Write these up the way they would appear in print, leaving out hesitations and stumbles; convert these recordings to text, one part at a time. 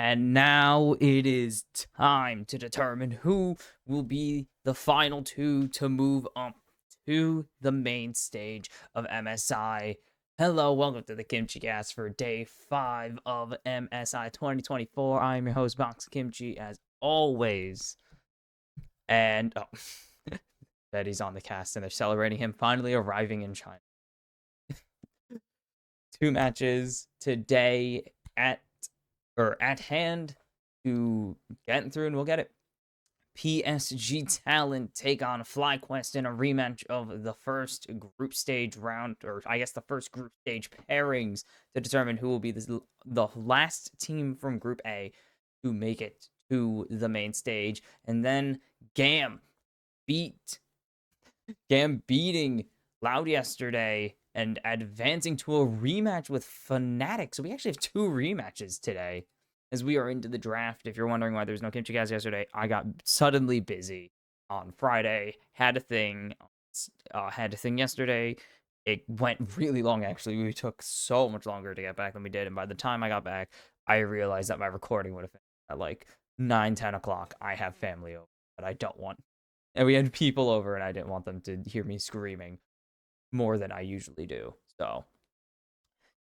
And now it is time to determine who will be the final two to move up to the main stage of MSI. Hello, welcome to the kimchicast for day 5 of MSI 2024. I am your host, Box Kimchi, as always. And, Betty's on the cast, and they're celebrating him finally arriving in China. 2 matches today at hand to get through, and we'll get it. PSG Talon take on FlyQuest in a rematch of the first group stage round, or I guess the first group stage pairings, to determine who will be the last team from Group A to make it to the main stage. And then GAM beating Loud yesterday and advancing to a rematch with Fnatic. So we actually have 2 rematches today as we are into the draft. If you're wondering why there's no kimchicast yesterday, I got suddenly busy on Friday. Had a thing yesterday. It went really long, actually. We took so much longer to get back than we did. And by the time I got back, I realized that my recording would have finished at like 9, 10 o'clock. I have family over that I don't want. And we had people over, and I didn't want them to hear me screaming more than I usually do. So,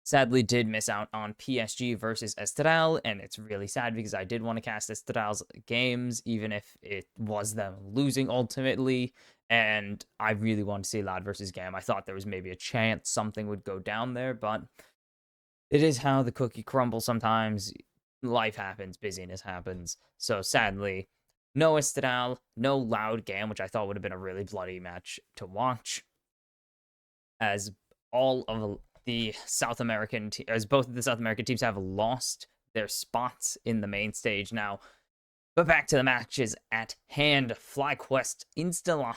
sadly, did miss out on PSG versus Estral, and it's really sad because I did want to cast Estral's games, even if it was them losing ultimately. And I really wanted to see Loud versus GAM. I thought there was maybe a chance something would go down there, but it is how the cookie crumbles sometimes. Life happens, busyness happens. So, sadly, no Estral, no Loud GAM, which I thought would have been a really bloody match to watch, as all of the South American as both of the South American teams have lost their spots in the main stage now. But back to the matches at hand. FlyQuest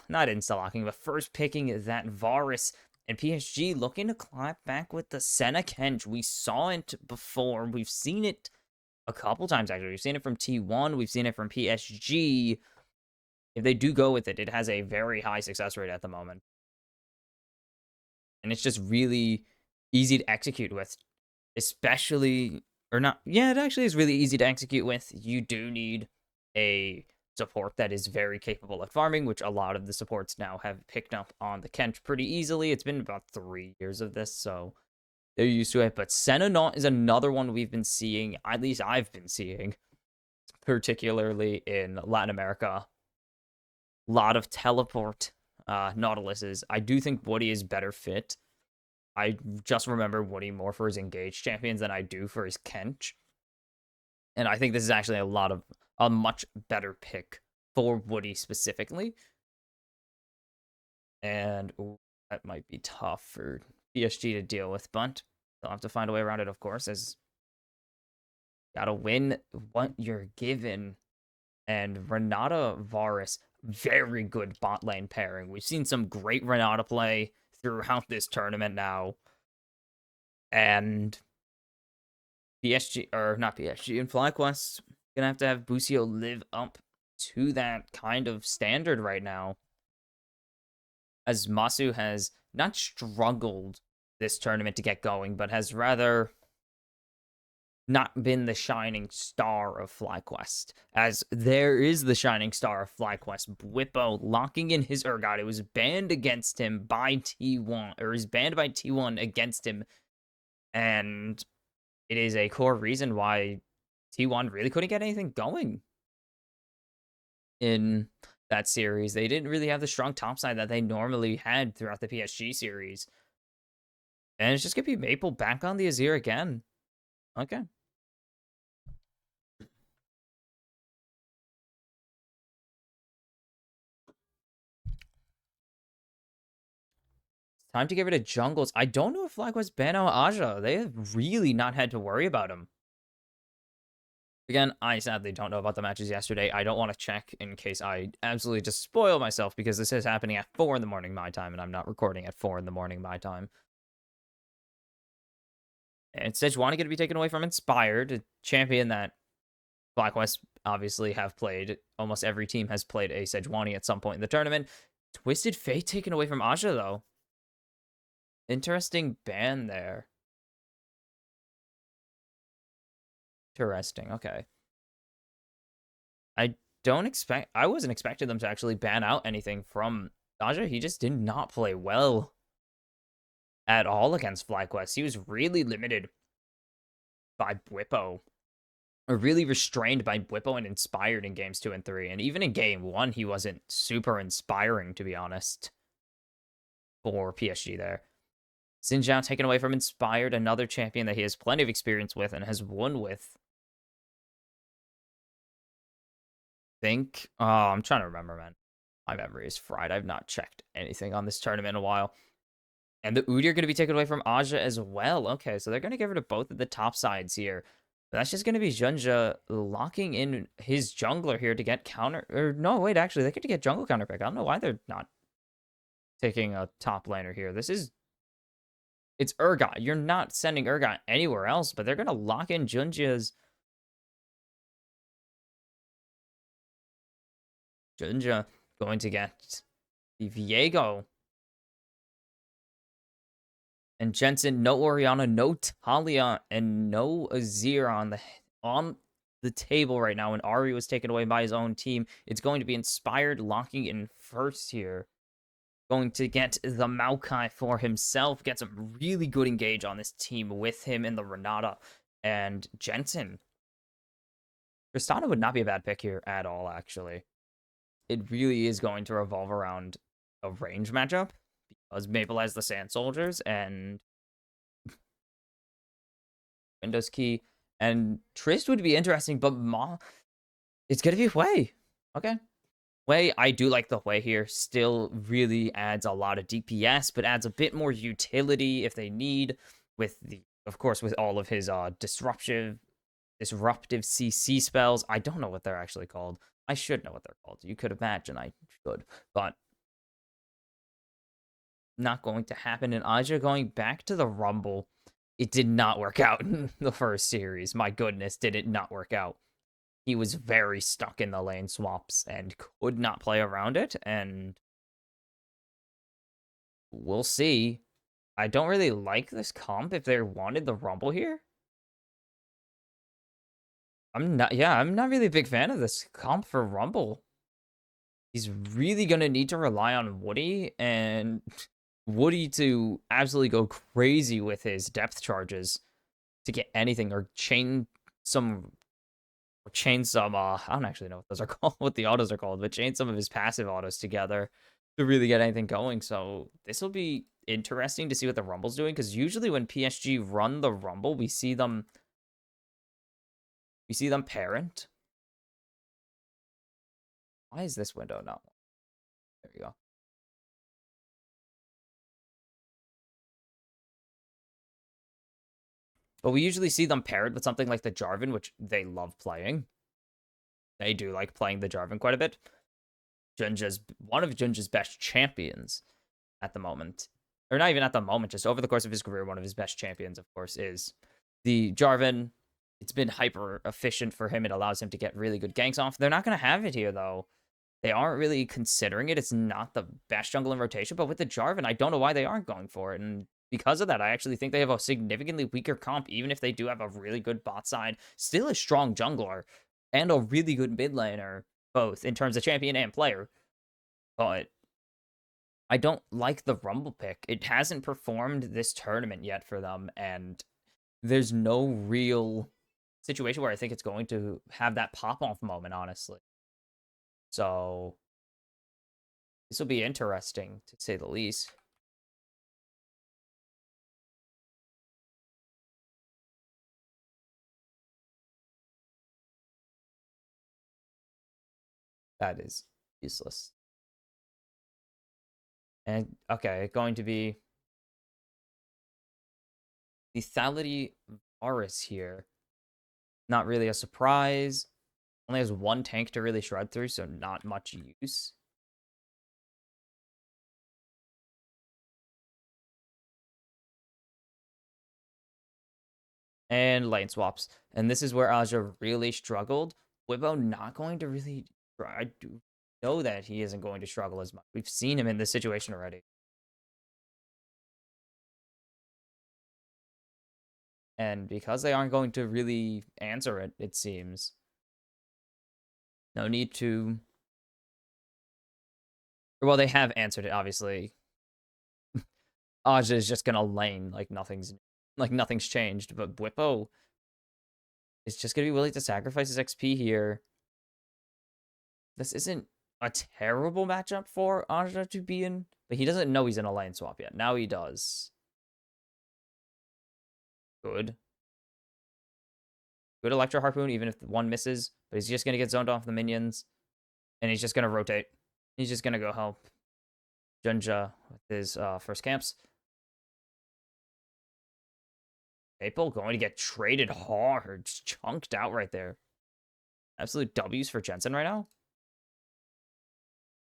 not insta-locking, but first picking that Varus, and PSG looking to clap back with the Senna Kench. We saw it before. We've seen it a couple times, actually. We've seen it from T1. We've seen it from PSG. If they do go with it, it has a very high success rate at the moment. And it's just really easy to execute with, especially, or not, yeah, it actually is really easy to execute with. You do need a support that is very capable at farming, which a lot of the supports now have picked up on the Kench pretty easily. It's been about 3 years of this, so they're used to it. But Senna is another one we've been seeing, at least I've been seeing, particularly in Latin America. A lot of teleport Nautiluses. I do think Woody is better fit. I just remember Woody more for his engaged champions than I do for his Kench. And I think this is actually a much better pick for Woody specifically. And that might be tough for PSG to deal with, but they'll have to find a way around it, of course, as gotta win what you're given. And Renata Varus, very good bot lane pairing. We've seen some great Renata play throughout this tournament now. And PSG, or not PSG, and FlyQuest gonna have Busio live up to that kind of standard right now, as Masu has not struggled this tournament to get going, but has rather not been the shining star of FlyQuest, as there is the shining star of FlyQuest, Bwipo, locking in his Urgot. It was banned against him by T1, or is banned by T1 against him, and it is a core reason why T1 really couldn't get anything going in that series. They didn't really have the strong topside that they normally had throughout the PSG series. And it's just going to be Maple back on the Azir again. Okay. Time to get rid of jungles. I don't know if FlyQuest banned out Aja. They have really not had to worry about him. Again, I sadly don't know about the matches yesterday. I don't want to check in case I absolutely just spoil myself, because this is happening at 4 in the morning my time, and I'm not recording at 4 in the morning my time. And Sejuani going to be taken away from Inspired, a champion that FlyQuest obviously have played. Almost every team has played a Sejuani at some point in the tournament. Twisted Fate taken away from Aja, though. Interesting ban there. Interesting. Okay. I I wasn't expecting them to actually ban out anything from Daja. He just did not play well at all against FlyQuest. He was really limited by Bwipo, or really restrained by Bwipo and inspired in games 2 and 3. And even in game 1, he wasn't super inspiring, to be honest, for PSG there. Xin Zhao taken away from Inspired, another champion that he has plenty of experience with and has won with. I'm trying to remember, man. My memory is fried. I've not checked anything on this tournament in a while. And the Udi are going to be taken away from Aja as well. Okay, so they're going to get rid of both of the top sides here. But that's just going to be Junja locking in his jungler here to get counter. Or no, wait, actually, they could get jungle counter pick. I don't know why they're not taking a top laner here. It's Urgot. You're not sending Urgot anywhere else, but they're going to lock in Junja going to get the Viego. And Jensen, no Oriana, no Talia, and no Azir on the table right now. And Ari was taken away by his own team. It's going to be Inspired locking in first here. Going to get the Maokai for himself. Get some really good engage on this team with him in the Renata. And Jensen. Tristana would not be a bad pick here at all, actually. It really is going to revolve around a range matchup. Because Maple has the Sand Soldiers and Windows Key. And Trist would be interesting, but it's going to be Hui. Okay. Hui, I do like the Hui here. Still really adds a lot of DPS, but adds a bit more utility if they need. Of course, with all of his disruptive CC spells. I don't know what they're actually called. I should know what they're called. You could imagine I should, but not going to happen. And Aja going back to the Rumble. It did not work out in the first series. My goodness, did it not work out. He was very stuck in the lane swaps and could not play around it. And we'll see. I don't really like this comp if they wanted the Rumble here. I'm not really a big fan of this comp for Rumble. He's really going to need to rely on Woody and Woody to absolutely go crazy with his depth charges to get anything or chain some I don't actually know what those are called, what the autos are called, but chain some of his passive autos together to really get anything going. So this will be interesting to see what the Rumble's doing, because usually when PSG run the Rumble, we see them parent. Why is this window not? There we go. But we usually see them paired with something like the Jarvan, which they love playing. They do like playing the Jarvan quite a bit. One of Junja's best champions at the moment. Or not even at the moment, just over the course of his career, one of his best champions, of course, is the Jarvan. It's been hyper efficient for him. It allows him to get really good ganks off. They're not going to have it here, though. They aren't really considering it. It's not the best jungle in rotation, but with the Jarvan, I don't know why they aren't going for it. And because of that, I actually think they have a significantly weaker comp, even if they do have a really good bot side. Still a strong jungler and a really good mid laner, both in terms of champion and player. But I don't like the Rumble pick. It hasn't performed this tournament yet for them, and there's no real situation where I think it's going to have that pop-off moment, honestly. So this will be interesting, to say the least. That is useless. And, okay, going to be lethality Varus here. Not really a surprise. Only has one tank to really shred through, so not much use. And lane swaps. And this is where Aja really struggled. Wibo not going to really try. I do know that he isn't going to struggle as much. We've seen him in this situation already. And because they aren't going to really answer it, it seems. No need to. Well, they have answered it, obviously. Aja is just gonna lane like nothing's changed. But Bwipo is just gonna be willing to sacrifice his XP here. This isn't a terrible matchup for Aja to be in, but he doesn't know he's in a lane swap yet. Now he does. Good. Good Electro Harpoon, even if one misses. But he's just gonna get zoned off the minions. And he's just gonna rotate. He's just gonna go help Junja with his first camps. Maple going to get traded hard. Just chunked out right there. Absolute W's for Jensen right now.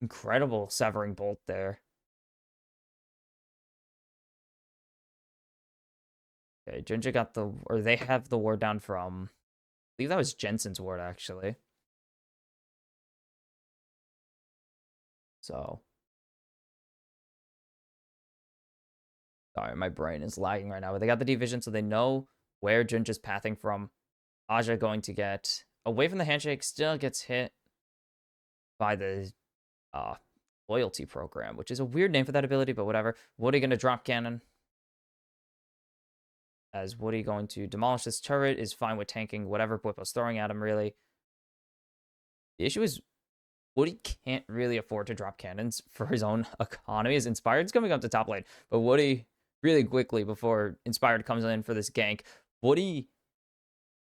Incredible severing bolt there. Okay, Junja got the, or they have the ward down from, I believe that was Jensen's ward actually. So. Sorry, my brain is lagging right now, but they got the division, so they know where Junja's pathing from. Aja going to get away from the handshake, still gets hit by the loyalty program, which is a weird name for that ability, but whatever. Woody going to drop cannon. As Woody going to demolish this turret, is fine with tanking whatever Bwipo's throwing at him, really. The issue is Woody can't really afford to drop cannons for his own economy. As Inspired's coming up to top lane, but Woody, really quickly before Inspired comes in for this gank, Woody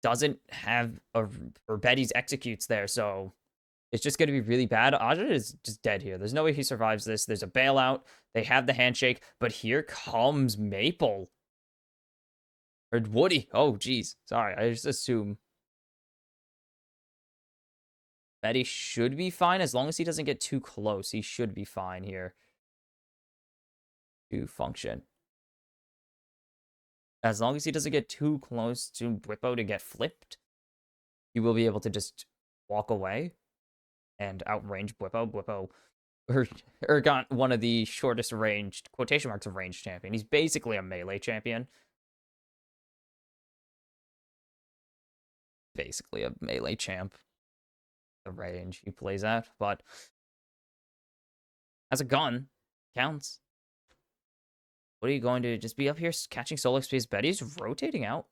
doesn't have or Betty's executes there, so it's just going to be really bad. Aja is just dead here. There's no way he survives this. There's a bailout. They have the handshake, but here comes Maple. Or Woody. Oh, geez. Sorry, I just assume. Betty should be fine as long as he doesn't get too close. He should be fine here to function. As long as he doesn't get too close to Bwipo to get flipped, he will be able to just walk away and outrange Bwipo. Bwipo got one of the shortest ranged, quotation marks, of ranged champion. He's basically a melee champion. Basically a melee champ. The range he plays at, but as a gun, counts. What are you going to just be up here catching solo space? Betty's rotating out.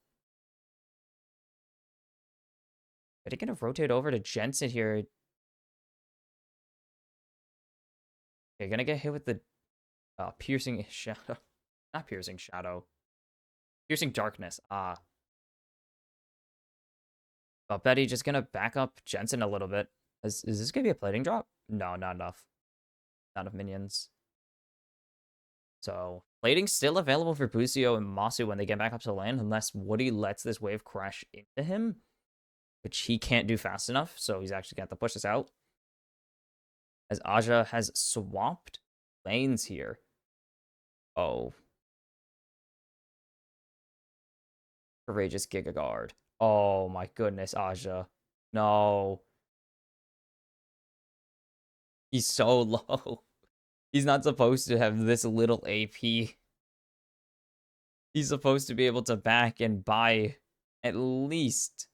Betty gonna rotate over to Jensen here. Okay, gonna get hit with the piercing shadow. Not piercing shadow. Piercing darkness. But Betty just gonna back up Jensen a little bit. Is this gonna be a plating drop? No, not enough. Not enough minions. So, plating's still available for Busio and Masu when they get back up to land, unless Woody lets this wave crash into him, which he can't do fast enough, so he's actually got to push this out. As Aja has swapped lanes here. Oh. Courageous Giga Guard. Oh my goodness, Aja. No. He's so low. He's not supposed to have this little AP. He's supposed to be able to back and buy at least.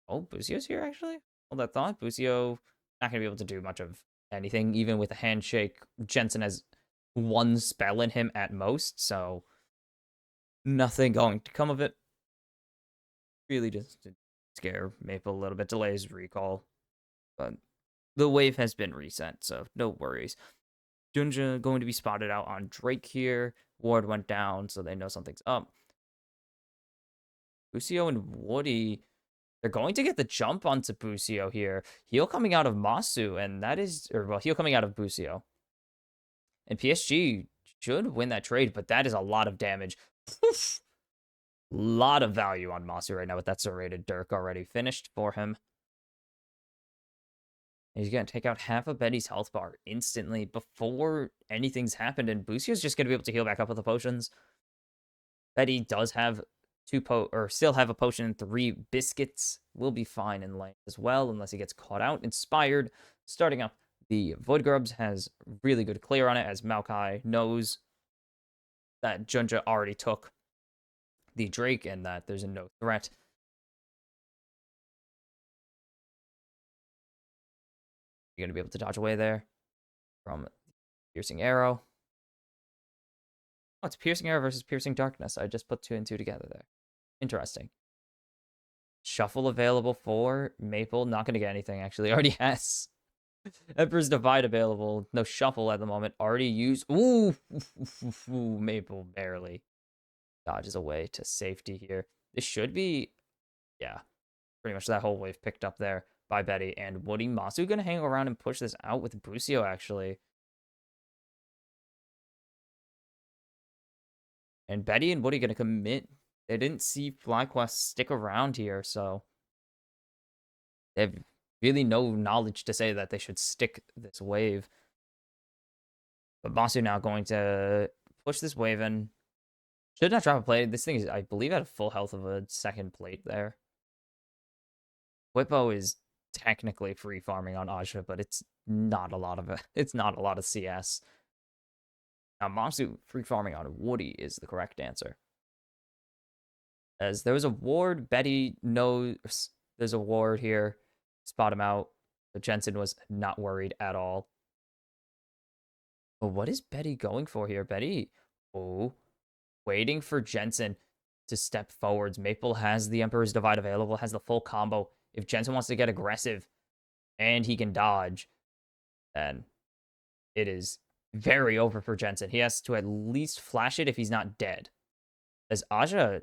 Oh, Busio's here actually? Hold that thought. Busio not going to be able to do much of anything, even with a handshake. Jensen has one spell in him at most, so nothing going to come of it. Really just to scare Maple a little bit, delay his recall. But the wave has been reset, so no worries. Junja going to be spotted out on Drake here. Ward went down, so they know something's up. Busio and Woody, they're going to get the jump onto Busio here. Heal coming out of Masu, and that is, or well, heal coming out of Busio. And PSG should win that trade, but that is a lot of damage. Poof. Lot of value on Masu right now with that serrated Dirk already finished for him. He's going to take out half of Betty's health bar instantly before anything's happened, and Busio's just going to be able to heal back up with the potions. Betty does have still have a potion and 3 biscuits. Will be fine in lane as well, unless he gets caught out. Inspired, starting up the Void Grubs, has really good clear on it, as Maokai knows that Junja already took the Drake and that there's no threat. You're going to be able to dodge away there from Piercing Arrow. Oh, it's Piercing Arrow versus Piercing Darkness. I just put 2 and 2 together there. Interesting. Shuffle available for Maple. Not going to get anything, actually. Already has. Emperor's Divide available. No Shuffle at the moment. Already used. Ooh. Maple barely dodges away to safety here. This should be, yeah, pretty much that whole wave picked up there by Betty. And Woody Masu going to hang around and push this out with Busio, actually. And Betty and Woody going to commit. They didn't see FlyQuest stick around here, so they have really no knowledge to say that they should stick this wave. But Masu now going to push this wave in. Should not drop a plate. This thing is, I believe, at a full health of a second plate there. Whippo is technically free farming on Aja, but it's not a lot of it. It's not a lot of CS. Now, Masu free farming on Woody is the correct answer. As there was a ward, Betty knows there's a ward here. Spot him out. But Jensen was not worried at all. But what is Betty going for here? Betty, waiting for Jensen to step forwards. Maple has the Emperor's Divide available, has the full combo. If Jensen wants to get aggressive and he can dodge, then it is very over for Jensen. He has to at least flash it if he's not dead. As Aja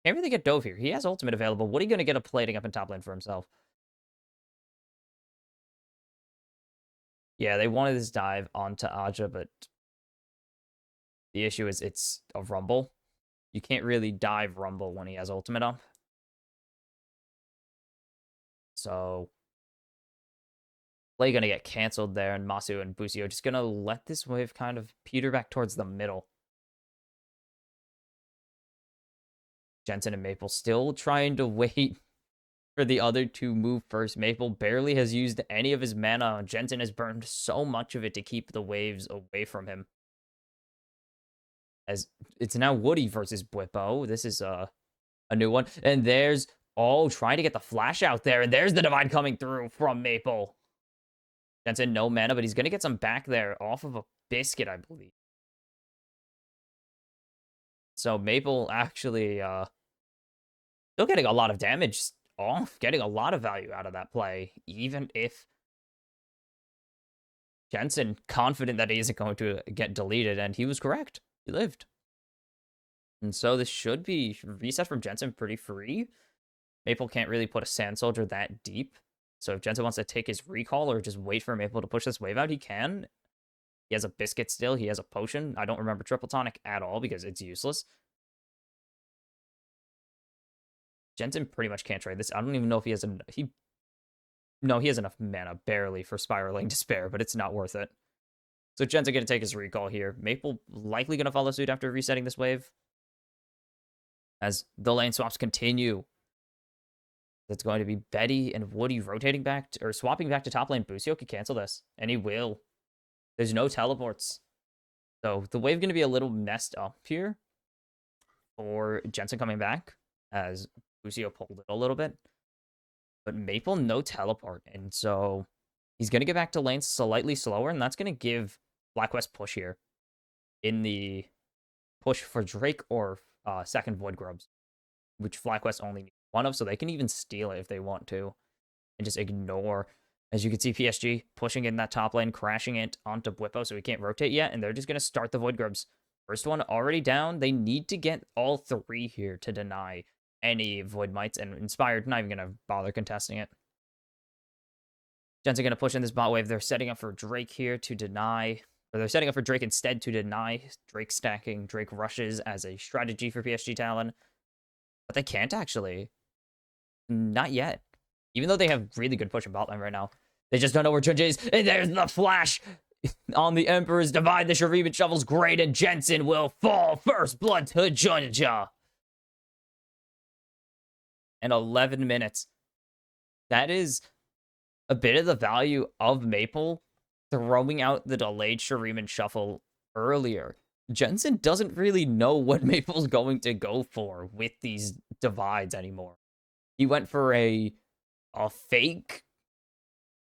can't really get dove here. He has ultimate available. What are you going to get a plating up in top lane for himself? Yeah, they wanted this dive onto Aja, but the issue is it's a Rumble. You can't really dive Rumble when he has ultimate up. So, play going to get canceled there, and Masu and Busio just going to let this wave kind of peter back towards the middle. Jensen and Maple still trying to wait for the other to move first. Maple barely has used any of his mana. Jensen has burned so much of it to keep the waves away from him. As it's now Woody versus Bwippo. This is a new one. And there's, trying to get the flash out there. And there's the divide coming through from Maple. Jensen, no mana, but he's going to get some back there off of a biscuit, I believe. So Maple actually still getting a lot of damage off, getting a lot of value out of that play, even if Jensen confident that he isn't going to get deleted, and he was correct. He lived. And so this should be reset from Jensen pretty free. Maple can't really put a Sand Soldier that deep. So if Jensen wants to take his recall or just wait for Maple to push this wave out, he can. He has a biscuit still. He has a potion. I don't remember Triple Tonic at all because it's useless. Jensen pretty much can't trade this. I don't even know if he has he has enough mana barely for Spiraling Despair, but it's not worth it. So Jensen going to take his recall here. Maple likely going to follow suit after resetting this wave. As the lane swaps continue. That's going to be Betty and Woody rotating back or swapping back to top lane. Busio could cancel this, and he will. There's no teleports. So the wave going to be a little messed up here for Jensen coming back as Busio pulled it a little bit. But Maple, no teleport. And so he's going to get back to lane slightly slower, and that's going to give FlyQuest push here in the push for Drake or second Void Grubs, which FlyQuest only needs one of, so they can even steal it if they want to and just ignore. As you can see, PSG pushing in that top lane, crashing it onto Bwippo, so he can't rotate yet, and they're just going to start the Void Grubs. First one already down. They need to get all 3 here to deny any Void Mites, and Inspired not even going to bother contesting it. Jensen going to push in this bot wave. They're setting up for Drake here to deny, or they're setting up for Drake instead to deny. Drake stacking, Drake rushes as a strategy for PSG Talon. But they can't actually. Not yet. Even though they have really good push in bot lane right now. They just don't know where Judge is. And there's the flash on the Emperor's Divide. The Shuriken shuffles great, and Jensen will fall. First blood to Junja. And 11 minutes. That is a bit of the value of Maple throwing out the delayed Shuriken shuffle earlier. Jensen doesn't really know what Maple's going to go for with these divides anymore. He went for a fake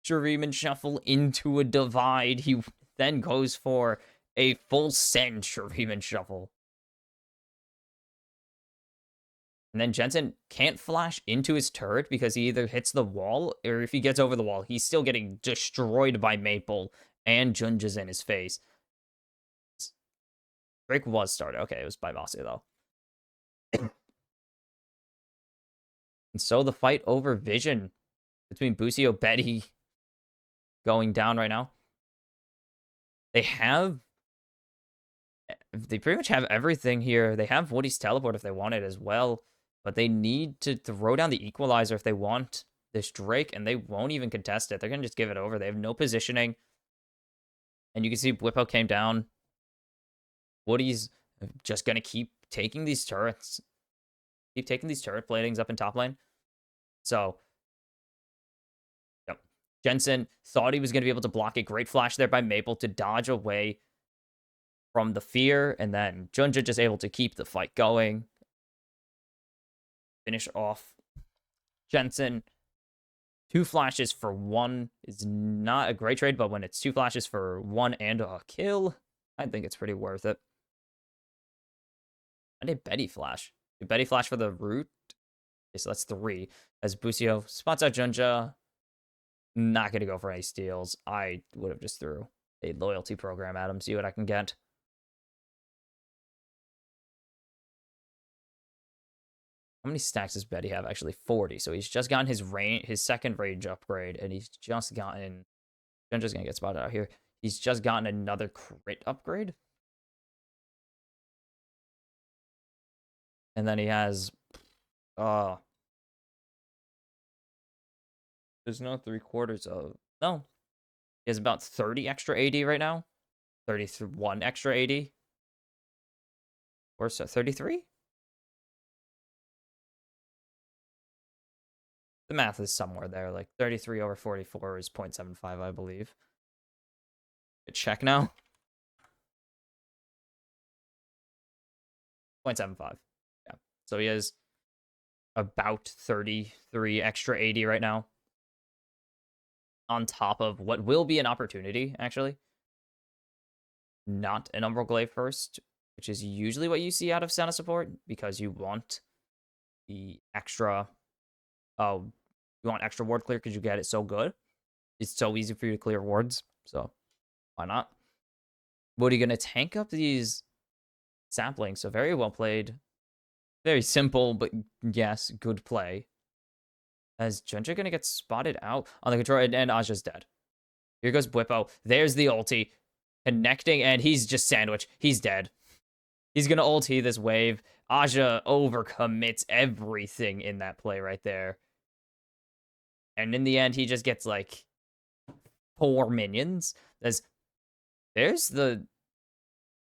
Shuriman shuffle into a divide. He then goes for a full send Shuriman shuffle. And then Jensen can't flash into his turret because he either hits the wall, or if he gets over the wall, he's still getting destroyed by Maple, and Junja's in his face. Drake was started. Okay, it was by Vasi, though. And so the fight over Vision between Busio, Betty going down right now. They pretty much have everything here. They have Woody's teleport if they want it as well, but they need to throw down the equalizer if they want this Drake, and they won't even contest it. They're going to just give it over. They have no positioning. And you can see Whippo came down. Woody's just going to keep taking these turrets. Keep taking these turret platings up in top lane. So, yep. Jensen thought he was going to be able to block a great flash there by Maple to dodge away from the fear, and then Junja just able to keep the fight going. Finish off Jensen. 2 flashes for 1 is not a great trade, but when it's 2 flashes for 1 and a kill, I think it's pretty worth it. I did Betty flash. Did Betty flash for the root? Okay, so that's 3. As Busio spots out Junja. Not going to go for any steals. I would have just threw a loyalty program at him, see what I can get. How many stacks does Betty have? Actually, 40. So he's just gotten his second range upgrade, and he's just gotten... Junja's going to get spotted out here. He's just gotten another crit upgrade. And then he has... there's no 3/4 of... No. He has about 30 extra AD right now. 31 extra AD. Or so, 33? The math is somewhere there. Like 33 over 44 is 0.75, I believe. Check now. 0.75. Yeah. So he has about 33 extra AD right now. On top of what will be an opportunity, actually. Not an Umbral Glaive first, which is usually what you see out of Senna support, because you want the extra... Oh, you want extra ward clear because you get it so good. It's so easy for you to clear wards, so why not? What are you going to tank up these saplings? So very well played. Very simple, but yes, good play. As Junja going to get spotted out on the control, and Aja's dead. Here goes Bwippo. There's the ulti. Connecting, and he's just sandwiched. He's dead. He's going to ulti this wave. Aja overcommits everything in that play right there. And in the end, he just gets, like, 4 minions. There's the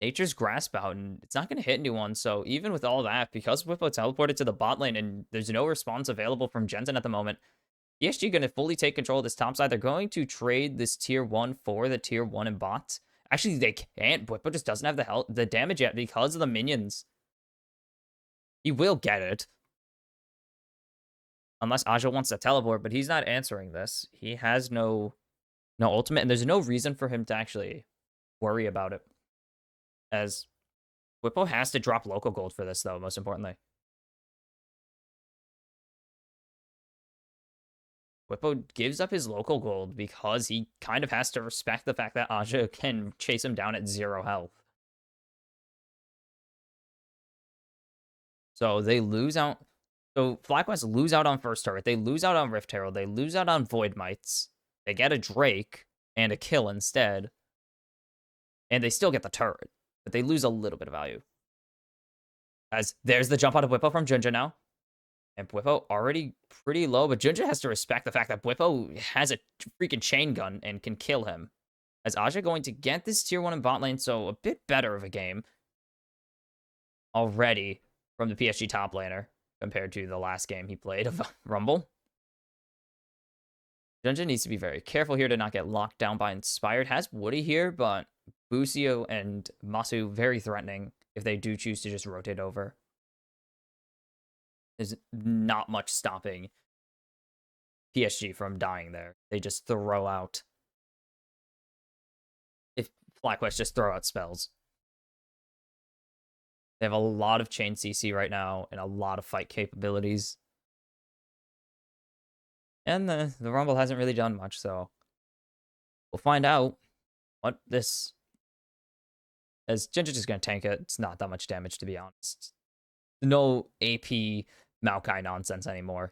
Nature's Grasp out, and it's not going to hit anyone. So even with all that, because Whippo teleported to the bot lane, and there's no response available from Jensen at the moment, PSG going to fully take control of this top side. They're going to trade this tier 1 for the tier 1 in bots. Actually, they can't. Whippo just doesn't have the damage yet because of the minions. He will get it. Unless Aja wants to teleport, but he's not answering this. He has no ultimate, and there's no reason for him to actually worry about it. As Whippo has to drop local gold for this, though, most importantly. Whippo gives up his local gold because he kind of has to respect the fact that Aja can chase him down at 0 health. So they lose out. So FlyQuest lose out on first turret. They lose out on Rift Herald. They lose out on Void Mites. They get a Drake and a kill instead. And they still get the turret. But they lose a little bit of value. As there's the jump out of Whippo from Junja now. And Bwippo already pretty low, but Junja has to respect the fact that Bwippo has a freaking chain gun and can kill him. As Aja going to get this tier 1 in bot lane, so a bit better of a game already from the PSG top laner compared to the last game he played of Rumble. Junja needs to be very careful here to not get locked down by Inspired. Has Woody here, but Busio and Masu very threatening if they do choose to just rotate over. There's not much stopping PSG from dying there. They just throw out. If FlyQuest just throw out spells. They have a lot of chain CC right now and a lot of fight capabilities. And the Rumble hasn't really done much, so we'll find out what this... As Ginger just going to tank it, it's not that much damage, to be honest. No AP Maokai nonsense anymore.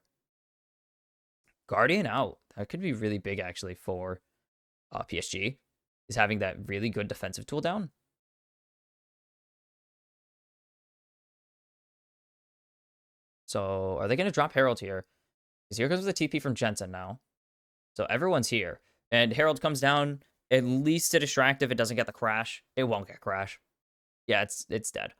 Guardian out. That could be really big, actually, for PSG. Is having that really good defensive tool down. So, are they going to drop Herald here? Because here goes the TP from Jensen now. So, everyone's here. And Herald comes down, at least to distract if it doesn't get the crash. It won't get crash. Yeah, it's dead.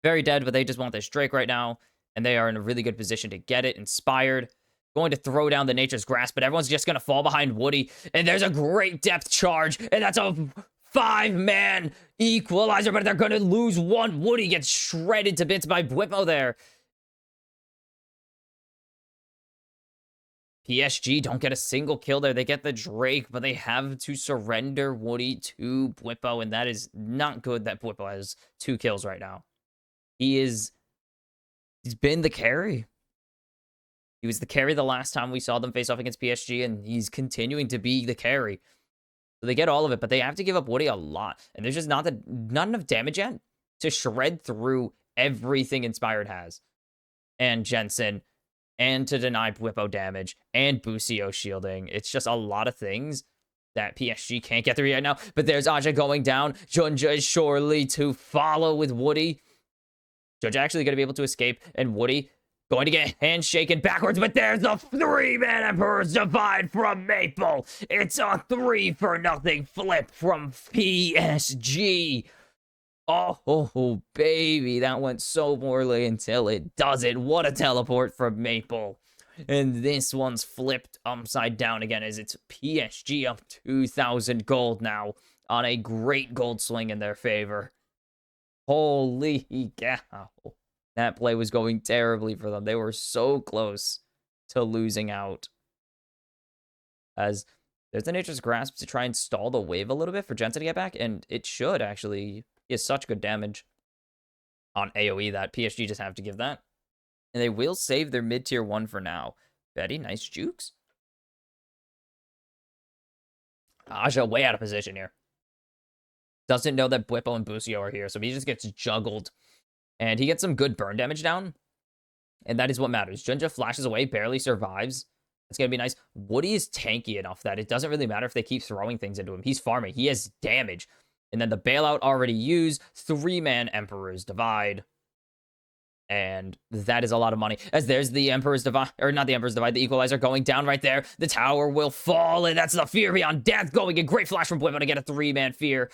Very dead, but they just want this Drake right now. And they are in a really good position to get it. Inspired. Going to throw down the Nature's Grasp, but everyone's just going to fall behind Woody. And there's a great depth charge. And that's a 5-man equalizer, but they're going to lose one. Woody gets shredded to bits by Bwipo there. PSG don't get a single kill there. They get the Drake, but they have to surrender Woody to Bwipo, and that is not good that Bwipo has 2 kills right now. He's been the carry. He was the carry the last time we saw them face off against PSG, and he's continuing to be the carry. So they get all of it, but they have to give up Woody a lot. And there's just not enough damage yet to shred through everything Inspired has. And Jensen, and to deny Bwipo damage, and Busio shielding. It's just a lot of things that PSG can't get through right now. But there's Aja going down. Junja is surely to follow with Woody. Junja actually going to be able to escape, and Woody going to get handshaken backwards, but there's the 3-man Emperor's Divide from Maple. It's a 3-for-0 flip from PSG. Oh, baby, that went so poorly until it doesn't. What a teleport from Maple. And this one's flipped upside down again as it's PSG up 2,000 gold now on a great gold swing in their favor. Holy cow. That play was going terribly for them. They were so close to losing out. As there's the Nature's Grasp to try and stall the wave a little bit for Jensen to get back, and it should actually. He has such good damage on AoE that PSG just have to give that. And they will save their mid-tier 1 for now. Betty, nice jukes. Aja way out of position here. Doesn't know that Bwipo and Busio are here, so he just gets juggled. And he gets some good burn damage down. And that is what matters. Junja flashes away, barely survives. It's going to be nice. Woody is tanky enough that it doesn't really matter if they keep throwing things into him. He's farming. He has damage. And then the bailout already used. 3-man Emperor's Divide. And that is a lot of money. As there's the Emperor's Divide. Or not the Emperor's Divide. The Equalizer going down right there. The tower will fall. And that's the Fear Beyond Death going. A great flash from Bwipo to get a 3-man Fear.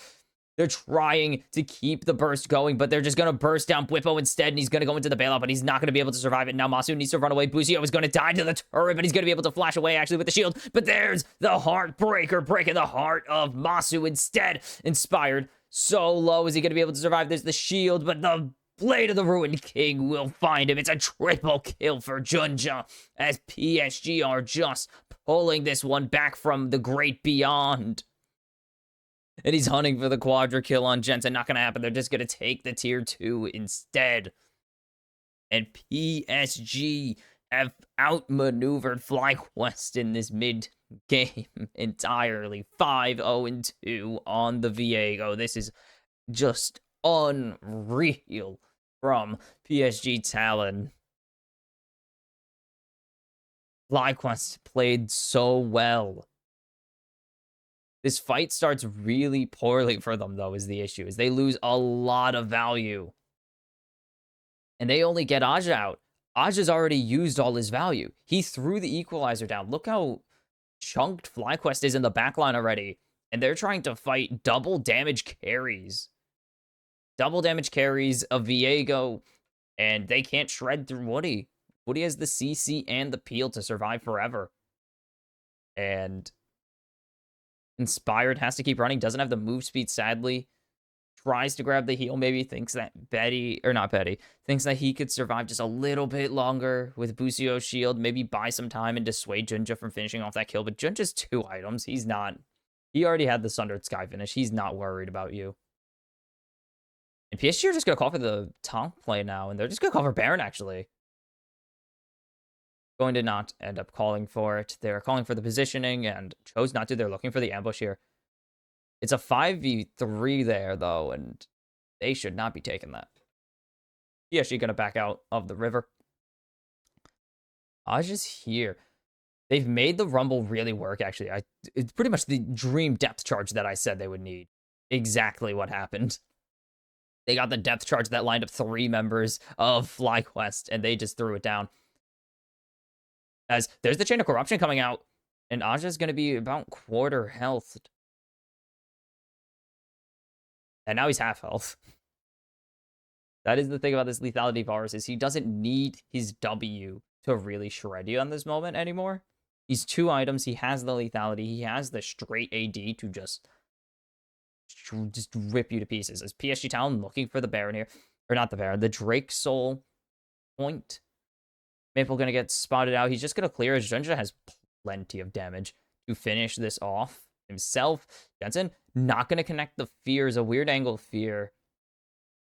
They're trying to keep the burst going, but they're just going to burst down Bwipo instead, and he's going to go into the bailout, but he's not going to be able to survive it. Now Masu needs to run away. Busio is going to die to the turret, but he's going to be able to flash away, actually, with the shield. But there's the Heartbreaker breaking the heart of Masu instead. Inspired. So low is he going to be able to survive? There's the shield, but the Blade of the Ruined King will find him. It's a triple kill for Junja, as PSG are just pulling this one back from the great beyond. And he's hunting for the quadra kill on Jensen. Not going to happen. They're just going to take the tier 2 instead. And PSG have outmaneuvered FlyQuest in this mid-game entirely. 5-0-2 on the Viego. This is just unreal from PSG Talon. FlyQuest played so well. This fight starts really poorly for them, though, is the issue. Is they lose a lot of value. And they only get Aja out. Aja's already used all his value. He threw the Equalizer down. Look how chunked FlyQuest is in the backline already. And they're trying to fight double damage carries. Double damage carries of Viego. And they can't shred through Woody. Woody has the CC and the peel to survive forever. And Inspired has to keep running. Doesn't have the move speed, sadly. Tries to grab the heal, maybe thinks that thinks that he could survive just a little bit longer with Busio's shield, maybe buy some time and dissuade Junja from finishing off that kill. But Junja's 2 items. He already had the Sundered Sky finish. He's not worried about you. And PSG are just going to call for the Tonk play now, and they're just going to call for Baron, actually. Going to not end up calling for it. They're calling for the positioning and chose not to. They're looking for the ambush here. It's a 5v3 there, though, and they should not be taking that. PSG going to back out of the river. Aja's here. They've made the Rumble really work, actually. It's pretty much the dream depth charge that I said they would need. Exactly what happened. They got the depth charge that lined up 3 members of FlyQuest, and they just threw it down. As there's the Chain of Corruption coming out, and Aja's going to be about quarter health. And now he's half health. That is the thing about this lethality virus, is he doesn't need his W to really shred you on this moment anymore. He's 2 items. He has the lethality. He has the straight AD to just rip you to pieces. As PSG Talon looking for the Baron here. Or not the Baron, the Drake Soul point. Maple going to get spotted out. He's just going to clear as Junja has plenty of damage to finish this off himself. Jensen not going to connect the fear. Is a weird angle fear.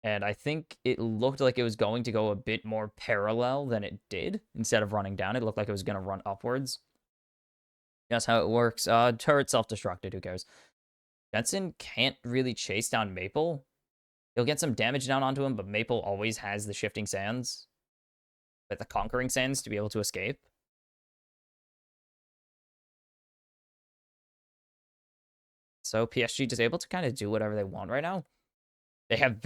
And I think it looked like it was going to go a bit more parallel than it did. Instead of running down, it looked like it was going to run upwards. That's how it works. Turret self-destructed. Who cares? Jensen can't really chase down Maple. He'll get some damage down onto him, but Maple always has the shifting sands. With the conquering sands to be able to escape. So PSG just able to kind of do whatever they want right now. They have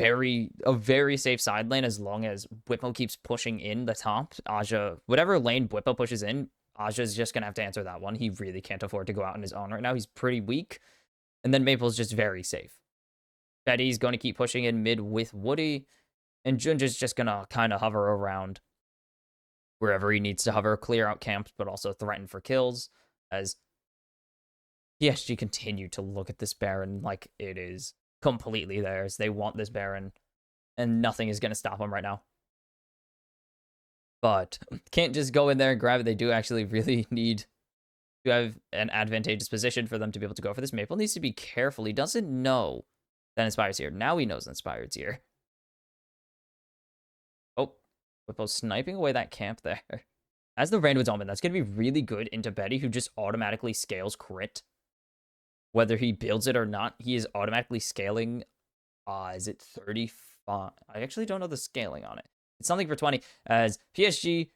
a very safe side lane as long as Bwipo keeps pushing in the top. Aja, whatever lane Bwipo pushes in, Aja's just going to have to answer that one. He really can't afford to go out on his own right now. He's pretty weak. And then Maple's just very safe. Betty's going to keep pushing in mid with Woody. And Junja's just going to kind of hover around wherever he needs to hover, clear out camps, but also threaten for kills. As PSG continue to look at this Baron like it is completely theirs. They want this Baron, and nothing is going to stop them right now. But can't just go in there and grab it. They do actually really need to have an advantageous position for them to be able to go for this. Maple needs to be careful. He doesn't know that Inspired's here. Now he knows Inspired's here. Oh, Whippo sniping away that camp there. As the Rainwood's Omen, that's going to be really good into Betty, who just automatically scales crit. Whether he builds it or not, he is automatically scaling. Is it 35? I actually don't know the scaling on it. It's something for 20. As PSG,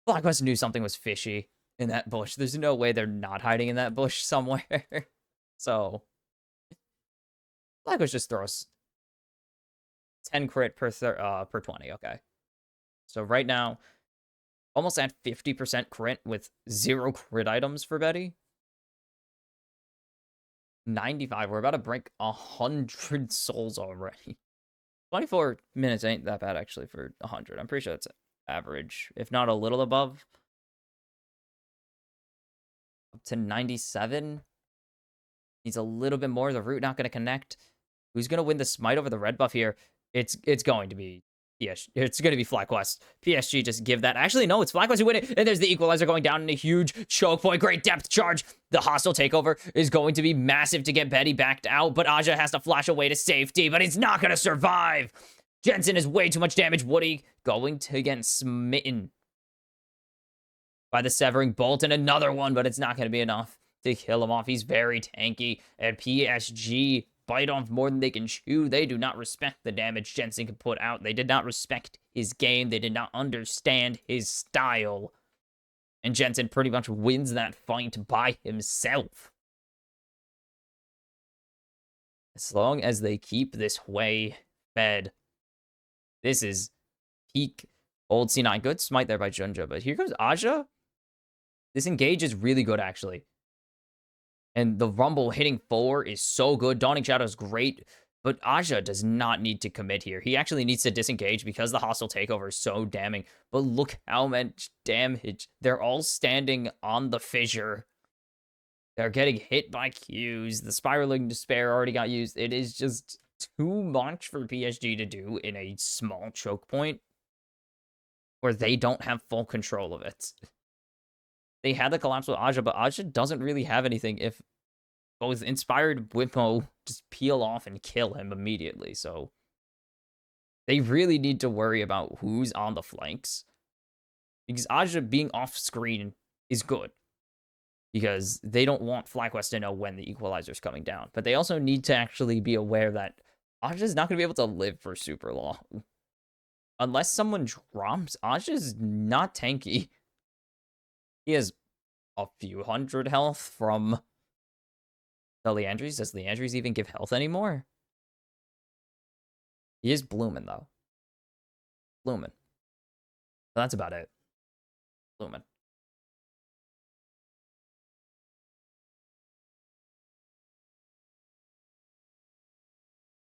FlyQuest knew something was fishy in that bush. There's no way they're not hiding in that bush somewhere. So, FlyQuest just throws 10 crit per 20. Okay. So right now, almost at 50% crit with 0 crit items for Betty. 95. We're about to break 100 souls already. 24 minutes ain't that bad, actually, for 100. I'm pretty sure that's average, if not a little above. Up to 97. Needs a little bit more. The root not going to connect. Who's going to win the smite over the red buff here? It's going to be PSG. It's going to be FlyQuest. PSG just give that. Actually, no, it's FlyQuest who win it. And there's the equalizer going down in a huge choke point. Great depth charge. The hostile takeover is going to be massive to get Betty backed out, but Aja has to flash away to safety, but he's not going to survive. Jensen is way too much damage. Woody going to get smitten by the Severing Bolt, and another one, but it's not going to be enough to kill him off. He's very tanky, and PSG bite off more than they can chew. They do not respect the damage Jensen can put out. They did not respect his game. They did not understand his style. And Jensen pretty much wins that fight by himself. As long as they keep this way fed, this is peak old C9. Good smite there by Junja, but here goes Aja. This engage is really good, actually. And the Rumble hitting 4 is so good. Dawning Shadow is great, but Aja does not need to commit here. He actually needs to disengage because the hostile takeover is so damning. But look how much damage. They're all standing on the fissure. They're getting hit by Qs. The Spiraling Despair already got used. It is just too much for PSG to do in a small choke point where they don't have full control of it. They had the collapse with Aja, but Aja doesn't really have anything if both Inspired Whippo just peel off and kill him immediately. So they really need to worry about who's on the flanks. Because Aja being off screen is good. Because they don't want FlyQuest to know when the equalizer's coming down. But they also need to actually be aware that Aja's not going to be able to live for super long. Unless someone drops, Aja's not tanky. He has a few hundred health from the Leandries. Does Leandries even give health anymore? He is blooming, though. Blooming. So that's about it. Blooming.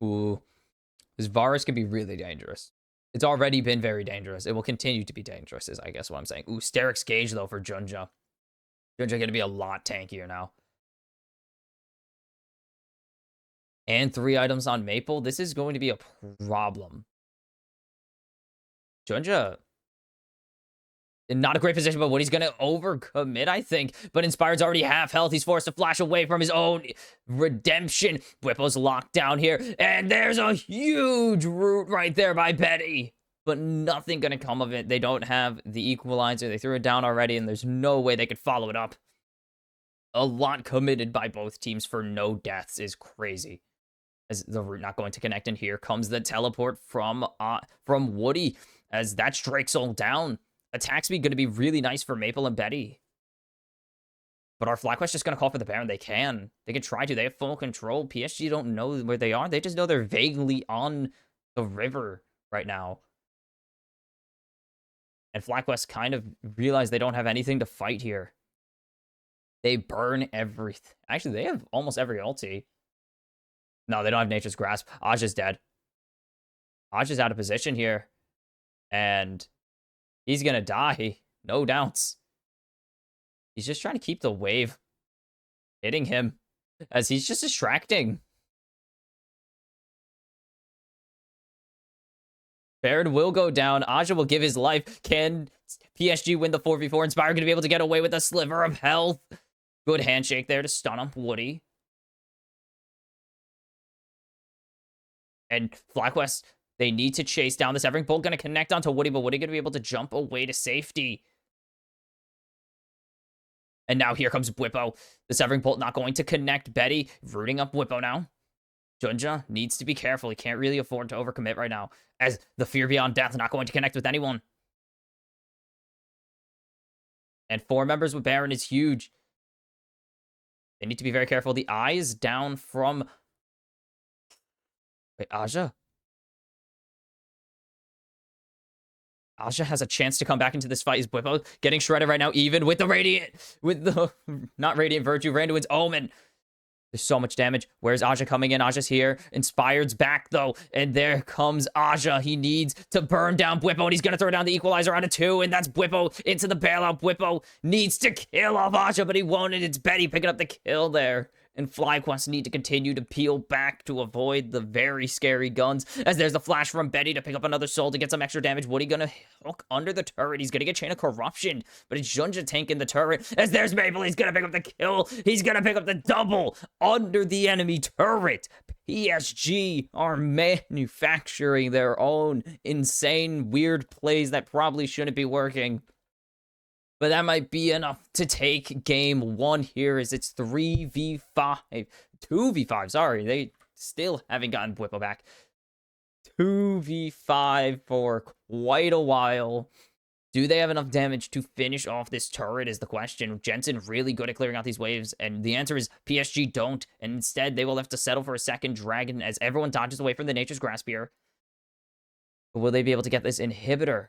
Ooh. This Varus can be really dangerous. It's already been very dangerous. It will continue to be dangerous, is I guess what I'm saying. Ooh, Sterix Gauge, though, for Junja. Junja going to be a lot tankier now. And 3 items on Maple. This is going to be a problem. Junja, in not a great position, but what he's going to overcommit, I think. But Inspired's already half health. He's forced to flash away from his own redemption. Whipple's locked down here. And there's a huge root right there by Betty. But nothing going to come of it. They don't have the equalizer. They threw it down already, and there's no way they could follow it up. A lot committed by both teams for no deaths is crazy. As the root not going to connect, and here comes the teleport from Woody. As that's Drakesoul down. Attack speed going to be really nice for Maple and Betty. But our FlyQuest just going to call for the Baron. They can try to. They have full control. PSG don't know where they are. They just know they're vaguely on the river right now. And FlyQuest kind of realize they don't have anything to fight here. They burn everything. Actually, they have almost every ulti. No, they don't have Nature's Grasp. Aja's dead. Aja's out of position here. And he's going to die. No doubts. He's just trying to keep the wave hitting him as he's just distracting. Baron will go down. Aja will give his life. Can PSG win the 4v4? Inspire going to be able to get away with a sliver of health. Good handshake there to stun up Woody. And FlyQuest, they need to chase down this Evering Bolt. Going to connect onto Woody, but Woody going to be able to jump away to safety. And now here comes Whippo. The Severing Bolt not going to connect. Betty rooting up Whippo now. Junja needs to be careful. He can't really afford to overcommit right now. As the Fear Beyond Death not going to connect with anyone. And 4 members with Baron is huge. They need to be very careful. The eye is down from... Wait, Aja? Aja has a chance to come back into this fight. Is Whippo getting shredded right now, even with the Radiant... With the... Not Radiant Virtue, Randuin's Omen. There's so much damage. Where's Aja coming in? Aja's here. Inspired's back, though. And there comes Aja. He needs to burn down Whippo, and he's going to throw down the equalizer out of 2, and that's Whippo into the bailout. Whippo needs to kill off Aja, but he won't, and it's Betty picking up the kill there. And FlyQuest need to continue to peel back to avoid the very scary guns. As there's the flash from Betty to pick up another soul to get some extra damage. Woody gonna hook under the turret. He's gonna get Chain of Corruption. But it's Junja tanking the turret. As there's Maple, he's gonna pick up the kill. He's gonna pick up the double under the enemy turret. PSG are manufacturing their own insane, weird plays that probably shouldn't be working. But that might be enough to take game 1 here as it's 3v5. 2v5, sorry. They still haven't gotten Whippo back. 2v5 for quite a while. Do they have enough damage to finish off this turret is the question. Jensen really good at clearing out these waves. And the answer is PSG don't. And instead, they will have to settle for a second dragon as everyone dodges away from the Nature's Grasp here. But will they be able to get this inhibitor?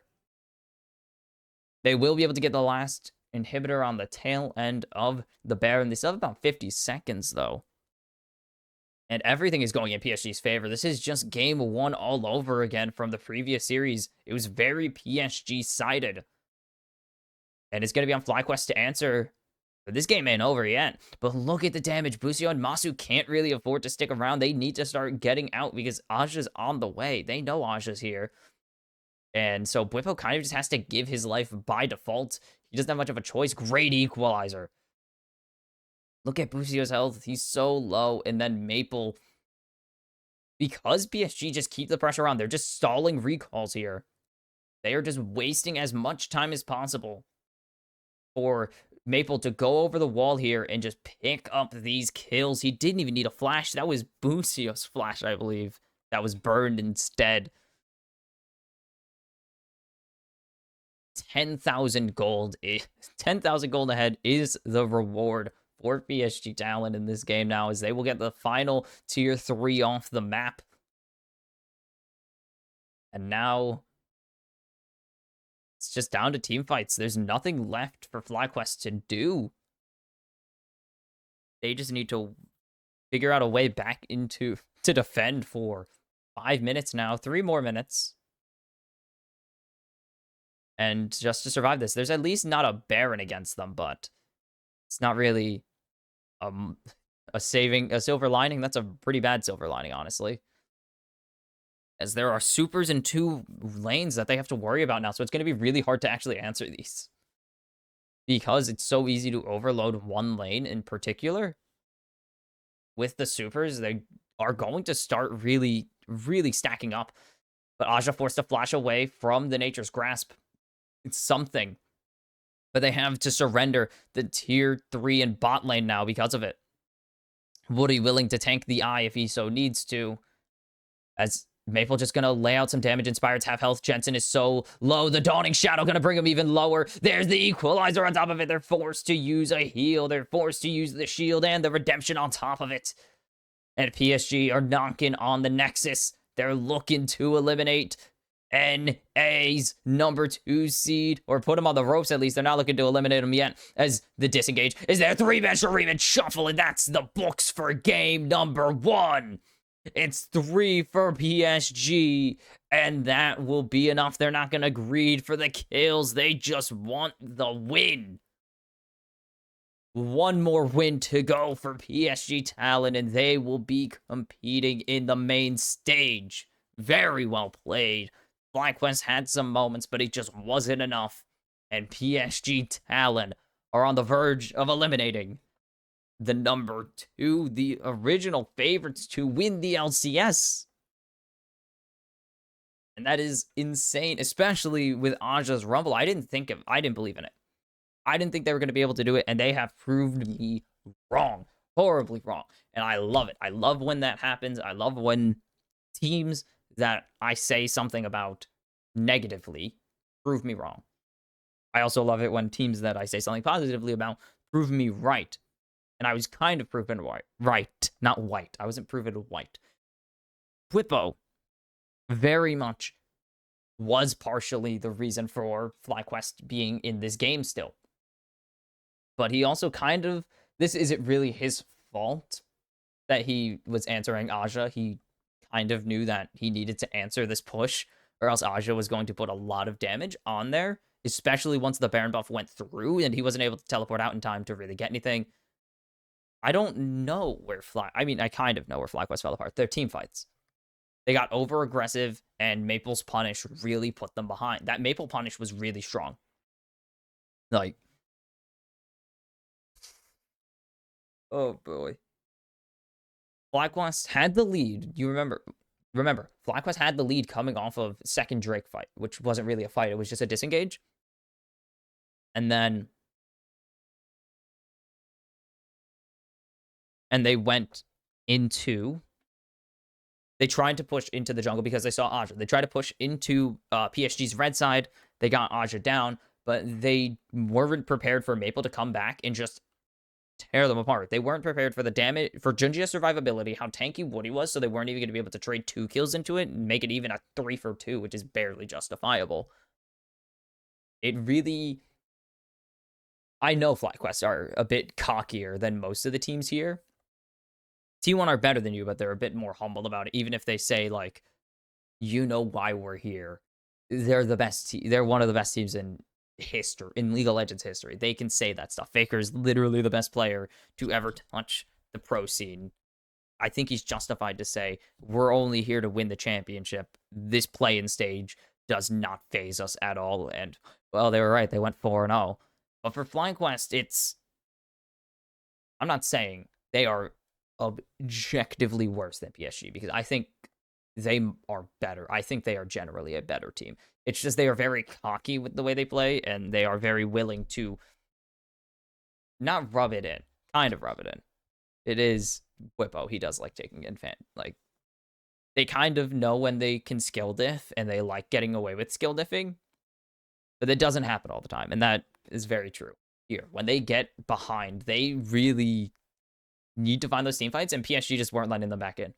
They will be able to get the last inhibitor on the tail end of the Baron. They still have about 50 seconds, though. And everything is going in PSG's favor. This is just game 1 all over again from the previous series. It was very PSG-sided. And it's going to be on FlyQuest to answer But this game ain't over yet. But look at the damage. Busio and Masu can't really afford to stick around. They need to start getting out because Aja's on the way. They know Aja's here. And so Bwipo kind of just has to give his life by default. He doesn't have much of a choice. Great equalizer. Look at Busio's health. He's so low. And then Maple, because PSG just keep the pressure on, they're just stalling recalls here. They are just wasting as much time as possible for Maple to go over the wall here and just pick up these kills. He didn't even need a flash. That was Busio's flash, I believe, that was burned instead. 10,000 gold. 10,000 gold ahead is the reward for PSG Talon in this game now, as they will get the final tier 3 off the map. And now it's just down to team fights. There's nothing left for FlyQuest to do. They just need to figure out a way back to defend for 5 minutes now. 3 more minutes. And just to survive this, there's at least not a Baron against them, but it's not really a silver lining. That's a pretty bad silver lining, honestly, as there are supers in 2 lanes that they have to worry about now. So it's going to be really hard to actually answer these, because it's so easy to overload one lane in particular. With the supers, they are going to start really, really stacking up. But Aja forced to flash away from the Nature's Grasp. It's something. But they have to surrender the tier 3 and bot lane now because of it. Woody willing to tank the eye if he so needs to, as Maple just going to lay out some damage. Inspired's half health. Jensen is so low. The Dawning Shadow going to bring him even lower. There's the equalizer on top of it. They're forced to use a heal. They're forced to use the shield and the redemption on top of it. And PSG are knocking on the Nexus. They're looking to eliminate NA's number 2 seed, or put him on the ropes at least. They're not looking to eliminate him yet, as the disengage is their 3-match rematch shuffle, and that's the books for game number 1. It's 3 for PSG, and that will be enough. They're not going to greed for the kills. They just want the win. 1 more win to go for PSG Talon, and they will be competing in the main stage. Very well played. FlyQuest had some moments, but it just wasn't enough. And PSG Talon are on the verge of eliminating the number 2, the original favorites to win the LCS. And that is insane, especially with Aja's Rumble. I didn't believe in it. I didn't think they were going to be able to do it, and they have proved me wrong. Horribly wrong. And I love it. I love when that happens. I love when teams that I say something about negatively prove me wrong. I also love it when teams that I say something positively about prove me right. And I was kind of proven right, not white. I wasn't proven white. Bwipo very much was partially the reason for FlyQuest being in this game still. But he also kind of, this isn't really his fault that he was answering Aja. He kind of knew that he needed to answer this push, or else Aja was going to put a lot of damage on there, especially once the Baron buff went through and he wasn't able to teleport out in time to really get anything. I don't know where I kind of know where FlyQuest fell apart. Their team fights. They got over aggressive, and Maple's punish really put them behind. That Maple punish was really strong. Like, oh boy. FlyQuest had the lead. You remember, FlyQuest had the lead coming off of second Drake fight, which wasn't really a fight. It was just a disengage. And they went into, they tried to push into the jungle because they saw Aja. They tried to push into PSG's red side. They got Aja down, but they weren't prepared for Maple to come back and just tear them apart. They weren't prepared for the damage, for Junjia's survivability, how tanky Woody was, so they weren't even going to be able to trade 2 kills into it and make it even a 3 for 2, which is barely justifiable. It really, I know FlyQuest are a bit cockier than most of the teams here. T1 are better than you, but they're a bit more humble about it. Even if they say, like, you know why we're here. They're the best. They're one of the best teams in history, in League of Legends history. They can say that stuff. Faker is literally the best player to ever touch the pro scene. I think he's justified to say, we're only here to win the championship. This play-in stage does not phase us at all. And, well, they were right. They went 4-0. But for FlyQuest, it's... I'm not saying they are objectively worse than PSG, because I think they are better. I think they are generally a better team. It's just they are very cocky with the way they play, and they are very willing to not rub it in, kind of rub it in. It is Whippo. He does like taking in fan. Like, they kind of know when they can skill diff, and they like getting away with skill diffing, but it doesn't happen all the time, and that is very true here. When they get behind, they really need to find those team fights, and PSG just weren't letting them back in.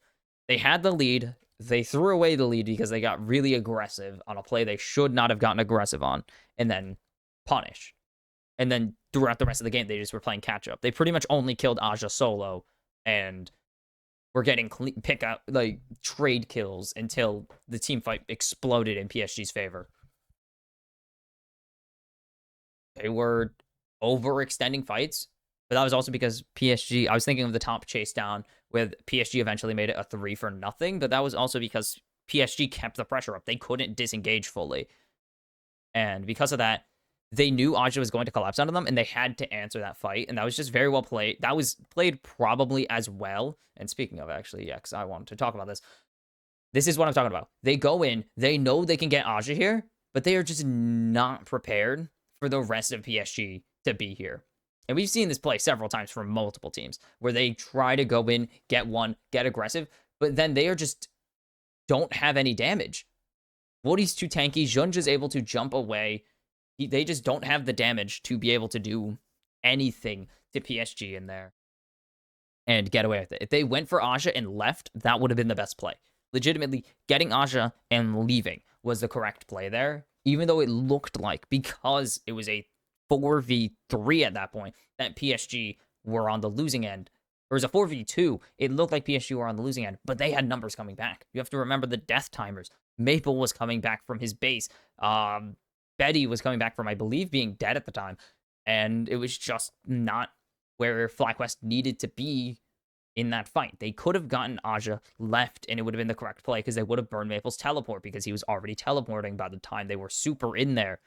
They had the lead. They threw away the lead because they got really aggressive on a play they should not have gotten aggressive on, and then punish. And then throughout the rest of the game, they just were playing catch up. They pretty much only killed Aja solo, and were getting pick up like trade kills until the team fight exploded in PSG's favor. They were overextending fights, but that was also because PSG, I was thinking of the top chase down with PSG eventually made it a 3-0, but that was also because PSG kept the pressure up. They couldn't disengage fully. And because of that, they knew Aja was going to collapse onto them, and they had to answer that fight. And that was just very well played. That was played probably as well. And speaking of, actually, yeah, because I wanted to talk about this. This is what I'm talking about. They go in, they know they can get Aja here, but they are just not prepared for the rest of PSG to be here. And we've seen this play several times from multiple teams where they try to go in, get one, get aggressive, but then they are just don't have any damage. Woody's too tanky. Junja's able to jump away. They just don't have the damage to be able to do anything to PSG in there and get away with it. If they went for Aja and left, that would have been the best play. Legitimately, getting Aja and leaving was the correct play there, even though it looked like, because it was a 4v3 at that point, that PSG were on the losing end. Or it was a 4v2. It looked like PSG were on the losing end, but they had numbers coming back. You have to remember the death timers. Maple was coming back from his base. Betty was coming back from, I believe, being dead at the time. And it was just not where FlyQuest needed to be in that fight. They could have gotten Aja left, and it would have been the correct play because they would have burned Maple's teleport because he was already teleporting by the time they were super in there.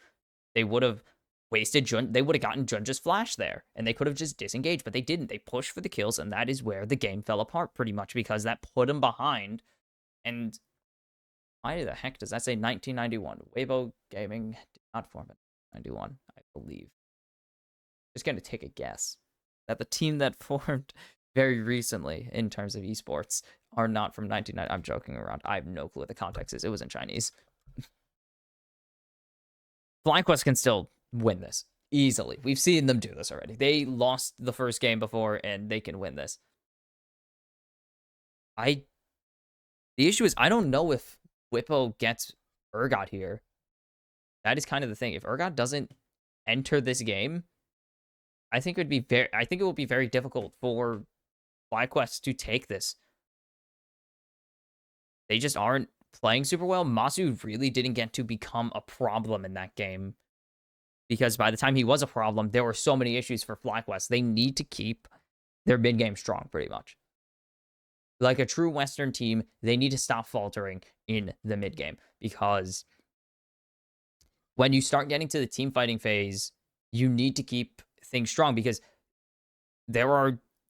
They would have wasted they would have gotten Junja's flash there, and they could have just disengaged, but they didn't. They pushed for the kills, and that is where the game fell apart pretty much because that put them behind. And why the heck does that say 1991? Weibo Gaming did not form in 1991, I believe. Just going to take a guess that the team that formed very recently in terms of esports are not from 1990. I'm joking around. I have no clue what the context is. It was in Chinese. FlyQuest can still win this easily. We've seen them do this already. They lost the first game before, and they can win this. The issue is I don't know if Whippo gets Urgot here. That is kind of the thing. If Urgot doesn't enter this game, I think it will be very difficult for FlyQuest to take this. They just aren't playing super well. Masu really didn't get to become a problem in that game, because by the time he was a problem, there were so many issues for FlyQuest. They need to keep their mid game strong, pretty much. Like a true Western team, they need to stop faltering in the mid game, because when you start getting to the team fighting phase, you need to keep things strong, because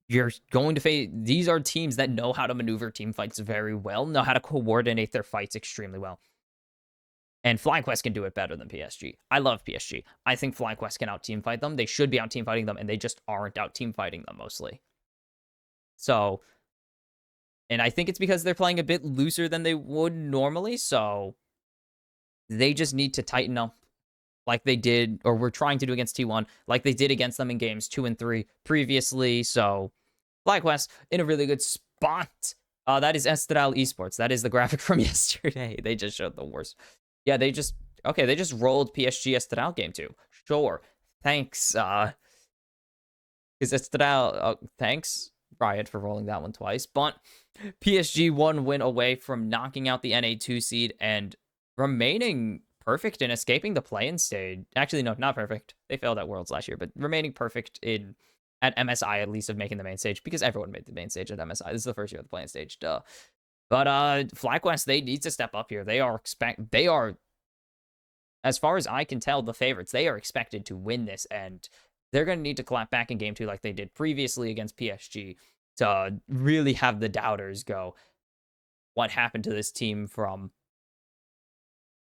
you're going to face, these are teams that know how to maneuver team fights very well, know how to coordinate their fights extremely well. And FlyQuest can do it better than PSG. I love PSG. I think FlyQuest can out-team fight them. They should be out-team fighting them, and they just aren't out-team fighting them mostly. So, and I think it's because they're playing a bit looser than they would normally, so they just need to tighten up like they did, or were trying to do against T1, like they did against them in games 2 and 3 previously. So, FlyQuest in a really good spot. That is Estral Esports. That is the graphic from yesterday. They just showed the worst. Yeah, they just rolled PSG Estral game 2. Sure. Thanks. Because Estral, thanks, Riot, for rolling that one twice. But PSG 1 win away from knocking out the NA2 seed and remaining perfect in escaping the play-in stage. Actually, no, not perfect. They failed at Worlds last year, but remaining perfect at MSI, at least, of making the main stage, because everyone made the main stage at MSI. This is the first year of the play-in stage, duh. But FlyQuest, they need to step up here. They are, as far as I can tell, the favorites. They are expected to win this, and they're going to need to clap back in Game 2 like they did previously against PSG to really have the doubters go, what happened to this team from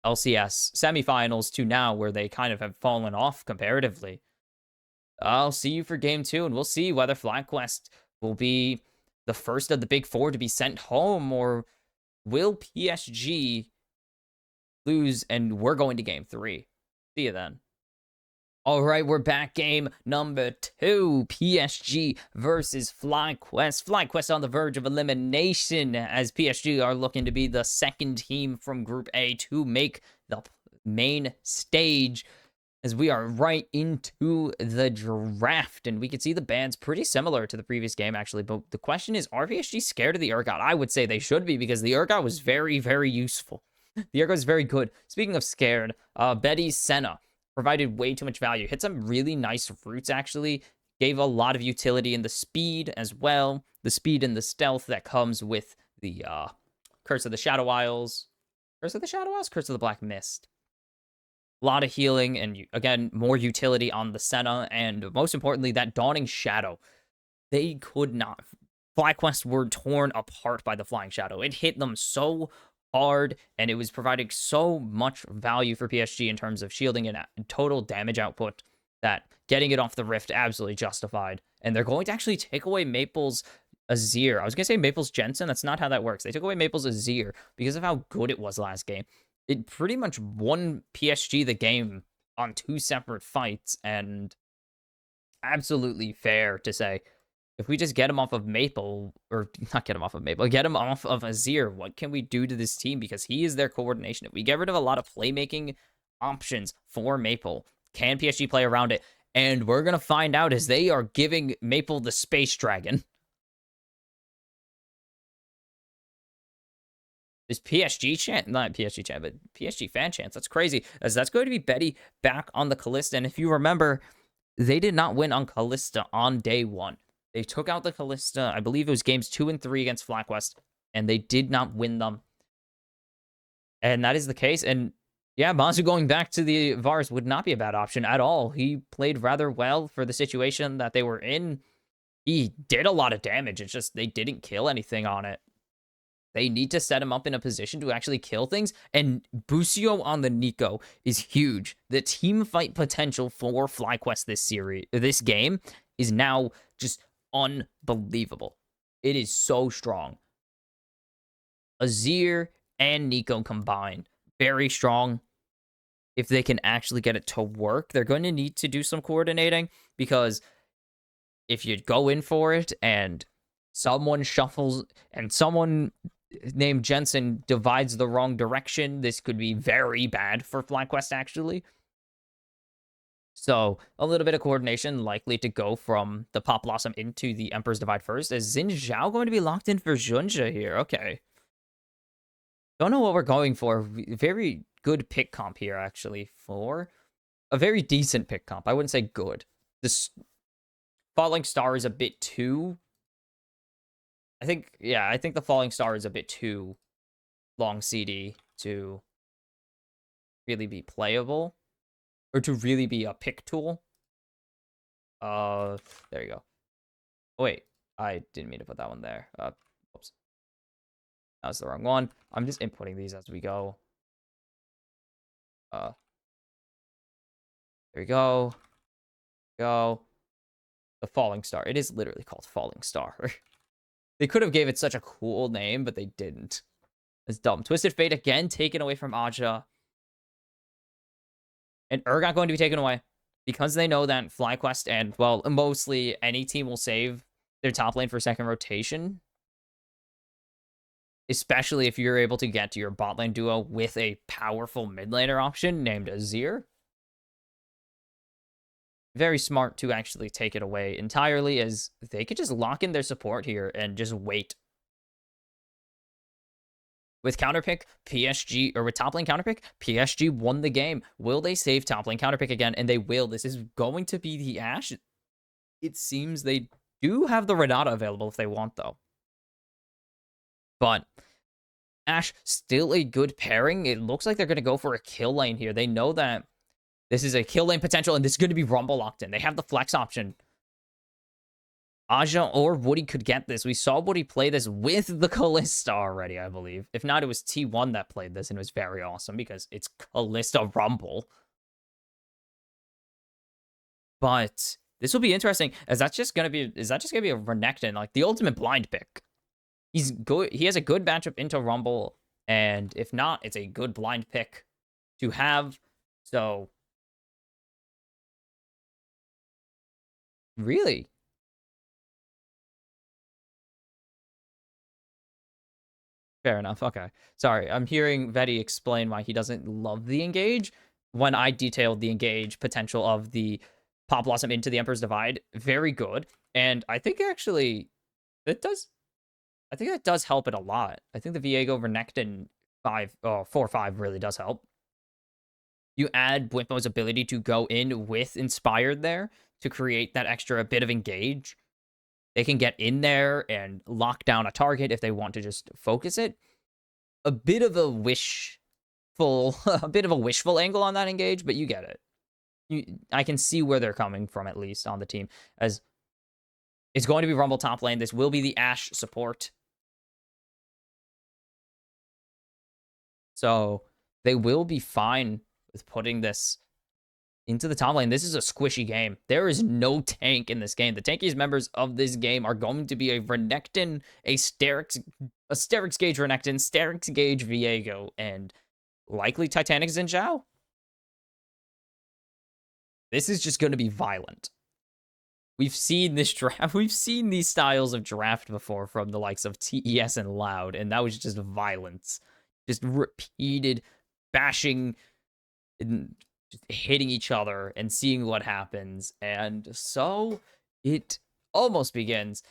LCS semifinals to now, where they kind of have fallen off comparatively. I'll see you for Game 2, and we'll see whether FlyQuest will be the first of the big four to be sent home, or will PSG lose and we're going to Game 3. See you then. All right, we're back. Game number 2, PSG versus FlyQuest. FlyQuest on the verge of elimination, as PSG are looking to be the second team from Group A to make the main stage, as we are right into the draft. And we can see the bans pretty similar to the previous game, actually. But the question is, are PSG scared of the Urgot? I would say they should be, because the Urgot was very, very useful. The Urgot is very good. Speaking of scared, Betty Senna provided way too much value. Hit some really nice roots, actually. Gave a lot of utility in the speed as well. The speed and the stealth that comes with the Curse of the Shadow Isles. Curse of the Shadow Isles? Curse of the Black Mist. A lot of healing and, again, more utility on the Senna. And most importantly, that Dawning Shadow. They could not. FlyQuest were torn apart by the Flying Shadow. It hit them so hard, and it was providing so much value for PSG in terms of shielding and total damage output, that getting it off the Rift absolutely justified. And they're going to actually take away Maple's Azir. I was going to say Maple's Jensen. That's not how that works. They took away Maple's Azir because of how good it was last game. It pretty much won PSG the game on 2 separate fights, and absolutely fair to say, if we just get him off of Maple, or not get him off of Maple, get him off of Azir, what can we do to this team? Because he is their coordination. If we get rid of a lot of playmaking options for Maple, can PSG play around it? And we're going to find out, as they are giving Maple the Space Dragon. This PSG chant, not PSG chant, but PSG fan chants. That's crazy, as that's going to be Betty back on the Kalista. And if you remember, they did not win on Kalista on day 1. They took out the Kalista, I believe it was games 2 and 3 against FlyQuest, and they did not win them. And that is the case. And yeah, Mazu going back to the Vars would not be a bad option at all. He played rather well for the situation that they were in. He did a lot of damage. It's just they didn't kill anything on it. They need to set him up in a position to actually kill things. And Busio on the Nico is huge. The team fight potential for FlyQuest this game is now just unbelievable. It is so strong. Azir and Nico combined, very strong. If they can actually get it to work, they're going to need to do some coordinating, because if you go in for it and someone shuffles and someone named Jensen divides the wrong direction, this could be very bad for FlyQuest, actually. So, a little bit of coordination likely to go from the Pop Blossom into the Emperor's Divide first. Is Xin Zhao going to be locked in for Junja here? Okay. Don't know what we're going for. Very good pick comp here, actually, for a very decent pick comp. I wouldn't say good. This Falling Star is a bit too... I think the Falling Star is a bit too long CD to really be playable, or to really be a pick tool. There you go. Oh, wait, I didn't mean to put that one there. Oops. That was the wrong one. I'm just inputting these as we go. There we go. The Falling Star. It is literally called Falling Star. They could have gave it such a cool name, but they didn't. It's dumb. Twisted Fate again, taken away from Aja. And Urgot going to be taken away, because they know that FlyQuest and, well, mostly any team will save their top lane for second rotation. Especially if you're able to get to your bot lane duo with a powerful mid laner option named Azir. Very smart to actually take it away entirely, as they could just lock in their support here and just wait. With counterpick, PSG, or with top lane counterpick, PSG won the game. Will they save top lane counterpick again? And they will. This is going to be the Ashe. It seems they do have the Renata available if they want, though. But Ashe, still a good pairing. It looks like they're going to go for a kill lane here. They know that this is a kill lane potential, and this is going to be Rumble locked in. They have the flex option. Aja or Woody could get this. We saw Woody play this with the Kalista already, I believe. If not, it was T1 that played this, and it was very awesome because it's Kalista Rumble. But this will be interesting, as that's just gonna be a Renekton, like the ultimate blind pick. He's good. He has a good matchup into Rumble, and if not, it's a good blind pick to have. So really. Fair enough. Okay. Sorry. I'm hearing Vedi explain why he doesn't love the engage when I detailed the engage potential of the Pop Blossom into the Emperor's Divide. Very good. And I think actually that does help it a lot. I think the Viego Renekton 4/5 really does help. You add Bwimpo's ability to go in with Inspired there to create that extra bit of engage. They can get in there and lock down a target if they want to just focus it. A bit of a wishful angle on that engage, but you get it. I can see where they're coming from, at least on the team, as it's going to be Rumble top lane. This will be the Ashe support. So they will be fine with putting this into the top lane. This is a squishy game. There is no tank in this game. The tankiest members of this game are going to be a Renekton, a Sterix Gauge Renekton, Sterix Gauge Viego, and likely Titanic Xin Zhao. This is just going to be violent. We've seen this draft. We've seen these styles of draft before from the likes of TES and Loud, and that was just violence. Just repeated bashing and just hitting each other and seeing what happens. And so it almost begins.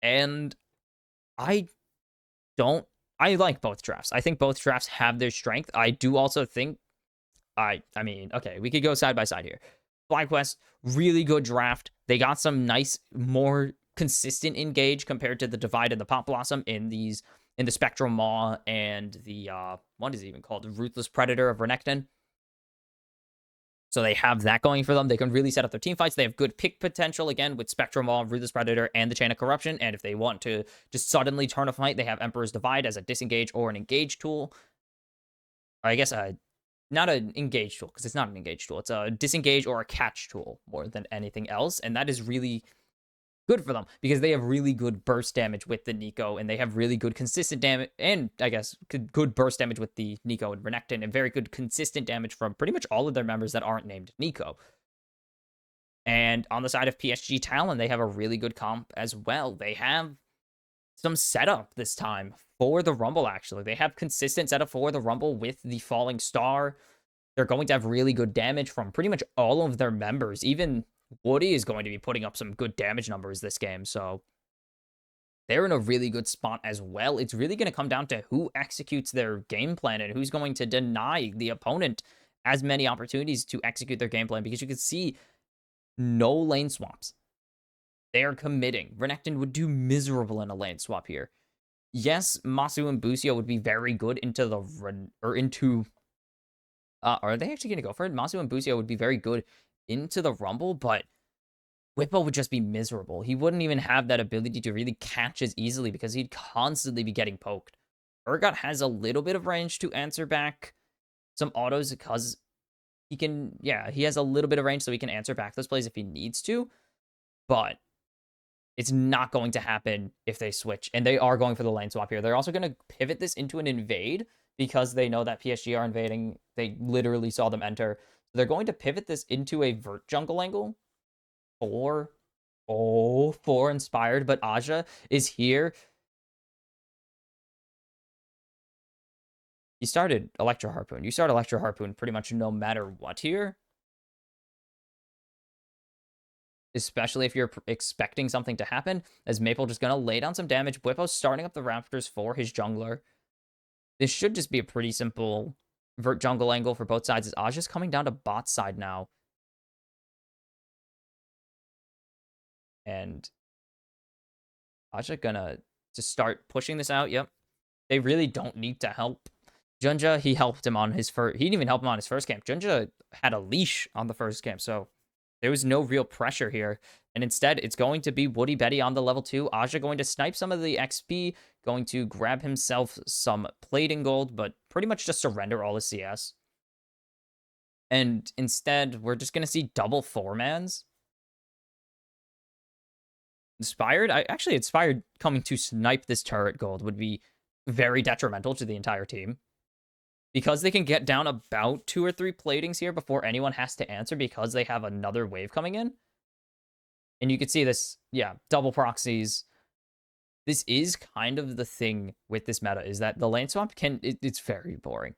And I like both drafts. I think both drafts have their strength. I do also think I mean, okay, we could go side by side here. FlyQuest, really good draft. They got some nice, more consistent engage compared to the Divide and the Pop Blossom in the Spectral Maw and the what is it even called? The Ruthless Predator of Renekton. So they have that going for them. They can really set up their team fights. They have good pick potential, again, with Spectral Maw, Ruthless Predator, and the Chain of Corruption. And if they want to just suddenly turn a fight, they have Emperor's Divide as a disengage or an engage tool. Or I guess not an engage tool, because it's not an engage tool. It's a disengage or a catch tool more than anything else. And that is really good for them because they have really good burst damage with the Nico, and they have really good consistent damage, and I guess good burst damage with the Nico and Renekton, and very good consistent damage from pretty much all of their members that aren't named Nico. And on the side of PSG Talon, they have a really good comp as well. They have some setup this time for the Rumble, actually. They have consistent setup for the Rumble with the Falling Star. They're going to have really good damage from pretty much all of their members. Even Woody is going to be putting up some good damage numbers this game, so they're in a really good spot as well. It's really going to come down to who executes their game plan and who's going to deny the opponent as many opportunities to execute their game plan, because you can see no lane swaps. They are committing. Renekton would do miserable in a lane swap here. Yes, Masu and Busio would be very good into the are they actually going to go for it? Masu and Busio would be very good into the Rumble, but Whippo would just be miserable. He wouldn't even have that ability to really catch as easily because he'd constantly be getting poked. Urgot has a little bit of range to answer back some autos because he can, he has a little bit of range so he can answer back those plays if he needs to, but it's not going to happen if they switch, and they are going for the lane swap here. They're also going to pivot this into an invade because they know that PSG are invading. They literally saw them enter. So they're going to pivot this into a vert jungle angle for Inspired, but Aja is here. You started Electro Harpoon. You start Electro Harpoon pretty much no matter what here. Especially if you're expecting something to happen, as Maple just going to lay down some damage. Bwippo's starting up the Raptors for his jungler. This should just be a pretty simple vert jungle angle for both sides. As Aja's coming down to bot side now. And Aja gonna just start pushing this out. Yep. They really don't need to help. Junja, he helped him on his first... He didn't even help him on his first camp. Junja had a leash on the first camp, so there was no real pressure here. And instead, it's going to be Woody Betty on the level 2. Aja going to snipe some of the XP, going to grab himself some plating gold, but pretty much just surrender all his CS. And instead, we're just going to see double 4-mans. Inspired coming to snipe this turret gold would be very detrimental to the entire team. Because they can get down about 2 or 3 platings here before anyone has to answer because they have another wave coming in. And you can see this, yeah, double proxies. This is kind of the thing with this meta, is that the lane swap it's very boring.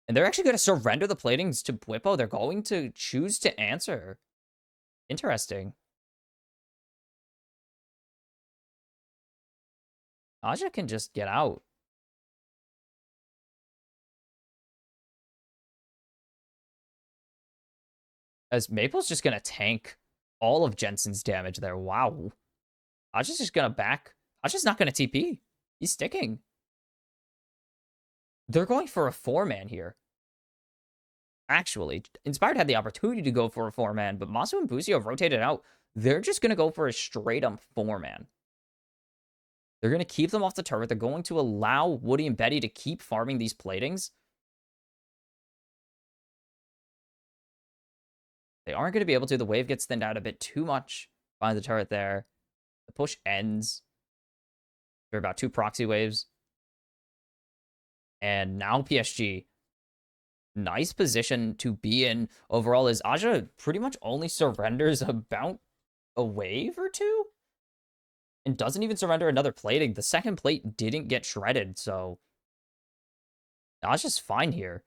And they're actually going to surrender the platings to Bwipo. They're going to choose to answer. Interesting. Aja can just get out. As Maple's just going to tank all of Jensen's damage there. Wow. Aja's just going to back. Aja's not going to TP. He's sticking. They're going for a 4-man here. Actually, Inspired had the opportunity to go for a 4-man, but Masu and Buzio rotated out. They're just going to go for a straight-up 4-man. They're going to keep them off the turret. They're going to allow Woody and Betty to keep farming these platings. They aren't going to be able to. The wave gets thinned out a bit too much behind the turret there. The push ends. There are about 2 proxy waves. And now PSG. Nice position to be in overall, as Aja pretty much only surrenders about a wave or 2. And doesn't even surrender another plating. The second plate didn't get shredded, so Aja's fine here.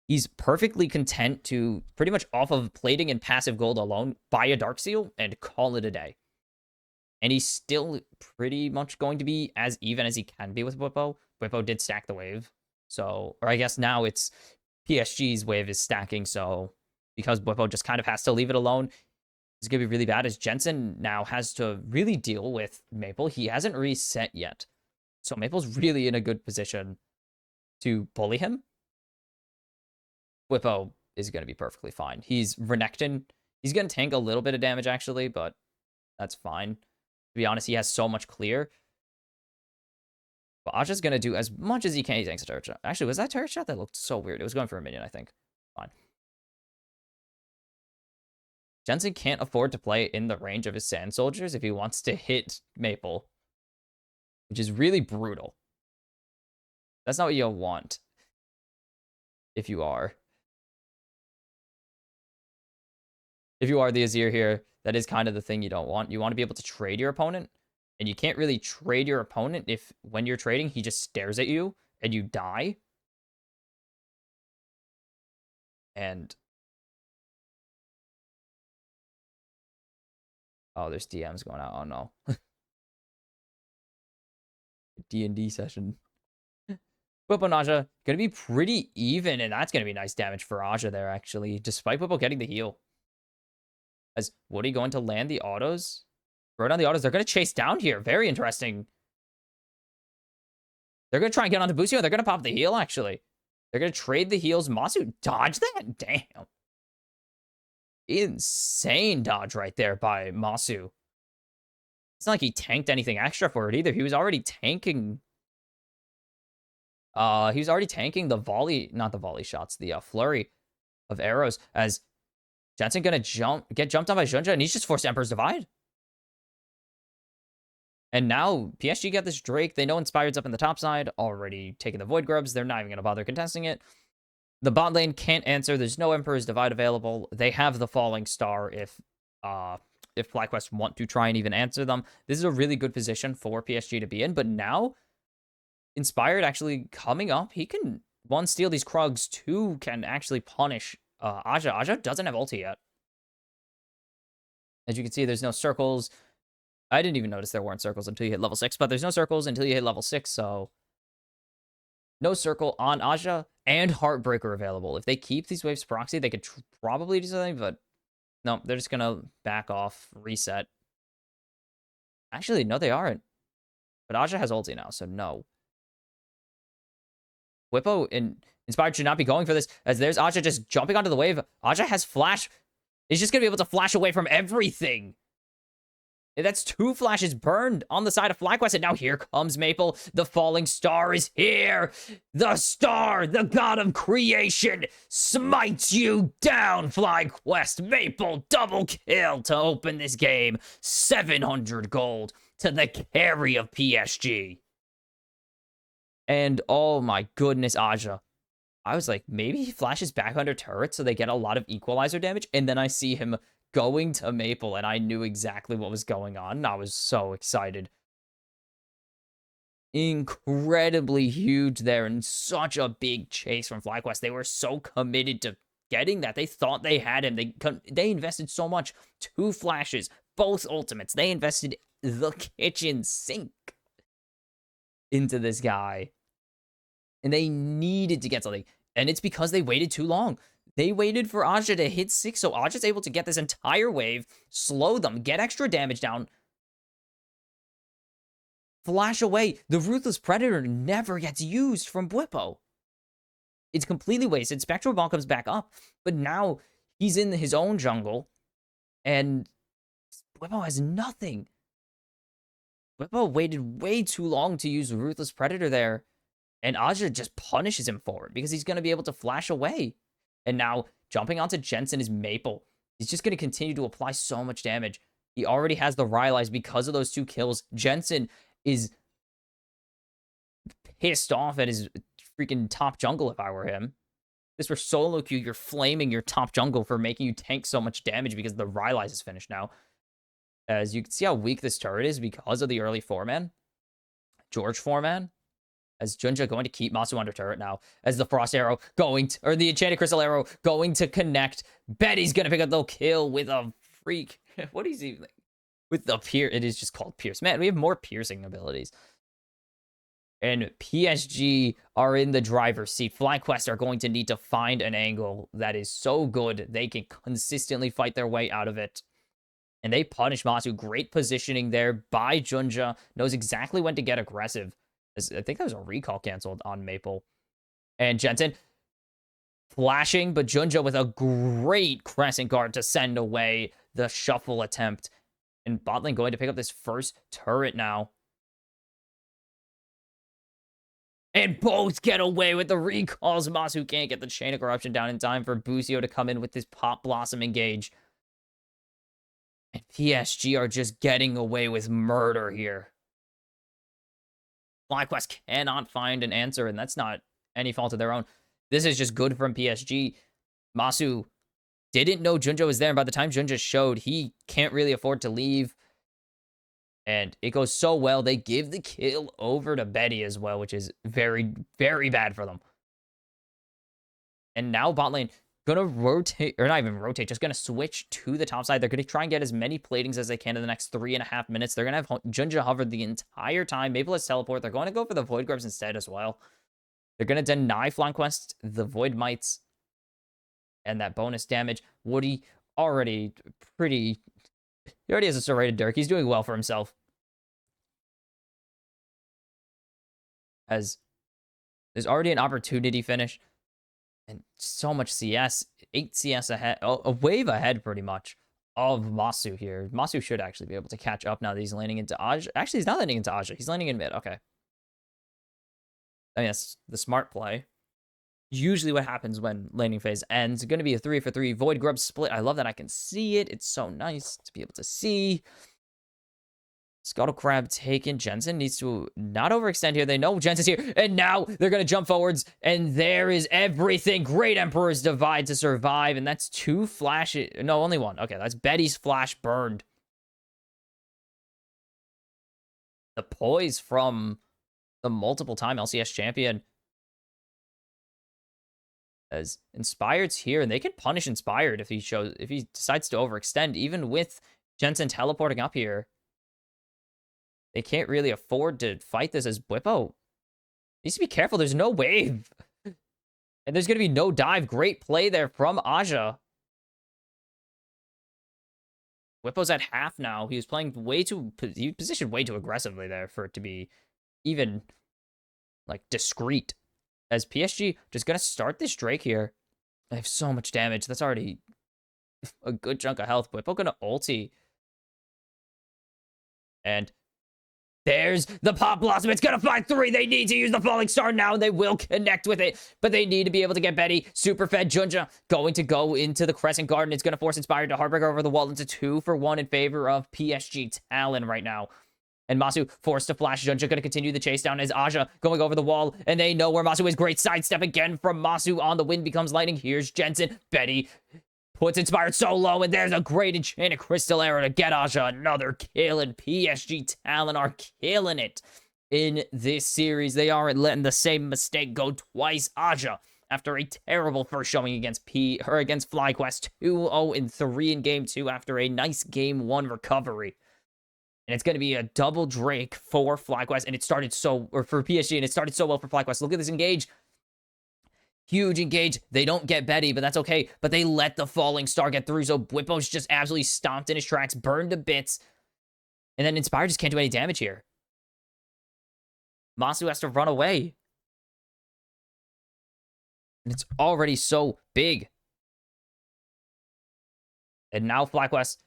He's perfectly content to pretty much off of plating and passive gold alone buy a Dark Seal and call it a day. And he's still pretty much going to be as even as he can be with Bwipo. Bwipo did stack the wave. So, or I guess now it's PSG's wave is stacking. So because Bwipo just kind of has to leave it alone, it's going to be really bad, as Jensen now has to really deal with Maple. He hasn't reset yet. So Maple's really in a good position to bully him. Bwipo is going to be perfectly fine. He's Renekton. He's going to tank a little bit of damage, actually, but that's fine. To be honest, he has so much clear. But Aja's going to do as much as he can. He tanks a turret shot. Actually, was that turret shot? That looked so weird. It was going for a minion, I think. Fine. Jensen can't afford to play in the range of his Sand Soldiers if he wants to hit Maple, which is really brutal. That's not what you'll want if you are. If you are the Azir here, that is kind of the thing you don't want. You want to be able to trade your opponent, and you can't really trade your opponent if when you're trading, he just stares at you and you die. And oh, there's DMs going out. Oh no. D&D session. Bwipo and Aja going to be pretty even, and that's going to be nice damage for Aja there, actually, despite Bwipo getting the heal. As Woody going to land the autos? Throw down the autos. They're going to chase down here. Very interesting. They're going to try and get onto Buzio. They're going to pop the heal, actually. They're going to trade the heals. Masu dodge that? Damn. Insane dodge right there by Masu. It's not like he tanked anything extra for it either. He was already tanking... he was already tanking the volley... Not the volley shots. The flurry of arrows. As Jensen going to get jumped on by Junja, and he's just forced Emperor's Divide. And now PSG got this Drake. They know Inspired's up in the top side, already taking the Void Grubs. They're not even going to bother contesting it. The bot lane can't answer. There's no Emperor's Divide available. They have the Falling Star if FlyQuest want to try and even answer them. This is a really good position for PSG to be in. But now, Inspired actually coming up, he can, 1, steal these Krugs, 2, can actually punish Aja. Aja doesn't have ulti yet. As you can see, there's no circles. I didn't even notice there weren't circles until you hit level 6, but there's no circles until you hit level 6, so No circle on Aja and Heartbreaker available. If they keep these waves proxy, they could probably do something, but no, they're just going to back off, reset. Actually, no, they aren't. But Aja has ulti now, so no. Whippo and Inspired should not be going for this, as there's Aja just jumping onto the wave. Aja has flash. He's just going to be able to flash away from everything. That's 2 flashes burned on the side of FlyQuest, and now here comes Maple. The falling star is here. The star, the god of creation, smites you down, FlyQuest. Maple double kill to open this game. 700 gold to the carry of PSG. And oh my goodness, Aja. I was like, maybe he flashes back under turret so they get a lot of equalizer damage, and then I see him going to Maple, and I knew exactly what was going on, and I was so excited. Incredibly huge there, and such a big chase from FlyQuest. They were so committed to getting that. They thought they had him. They invested so much. 2 flashes, both ultimates. They invested the kitchen sink into this guy. And they needed to get something. And it's because they waited too long. They waited for Aja to hit 6, so Aja's able to get this entire wave, slow them, get extra damage down, flash away. The Ruthless Predator never gets used from Bwipo. It's completely wasted. Spectral Ball comes back up, but now he's in his own jungle, and Bwipo has nothing. Bwipo waited way too long to use Ruthless Predator there, and Aja just punishes him for it because he's going to be able to flash away. And now, jumping onto Jensen is Maple. He's just going to continue to apply so much damage. He already has the Rylai's because of those 2 kills. Jensen is pissed off at his freaking top jungle if I were him. This for solo queue, you're flaming your top jungle for making you tank so much damage because the Rylai's is finished now. As you can see how weak this turret is because of the early 4-man. George 4-man. As Junja going to keep Masu under turret now. As the Frost Arrow going to, or the Enchanted Crystal Arrow going to connect. Betty's going to pick up the kill with a freak. What is he? With the pierce. It is just called Pierce. Man, we have more piercing abilities. And PSG are in the driver's seat. FlyQuest are going to need to find an angle that is so good they can consistently fight their way out of it. And they punish Masu. Great positioning there by Junja. Knows exactly when to get aggressive. I think that was a recall canceled on Maple. And Jensen flashing, but Junja with a great Crescent Guard to send away the shuffle attempt. And botlane going to pick up this first turret now. And both get away with the recalls. Masu can't get the Chain of Corruption down in time for Busio to come in with this Pop Blossom engage. And PSG are just getting away with murder here. FlyQuest cannot find an answer, and that's not any fault of their own. This is just good from PSG. Masu didn't know Junja was there, and by the time Junja showed, he can't really afford to leave. And it goes so well, they give the kill over to Betty as well, which is very, very bad for them. And now bot lane gonna rotate, or not even rotate, just gonna switch to the top side. They're gonna try and get as many platings as they can in the next 3.5 minutes. They're gonna have Junja hover the entire time. Maple has teleport. They're going to go for the Void Grubs instead as well. They're gonna deny FlyQuest the Void Mites and that bonus damage. Woody already pretty, he already has a serrated Dirk. He's doing well for himself. As there's already an opportunity finish. And so much CS, 8 CS ahead, a wave ahead pretty much of Masu here. Masu should actually be able to catch up now that he's landing into Aja. Actually, he's not landing into Aja. He's landing in mid. Okay. I mean, that's the smart play. Usually what happens when landing phase ends. It's going to be a 3-for-3 Void Grub split. I love that I can see it. It's so nice to be able to see. Scuttle Crab taken. Jensen needs to not overextend here. They know Jensen's here. And now they're going to jump forwards. And there is everything. Great Emperor's Divide to survive. And that's 2 flashes. No, only 1. Okay, that's Betty's flash burned. The poise from the multiple-time LCS champion. As Inspired's here. And they can punish Inspired if he decides to overextend. Even with Jensen teleporting up here. They can't really afford to fight this as Bwipo Needs to be careful. There's no wave. And there's going to be no dive. Great play there from Aja. Whippo's at half now. He was playing he positioned way too aggressively there for it to be even, like, discreet. As PSG just going to start this Drake here. I have so much damage. That's already a good chunk of health. Whippo going to ulti. And there's the Pop Blossom. It's going to find 3. They need to use the Falling Star now, and they will connect with it. But they need to be able to get Betty. Super fed Junja going to go into the Crescent Garden. It's going to force Inspired to Heartbreaker over the wall into 2-for-1 in favor of PSG Talon right now. And Masu forced to flash. Junja going to continue the chase down as Aja going over the wall. And they know where Masu is. Great sidestep again from Masu on the wind becomes lightning. Here's Jensen. Betty puts Inspired so low, and there's a great Enchanted Crystal Arrow to get Aja another kill, and PSG Talon are killing it in this series. They aren't letting the same mistake go twice. Aja, after a terrible first showing against FlyQuest, 2-0-3 in Game 2 after a nice Game 1 recovery. And it's going to be a double Drake for FlyQuest, and for PSG, and it started so well for FlyQuest. Look at this engage. Huge engage. They don't get Betty, but that's okay. But they let the Falling Star get through. So Whippo's just absolutely stomped in his tracks, burned to bits. And then Inspired just can't do any damage here. Masu has to run away. And it's already so big. And now FlyQuest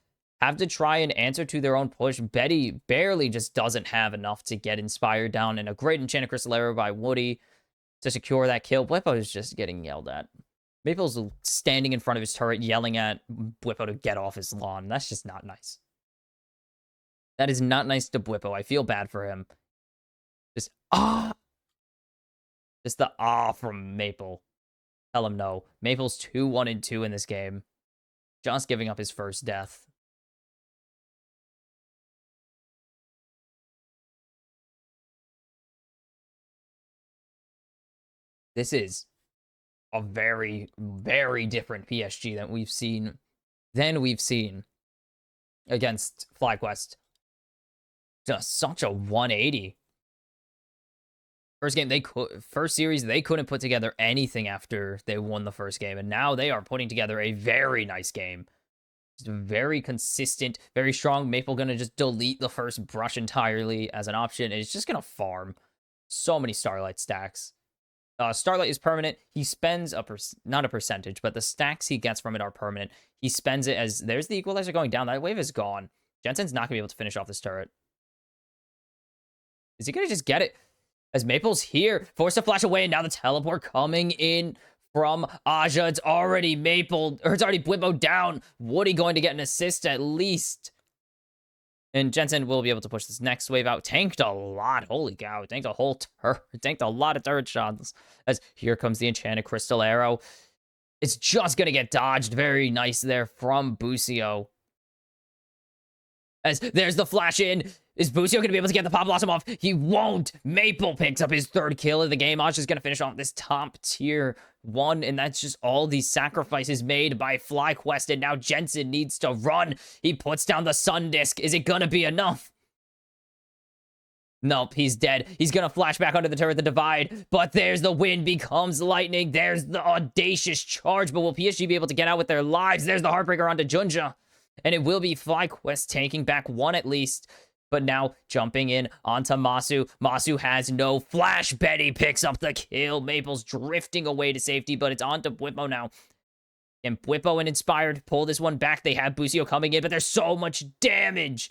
have to try and answer to their own push. Betty barely just doesn't have enough to get Inspired down. And a great Enchanted Crystal Arrow by Woody to secure that kill. Whippo is just getting yelled at. Maple's standing in front of his turret yelling at Whippo to get off his lawn. That's just not nice. That is not nice to Whippo. I feel bad for him. Just the from Maple. Tell him no. Maple's 2-1-2 in this game. Just giving up his first death. This is a very, very different PSG than we've seen against FlyQuest. Just such a 180. First series, they couldn't put together anything after they won the first game, and now they are putting together a very nice game. Just very consistent, very strong. Maple gonna just delete the first brush entirely as an option, and it's just gonna farm so many Starlight stacks. Starlight is permanent. He spends not a percentage, but the stacks he gets from it are permanent. He spends it as there's the equalizer going down. That wave is gone. Jensen's not gonna be able to finish off this turret. Is he gonna just get it? As Maple's here, forced to flash away, and now the teleport coming in from Aja. It's already Whippo down. Woody going to get an assist at least. And Jensen will be able to push this next wave out. Tanked a lot. Holy cow. Tanked a whole turret. Tanked a lot of turret shots. As here comes the Enchanted Crystal Arrow. It's just going to get dodged. Very nice there from Busio. As there's the flash in. Is Busio going to be able to get the Pop Blossom off? He won't. Maple picks up his 3rd kill of the game. Aja's going to finish off this top tier 1. And that's just all these sacrifices made by FlyQuest. And now Jensen needs to run. He puts down the Sun Disc. Is it going to be enough? Nope, he's dead. He's going to flash back under the turret, the divide. But there's the wind becomes lightning. There's the audacious charge. But will PSG be able to get out with their lives? There's the Heartbreaker onto Junja. And it will be FlyQuest taking back 1 at least. But now jumping in onto Masu. Masu has no flash. Betty picks up the kill. Maple's drifting away to safety, but it's onto Whippo now. And Whippo and Inspired pull this one back. They have Busio coming in, but there's so much damage.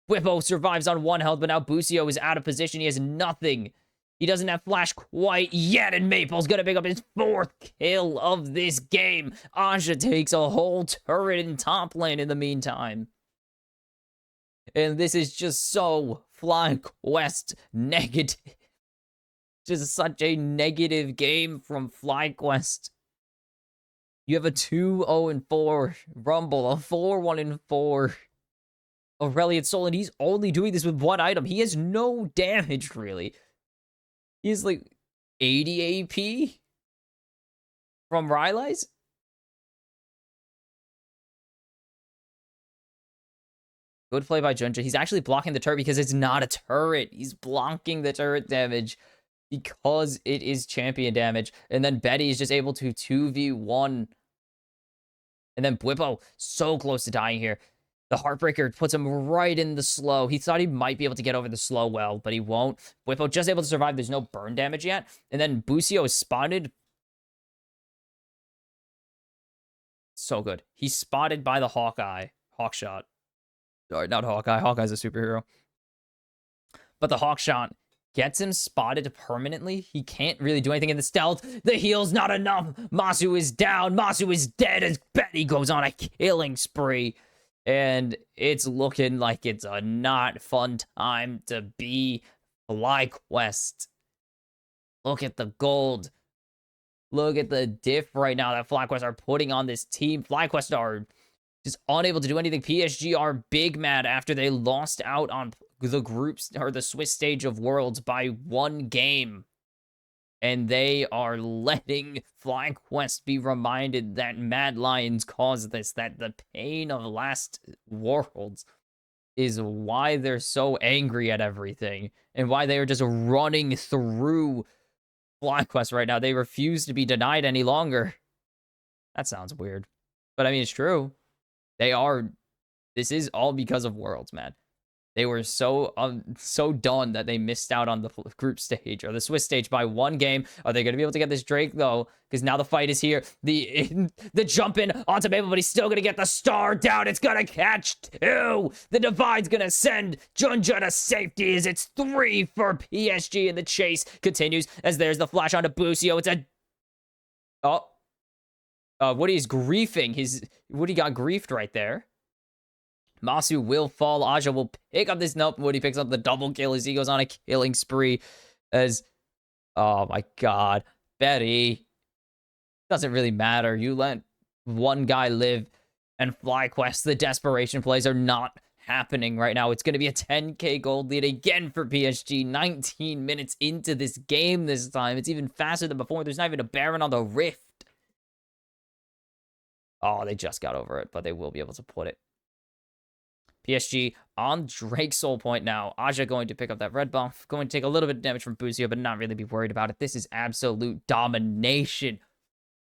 Whippo survives on 1 health, but now Busio is out of position. He has nothing. He doesn't have flash quite yet, and Maple's gonna pick up his 4th kill of this game. Aja takes a whole turret in top lane in the meantime. And this is just so FlyQuest negative. Just such a negative game from FlyQuest. You have a 2-0-4 Rumble, a 4-1-4 Aurelion Sol, and he's only doing this with 1 item. He has no damage, really. He's like 80 AP from Rylai's. Good play by Junja. He's actually blocking the turret because it's not a turret. He's blocking the turret damage. because it is champion damage. And then Betty is just able to 2v1. And then Bwipo, so close to dying here. The Heartbreaker puts him right in the slow. He thought he might be able to get over the slow well, but he won't. Bwipo just able to survive. There's no burn damage yet. And then Busio is spotted. So good. He's spotted by the Hawkshot. Sorry, not Hawkeye. Hawkeye's a superhero. But the Hawkshot gets him spotted permanently. He can't really do anything in the stealth. The heal's not enough. Masu is down. Masu is dead as Betty goes on a killing spree. And it's looking like it's a not fun time to be FlyQuest. Look at the gold. Look at the diff right now that FlyQuest are putting on this team. FlyQuest are just unable to do anything. PSG are big mad after they lost out on the groups or the Swiss stage of Worlds by 1 game. And they are letting FlyQuest be reminded that Mad Lions caused this, that the pain of last Worlds is why they're so angry at everything and why they are just running through FlyQuest right now. They refuse to be denied any longer. That sounds weird, but I mean, it's true. This is all because of Worlds, man. They were so done that they missed out on the group stage or the Swiss stage by 1 game. Are they going to be able to get this Drake, though? Because now the fight is here. The jump in onto Maple, but he's still going to get the star down. It's going to catch 2. The Divide's going to send Junja to safety as it's 3 for PSG, and the chase continues as there's the flash onto Busio. It's a... Woody's griefing. Woody got griefed right there. Masu will fall. Aja will pick up this. Nope. Woody picks up the double kill as he goes on a killing spree. As, oh my god, Betty. Doesn't really matter. You let 1 guy live, and FlyQuest, the desperation plays are not happening right now. It's going to be a 10k gold lead again for PSG. 19 minutes into this game this time. It's even faster than before. There's not even a Baron on the Rift. Oh, they just got over it, but they will be able to put it. PSG on Drake's soul point now. Aja going to pick up that red buff. Going to take a little bit of damage from Busio, but not really be worried about it. This is absolute domination.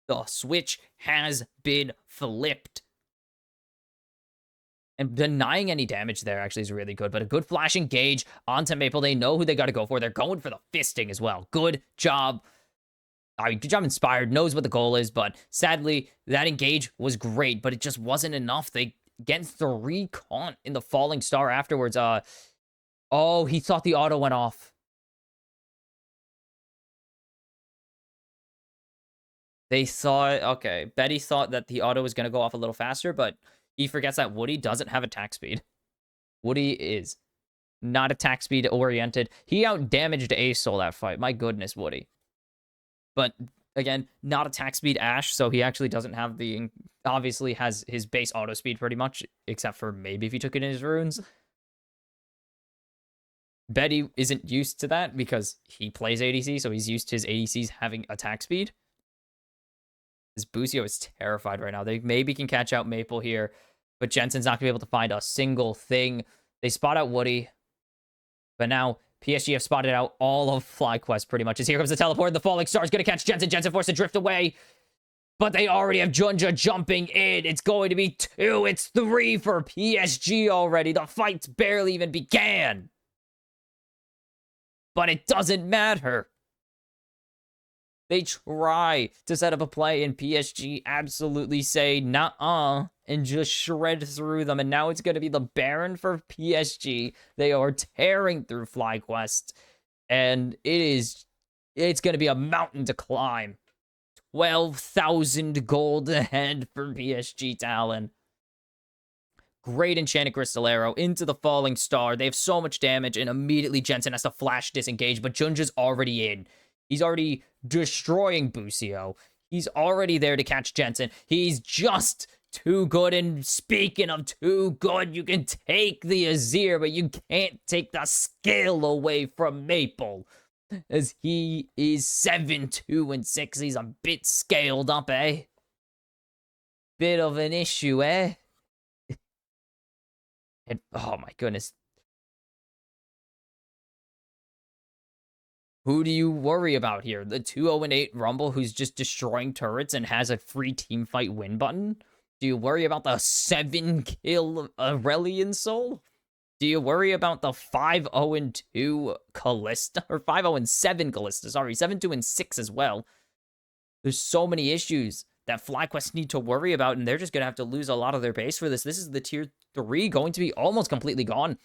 The switch has been flipped. And denying any damage there actually is really good. But a good flash engage onto Maple. They know who they got to go for. They're going for the fisting as well. Good job. Good job, Inspired. Knows what the goal is. But sadly, that engage was great. But it just wasn't enough. They get 3 caught in the falling star afterwards. Oh, he thought the auto went off. They thought, okay, Betty thought that the auto was going to go off a little faster, but he forgets that Woody doesn't have attack speed. Woody is not attack speed oriented. He out-damaged Asoul that fight. My goodness, Woody. But again, not attack speed Ashe, so he actually doesn't have the... Obviously has his base auto speed pretty much, except for maybe if he took it in his runes. Betty isn't used to that because he plays ADC, so he's used to his ADCs having attack speed. This Busio is terrified right now. They maybe can catch out Maple here, but Jensen's not going to be able to find a single thing. They spot out Woody, but now PSG have spotted out all of FlyQuest pretty much. As here comes the teleport, the falling star is going to catch Jensen. Jensen forced to drift away. But they already have Junja jumping in. It's going to be 2. It's 3 for PSG already. The fight's barely even began. But it doesn't matter. They try to set up a play, and PSG absolutely say, nuh-uh, and just shred through them. And now it's going to be the Baron for PSG. They are tearing through FlyQuest. And it's going to be a mountain to climb. 12,000 gold ahead for PSG Talon. Great Enchanted Crystal Arrow into the Falling Star. They have so much damage, and immediately Jensen has to flash disengage, but Junja's already in. He's already destroying Busio. He's already there to catch Jensen. He's just too good, and speaking of too good, you can take the Azir, but you can't take the skill away from Maple. As he is 7-2-6. He's a bit scaled up, eh? Bit of an issue, eh? And, oh my goodness. Who do you worry about here? The 2-0-8 Rumble who's just destroying turrets and has a free team fight win button? Do you worry about the 7-kill Aurelion Soul? Do you worry about the 5-0-2 Callista? Or 5-0-7 Callista, sorry. 7-2-6 as well. There's so many issues that FlyQuest need to worry about, and they're just going to have to lose a lot of their base for this. This is the tier 3 going to be almost completely gone.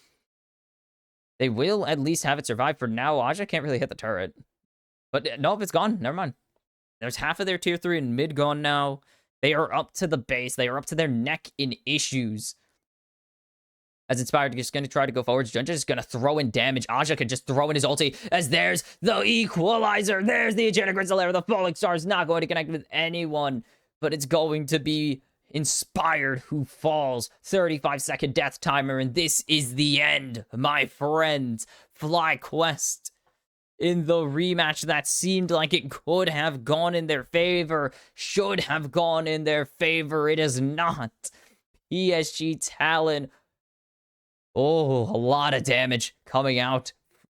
They will at least have it survive for now. Aja can't really hit the turret. But no, if it's gone, never mind. There's half of their tier 3 and mid gone now. They are up to the base. They are up to their neck in issues. As Inspired is going to try to go forwards, Junja is going to throw in damage. Aja can just throw in his ulti as there's the equalizer. There's the Agena Grizzlera. The Falling Star is not going to connect with anyone, but it's going to be Inspired who falls. 35-second death timer, and this is the end, my friends. FlyQuest in the rematch that seemed like it could have gone in their favor, should have gone in their favor. It is not. PSG Talon. Oh, a lot of damage coming out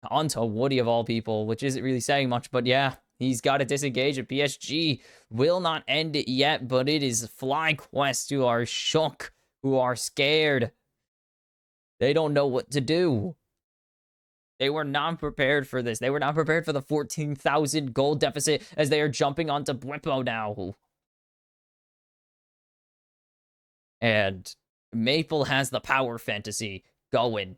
onto Woody of all people, which isn't really saying much, but yeah, he's got to disengage, and PSG will not end it yet, but it is FlyQuest who are shook, who are scared. They don't know what to do. They were not prepared for this. They were not prepared for the 14,000 gold deficit as they are jumping onto Bwipo now. And Maple has the power fantasy going.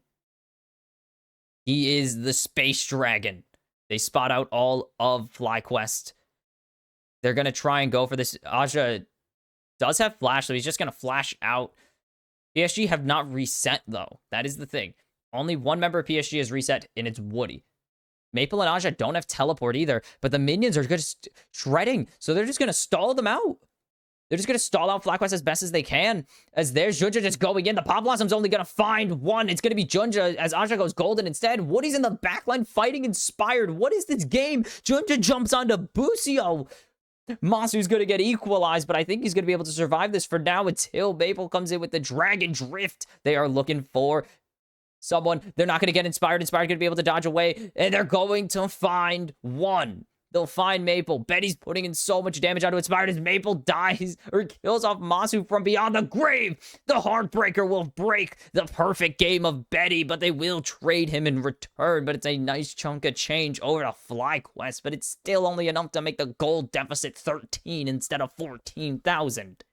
He is the space dragon. They spot out all of FlyQuest. They're going to try and go for this. Aja does have flash, so he's just going to flash out. PSG have not reset, though. That is the thing. Only one member of PSG is reset, and it's Woody. Maple and Aja don't have teleport either, but the minions are just shredding, so they're just going to stall them out. They're just going to stall out FlyQuest as best as they can. As there's Junja just going in. The Pop Blossom's only going to find one. It's going to be Junja as Aja goes golden instead. Woody's in the backline fighting Inspired. What is this game? Junja jumps onto Busio. Masu's going to get equalized, but I think he's going to be able to survive this for now until Maple comes in with the Dragon Drift. They are looking for someone. They're not going to get Inspired. Inspired going to be able to dodge away, and they're going to find one. They'll find Maple. Betty's putting in so much damage onto Inspired as Maple dies or kills off Masu from beyond the grave. The Heartbreaker will break the perfect game of Betty, but they will trade him in return. But it's a nice chunk of change over to FlyQuest, but it's still only enough to make the gold deficit 13 instead of 14,000.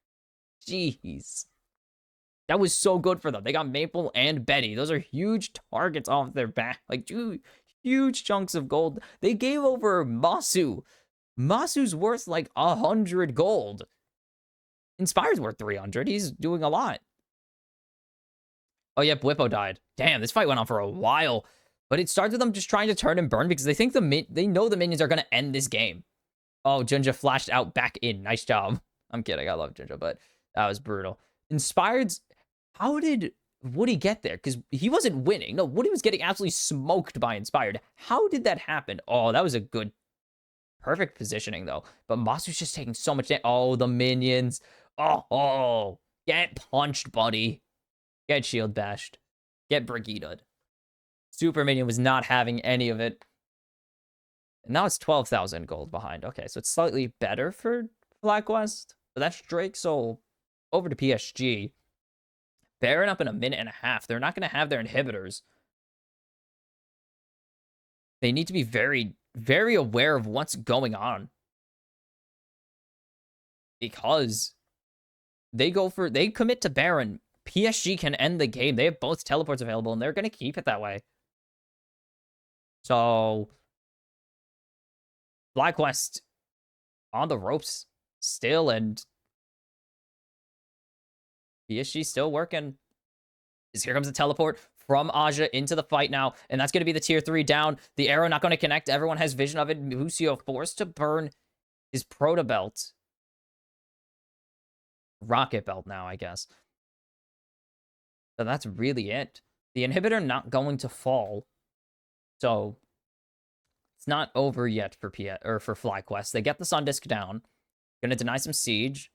Jeez. That was so good for them. They got Maple and Betty. Those are huge targets off their back. Like, dude, huge chunks of gold. They gave over Masu. Masu's worth like 100 gold. Inspired's worth 300. He's doing a lot. Oh, yeah, Bwipo died. Damn, this fight went on for a while. But it starts with them just trying to turn and burn because they think they know the minions are going to end this game. Oh, Junja flashed out back in. Nice job. I'm kidding. I love Junja, but that was brutal. Inspired's... How did Woody get there? Because he wasn't winning. No, Woody was getting absolutely smoked by Inspired. How did that happen? Oh, that was a good, perfect positioning, though. But Masu's just taking so much damage. Oh, the minions. Oh, get punched, buddy. Get shield bashed. Get Brigida'd. Super Minion was not having any of it. And now it's 12,000 gold behind. Okay, so it's slightly better for FlyQuest. But that's Drake Soul over to PSG. Baron up in a minute and a half. They're not going to have their inhibitors. They need to be very, very aware of what's going on. Because they commit to Baron. PSG can end the game. They have both teleports available, and they're going to keep it that way. So, FlyQuest on the ropes still, and PSG still working. Here comes the teleport from Aja into the fight now, and that's going to be the tier 3 down. The arrow not going to connect. Everyone has vision of it. Busio forced to burn his proto belt. Rocket belt now, I guess. So that's really it. The inhibitor not going to fall. So it's not over yet for FlyQuest. They get the Sun Disc down. Going to deny some siege.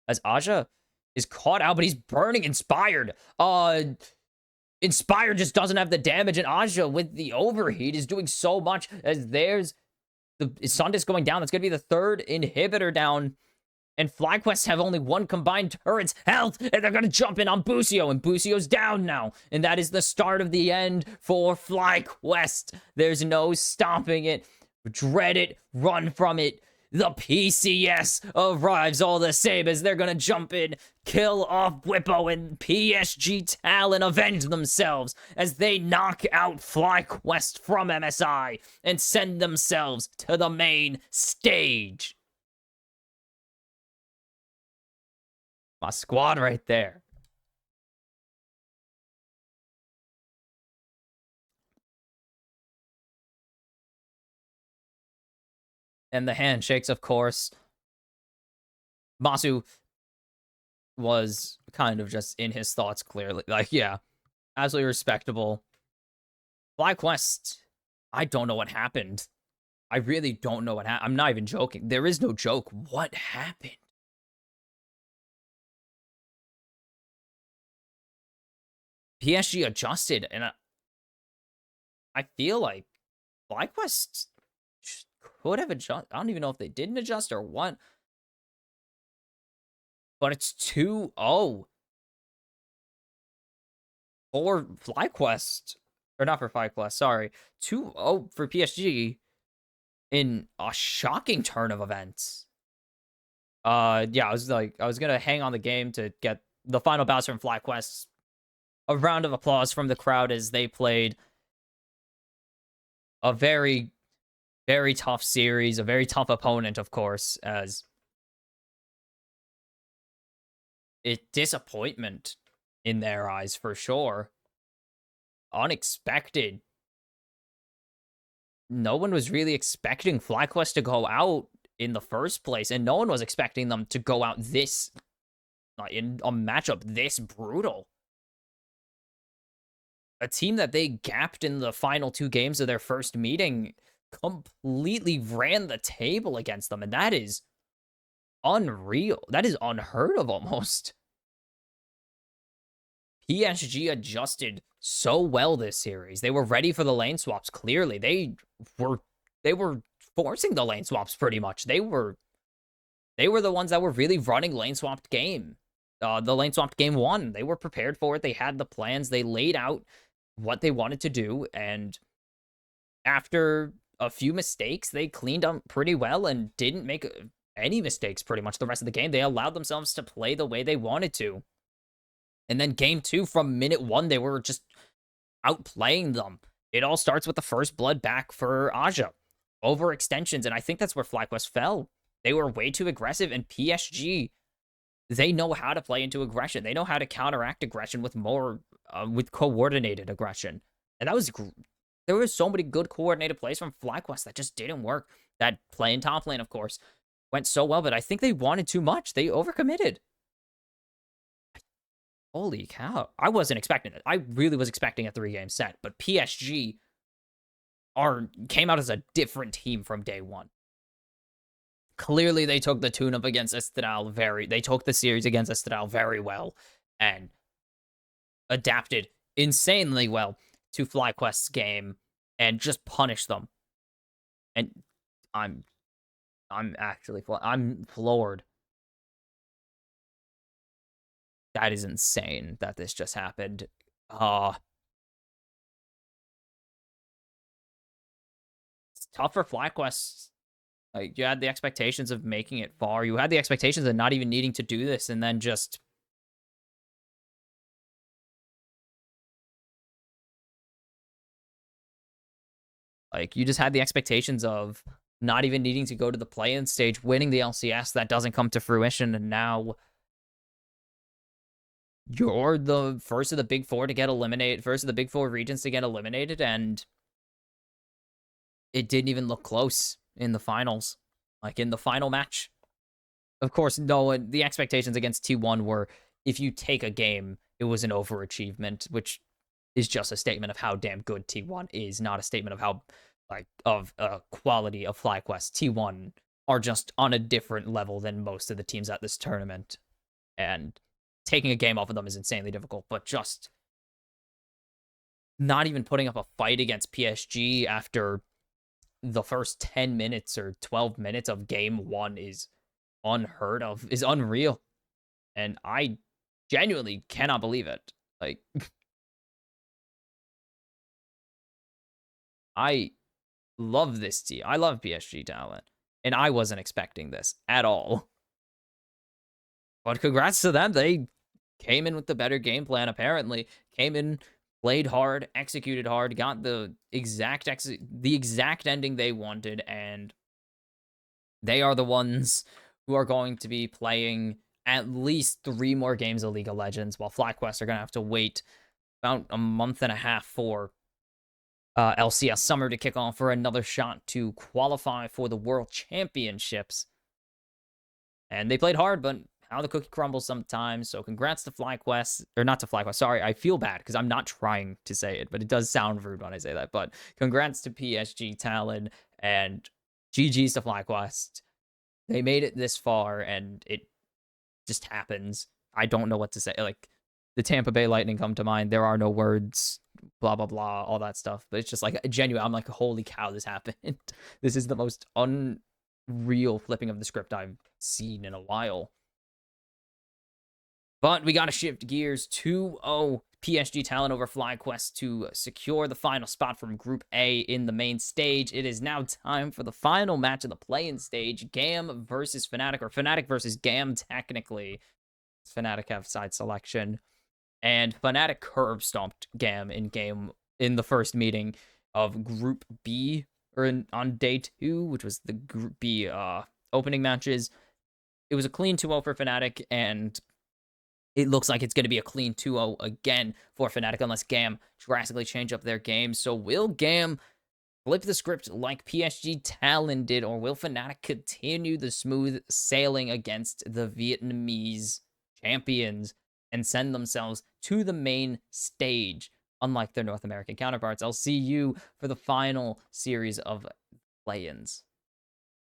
As Aja is caught out, but he's burning Inspired. Inspire just doesn't have the damage, and Aja with the overheat is doing so much as there's the Sundis going down. That's going to be the third inhibitor down. And FlyQuest have only one combined turret's health, and they're going to jump in on Busio, and Busio's down now. And that is the start of the end for FlyQuest. There's no stopping it. Dread it, run from it. The PCS arrives all the same as they're going to jump in, kill off Whippo, and PSG Talon avenge themselves as they knock out FlyQuest from MSI and send themselves to the main stage. My squad right there. And the handshakes, of course. Masu was kind of just in his thoughts, clearly. Like, yeah, absolutely respectable. FlyQuest, I don't know what happened. I really don't know what happened. I'm not even joking. There is no joke. What happened? PSG adjusted, and I feel like FlyQuest could have adjusted. I don't even know if they didn't adjust or what. But it's 2-0 for FlyQuest. Or not for FlyQuest, sorry. 2-0 for PSG in a shocking turn of events. Yeah, I was gonna hang on the game to get the final bounce from FlyQuest. A round of applause from the crowd as they played a very, very tough series, a very tough opponent, of course, as disappointment in their eyes, for sure. Unexpected. No one was really expecting FlyQuest to go out in the first place, and no one was expecting them to go out this, in a matchup this brutal. A team that they gapped in the final 2 games of their first meeting completely ran the table against them, and that is unreal. That is unheard of almost. PSG adjusted so well this series. They were ready for the lane swaps, clearly. They were forcing the lane swaps pretty much. They were the ones that were really running lane swapped game. The lane swapped game 1. They were prepared for it. They had the plans. They laid out what they wanted to do, and after a few mistakes, they cleaned up pretty well and didn't make any mistakes pretty much the rest of the game. They allowed themselves to play the way they wanted to. And then game 2, from minute 1, they were just outplaying them. It all starts with the first blood back for Aja. Overextensions, and I think that's where FlyQuest fell. They were way too aggressive, and PSG, they know how to play into aggression. They know how to counteract aggression with more, with coordinated aggression. And that was, there were so many good coordinated plays from FlyQuest that just didn't work. That play in top lane, of course, went so well, but I think they wanted too much. They overcommitted. Holy cow. I wasn't expecting it. I really was expecting a 3-game set, but PSG came out as a different team from day 1. Clearly, they took the tune-up against Estral they took the series against Estral very well and adapted insanely well to FlyQuest's game and just punished them. And I'm floored. That is insane that this just happened. It's tough for FlyQuest. Like, you had the expectations of making it far. You had the expectations of not even needing to do this, and then just... Like, you just had the expectations of not even needing to go to the play-in stage, winning the LCS. That doesn't come to fruition, and now you're the first of the Big Four to get eliminated, first of the Big Four regions to get eliminated, and it didn't even look close in the finals. Like, in the final match. Of course, the expectations against T1 were, if you take a game, it was an overachievement, which is just a statement of how damn good T1 is, not a statement of how, quality of FlyQuest. T1 are just on a different level than most of the teams at this tournament, and taking a game off of them is insanely difficult, but just not even putting up a fight against PSG after the first 10 minutes or 12 minutes of game one is unheard of, is unreal. And I genuinely cannot believe it. Like, I love this team. I love PSG Talon. And I wasn't expecting this at all. But congrats to them. They came in with the better game plan, apparently. Came in, played hard, executed hard, got the exact ending they wanted, and they are the ones who are going to be playing at least 3 more games of League of Legends, while FlyQuest are going to have to wait about a month and a half for LCS Summer to kick off for another shot to qualify for the World Championships. And they played hard, but how the cookie crumbles sometimes. So congrats to FlyQuest, or not to FlyQuest. Sorry, I feel bad because I'm not trying to say it, but it does sound rude when I say that. But congrats to PSG Talon and GG's to FlyQuest. They made it this far, and it just happens. I don't know what to say. Like, the Tampa Bay Lightning come to mind. There are no words, blah, blah, blah, all that stuff. But it's just like genuine. I'm like, holy cow, this happened. This is the most unreal flipping of the script I've seen in a while. But we got to shift gears. 2-0 PSG Talon over FlyQuest to secure the final spot from Group A in the main stage. It is now time for the final match of the play-in stage. GAM versus Fnatic, or Fnatic versus GAM, technically. Fnatic have side selection. And Fnatic curb stomped GAM in the first meeting of Group B, or on day 2, which was the Group B opening matches. It was a clean 2-0 for Fnatic, and it looks like it's going to be a clean 2-0 again for Fnatic unless GAM drastically change up their game. So will GAM flip the script like PSG Talon did, or will Fnatic continue the smooth sailing against the Vietnamese champions and send themselves to the main stage, unlike their North American counterparts? I'll see you for the final series of play-ins.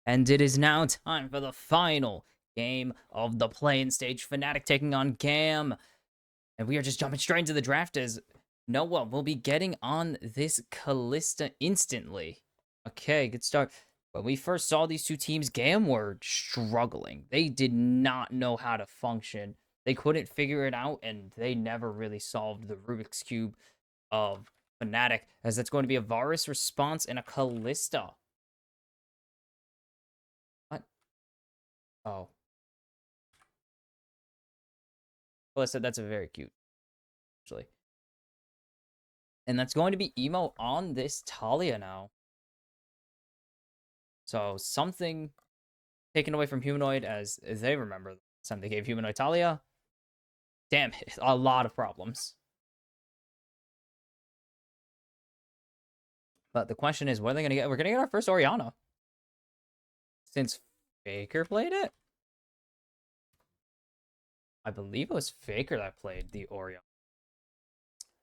And it is now time for the final game of the play-in stage. Fnatic taking on GAM. And we are just jumping straight into the draft as Noah will be getting on this Kalista instantly. Okay, good start. When we first saw these two teams, GAM were struggling. They did not know how to function. They couldn't figure it out, and they never really solved the Rubik's Cube of Fnatic, as that's going to be a Varus response and a Kalista. What? Oh. Kalista, that's a very cute, actually. And that's going to be emo on this Talia now. So something taken away from Humanoid, as they remember the time they gave Humanoid Talia. Damn, a lot of problems. But the question is, what are they going to get? We're going to get our first Orianna. Since Faker played it? I believe it was Faker that played the Orianna.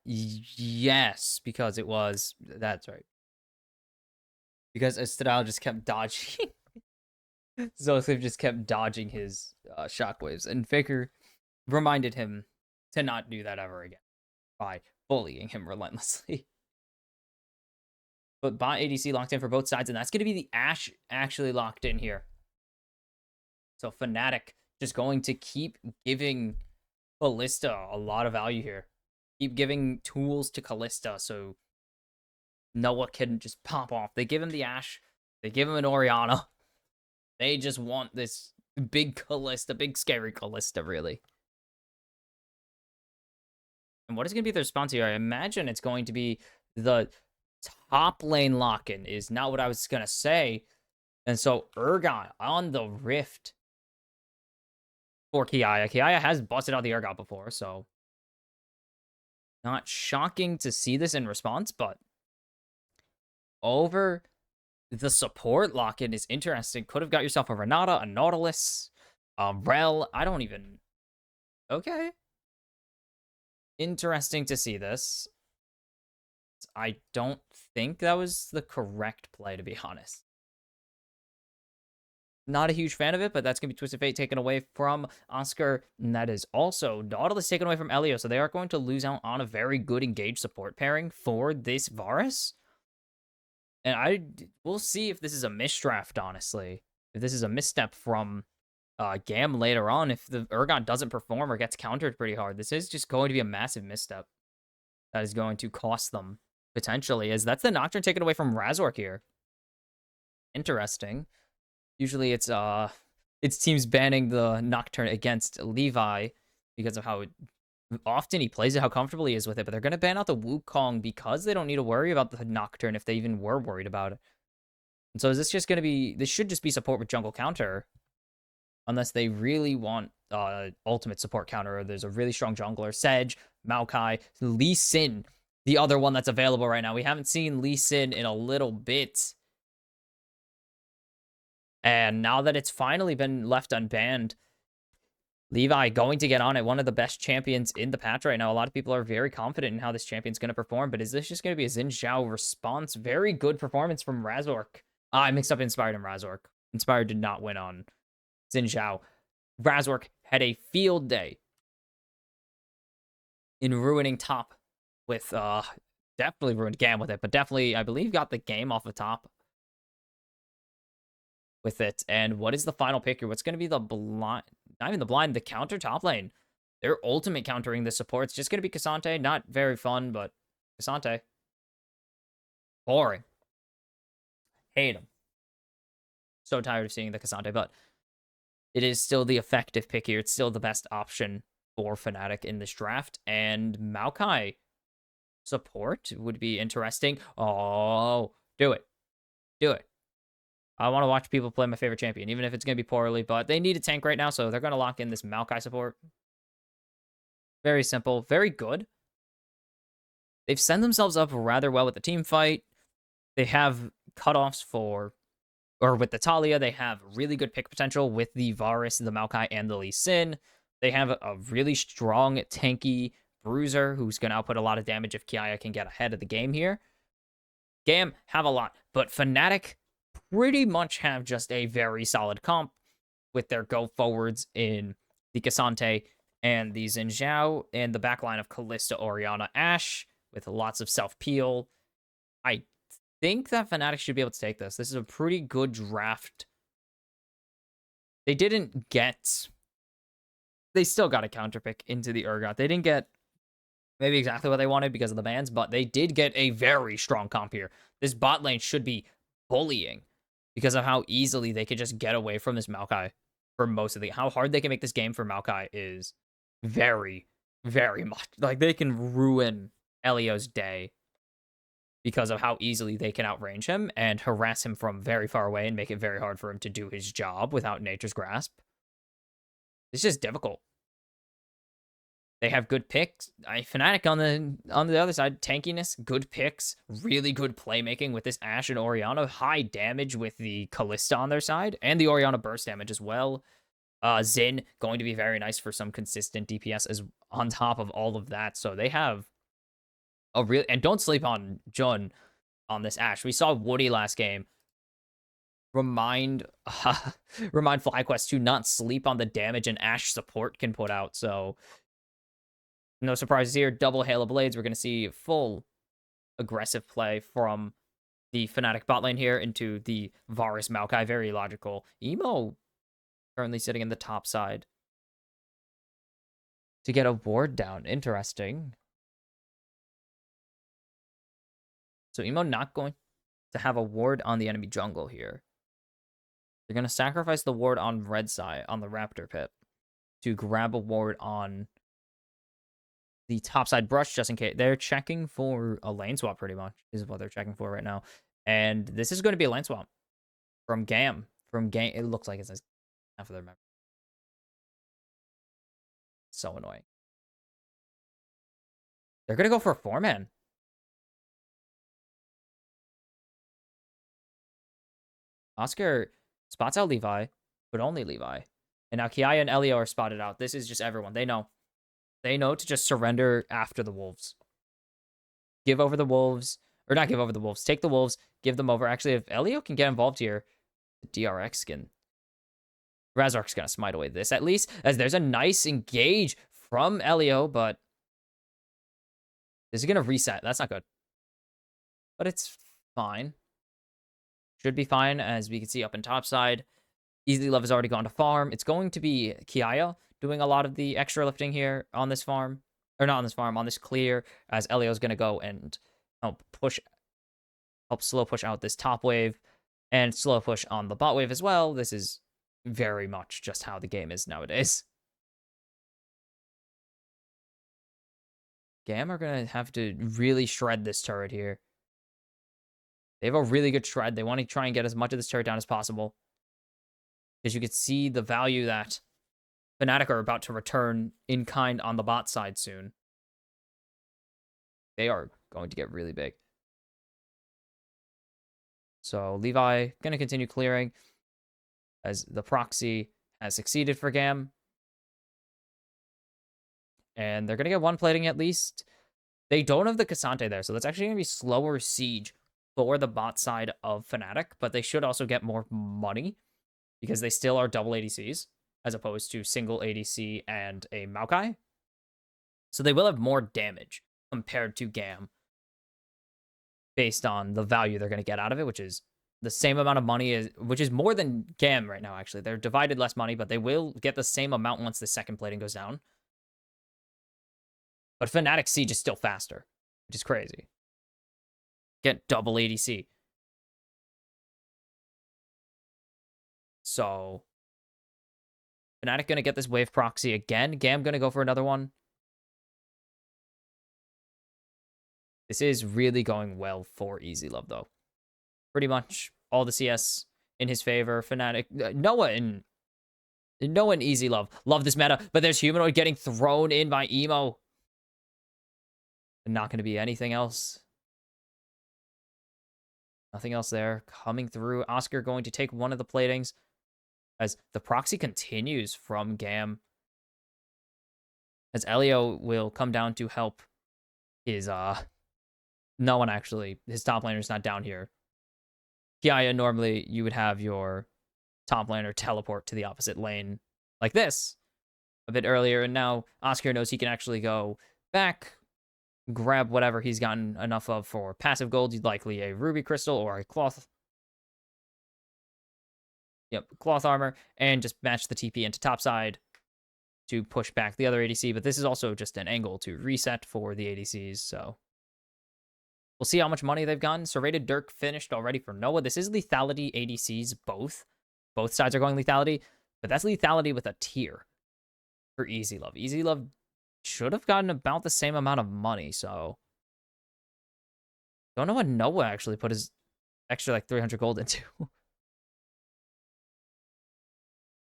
Yes, because it was... That's right. Because Estral just kept dodging. Zolciv just kept dodging his shockwaves. And Faker reminded him to not do that ever again by bullying him relentlessly. But bot ADC locked in for both sides, and that's going to be the Ashe actually locked in here. So Fnatic just going to keep giving Kalista a lot of value here. Keep giving tools to Kalista so Noah can just pop off. They give him the Ashe. They give him an Orianna. They just want this big Kalista, big scary Kalista, really. And what is going to be the response here? I imagine it's going to be the top lane lock-in is not what I was going to say. And so Urgot on the Rift for Kiaya. Kiaya has busted out the Urgot before, so not shocking to see this in response, but over the support lock-in is interesting. Could have got yourself a Renata, a Nautilus, a Rel. I don't even... Okay. Interesting to see this. I don't think that was the correct play, to be honest. Not a huge fan of it, but that's going to be Twisted Fate taken away from Oscar. And that is also Nautilus taken away from Elio. So they are going to lose out on a very good engaged support pairing for this Varus. And we'll see if this is a misdraft, honestly. If this is a misstep from GAM later on, if the Urgot doesn't perform or gets countered pretty hard. This is just going to be a massive misstep that is going to cost them, potentially, as that's the Nocturne taken away from Razork here. Interesting. Usually it's teams banning the Nocturne against Levi because of how often he plays it, how comfortable he is with it, but they're going to ban out the Wukong because they don't need to worry about the Nocturne if they even were worried about it. And so is this just going to be, this should just be support with jungle counter, unless they really want ultimate support counter, or there's a really strong jungler. Sedge, Maokai, Lee Sin, the other one that's available right now. We haven't seen Lee Sin in a little bit. And now that it's finally been left unbanned, Levi going to get on it. One of the best champions in the patch right now. A lot of people are very confident in how this champion's going to perform, but is this just going to be a Xin Zhao response? Very good performance from Razork. I mixed up Inspired and Razork. Inspired did not win on Xin Zhao. Razork had a field day in ruining top with, definitely ruined GAM with it, but definitely, I believe, got the game off the top with it. And what is the final pick here? What's going to be the blind, not even the blind, the counter top lane? They're ultimate countering the support. It's just going to be Cassante. Not very fun, but Cassante. Boring. Hate him. So tired of seeing the Cassante, but it is still the effective pick here. It's still the best option for Fnatic in this draft. And Maokai support would be interesting. Oh, do it. Do it. I want to watch people play my favorite champion, even if it's going to be poorly, but they need a tank right now, so they're going to lock in this Maokai support. Very simple. Very good. They've set themselves up rather well with the team fight. They have cutoffs for, or with the Talia, they have really good pick potential with the Varus, the Maokai, and the Lee Sin. They have a really strong, tanky Bruiser who's going to output a lot of damage if Kiaya can get ahead of the game here. GAM have a lot, but Fnatic pretty much have just a very solid comp with their go forwards in the Cassante and the Xin Zhao and the backline of Kalista, Orianna, Ashe with lots of self-peel. I think that Fnatic should be able to take this. This is a pretty good draft. They didn't get... They still got a counterpick into the Urgot. They didn't get maybe exactly what they wanted because of the bans, but they did get a very strong comp here. This bot lane should be bullying because of how easily they could just get away from this Maokai for most of the... How hard they can make this game for Maokai is very, very much. Like, they can ruin Elio's day because of how easily they can outrange him and harass him from very far away and make it very hard for him to do his job without Nature's Grasp. It's just difficult. They have good picks. Fnatic on the other side, tankiness, good picks, really good playmaking with this Ashe and Orianna, high damage with the Kalista on their side, and the Orianna burst damage as well. Xin going to be very nice for some consistent DPS as on top of all of that. So they have a real... And don't sleep on Jun on this Ashe. We saw Woody last game. Remind FlyQuest to not sleep on the damage an Ashe support can put out. So no surprises here. Double Hail of Blades. We're going to see full aggressive play from the Fnatic bot lane here into the Varus Maokai. Very logical. Emo currently sitting in the top side to get a ward down. Interesting. So Emo not going to have a ward on the enemy jungle here. They're going to sacrifice the ward on red side, on the Raptor pit, to grab a ward on the top side brush, just in case. They're checking for a lane swap, pretty much, is what they're checking for right now. And this is going to be a lane swap from GAM. It looks like it's half of their memory. So annoying. They're going to go for a 4-man. Oscar spots out Levi, but only Levi. And now Kiaya and Elio are spotted out. This is just everyone. They know. They know to just surrender after the wolves. Give over the wolves. Or not give over the wolves. Take the wolves. Give them over. Actually, if Elio can get involved here, the DRX skin Razork's going to smite away this at least, as there's a nice engage from Elio, but this is going to reset. That's not good. But it's fine. Should be fine, as we can see up in top side. Easy Love has already gone to farm. It's going to be Kiaya doing a lot of the extra lifting here on this farm. Or not on this farm, on this clear, as Elio's going to go and help slow push out this top wave and slow push on the bot wave as well. This is very much just how the game is nowadays. GAM are going to have to really shred this turret here. They have a really good shred. They want to try and get as much of this turret down as possible, because you can see the value that Fnatic are about to return in kind on the bot side soon. They are going to get really big. So Levi going to continue clearing, as the proxy has succeeded for GAM. And they're going to get one plating at least. They don't have the Cassante there, so that's actually going to be slower siege for the bot side of Fnatic, but they should also get more money, because they still are double ADCs, as opposed to single ADC and a Maokai. So they will have more damage compared to GAM, based on the value they're going to get out of it, which is the same amount of money, which is more than GAM right now, actually. They're divided less money, but they will get the same amount once the second plating goes down. But Fnatic siege is still faster, which is crazy. Get double ADC. So Fnatic going to get this wave proxy again. GAM going to go for another one. This is really going well for Easy Love, though. Pretty much all the CS in his favor. Fnatic, Noah and Easy Love love this meta, but there's Humanoid getting thrown in by Emo. Not going to be anything else. Nothing else there. Coming through. Oscar going to take one of the platings, as the proxy continues from GAM. As Elio will come down to help his, no one actually. His top laner's not down here. Kiaya, normally you would have your top laner teleport to the opposite lane like this a bit earlier, and now Oscar knows he can actually go back, grab whatever he's gotten enough of for passive gold, likely a ruby crystal or a cloth. Yep, cloth armor, and just match the TP into topside to push back the other ADC. But this is also just an angle to reset for the ADCs, so we'll see how much money they've gotten. Serrated Dirk finished already for Noah. This is lethality ADCs, both. Both sides are going lethality, but that's lethality with a tier for Easy Love. Easy Love should have gotten about the same amount of money, so don't know what Noah actually put his extra, 300 gold into.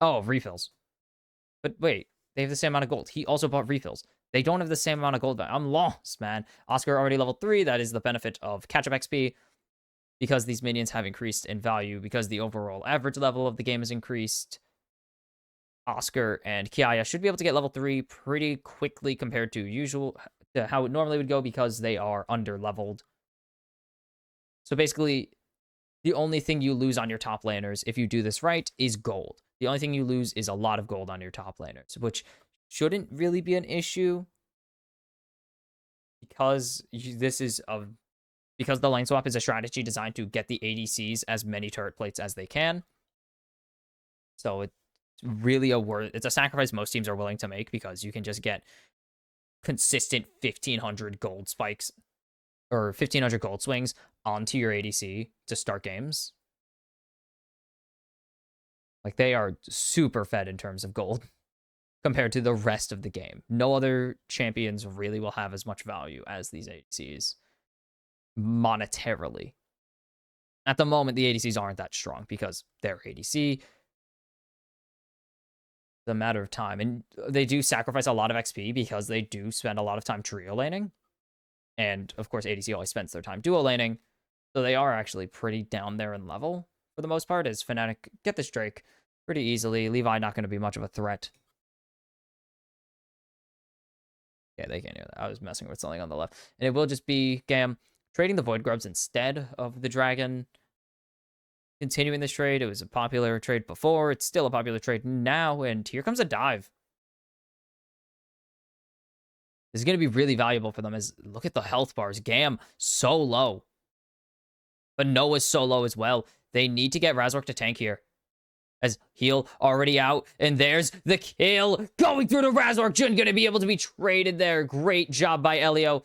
Oh, refills. But wait, they have the same amount of gold. He also bought refills. They don't have the same amount of gold. I'm lost, man. Oscar already level 3. That is the benefit of catch-up XP, because these minions have increased in value, because the overall average level of the game has increased. Oscar and Kiaya should be able to get level 3 pretty quickly compared to how it normally would go, because they are under-leveled. So basically, the only thing you lose on your top laners, if you do this right, is gold. The only thing you lose is a lot of gold on your top laners, which shouldn't really be an issue, because because the lane swap is a strategy designed to get the ADCs as many turret plates as they can. So it's really it's a sacrifice most teams are willing to make, because you can just get consistent 1,500 gold spikes or 1,500 gold swings onto your ADC to start games. They are super fed in terms of gold compared to the rest of the game. No other champions really will have as much value as these ADCs monetarily. At the moment, the ADCs aren't that strong because they're ADC. It's a matter of time. And they do sacrifice a lot of XP because they do spend a lot of time trio laning. And, of course, ADC always spends their time duo laning. So they are actually pretty down there in level for the most part, as Fnatic get this Drake pretty easily. Levi not going to be much of a threat. Yeah, they can't hear that. I was messing with something on the left. And it will just be GAM trading the Void Grubs instead of the Dragon. continuing this trade. It was a popular trade before. It's still a popular trade now. And here comes a dive. This is going to be really valuable for them. As look at the health bars. GAM, so low. But Noah's so low as well. They need to get Razork to tank here. As heal already out. And there's the kill. Going through to Razork. Jun going to be able to be traded there. Great job by Elio.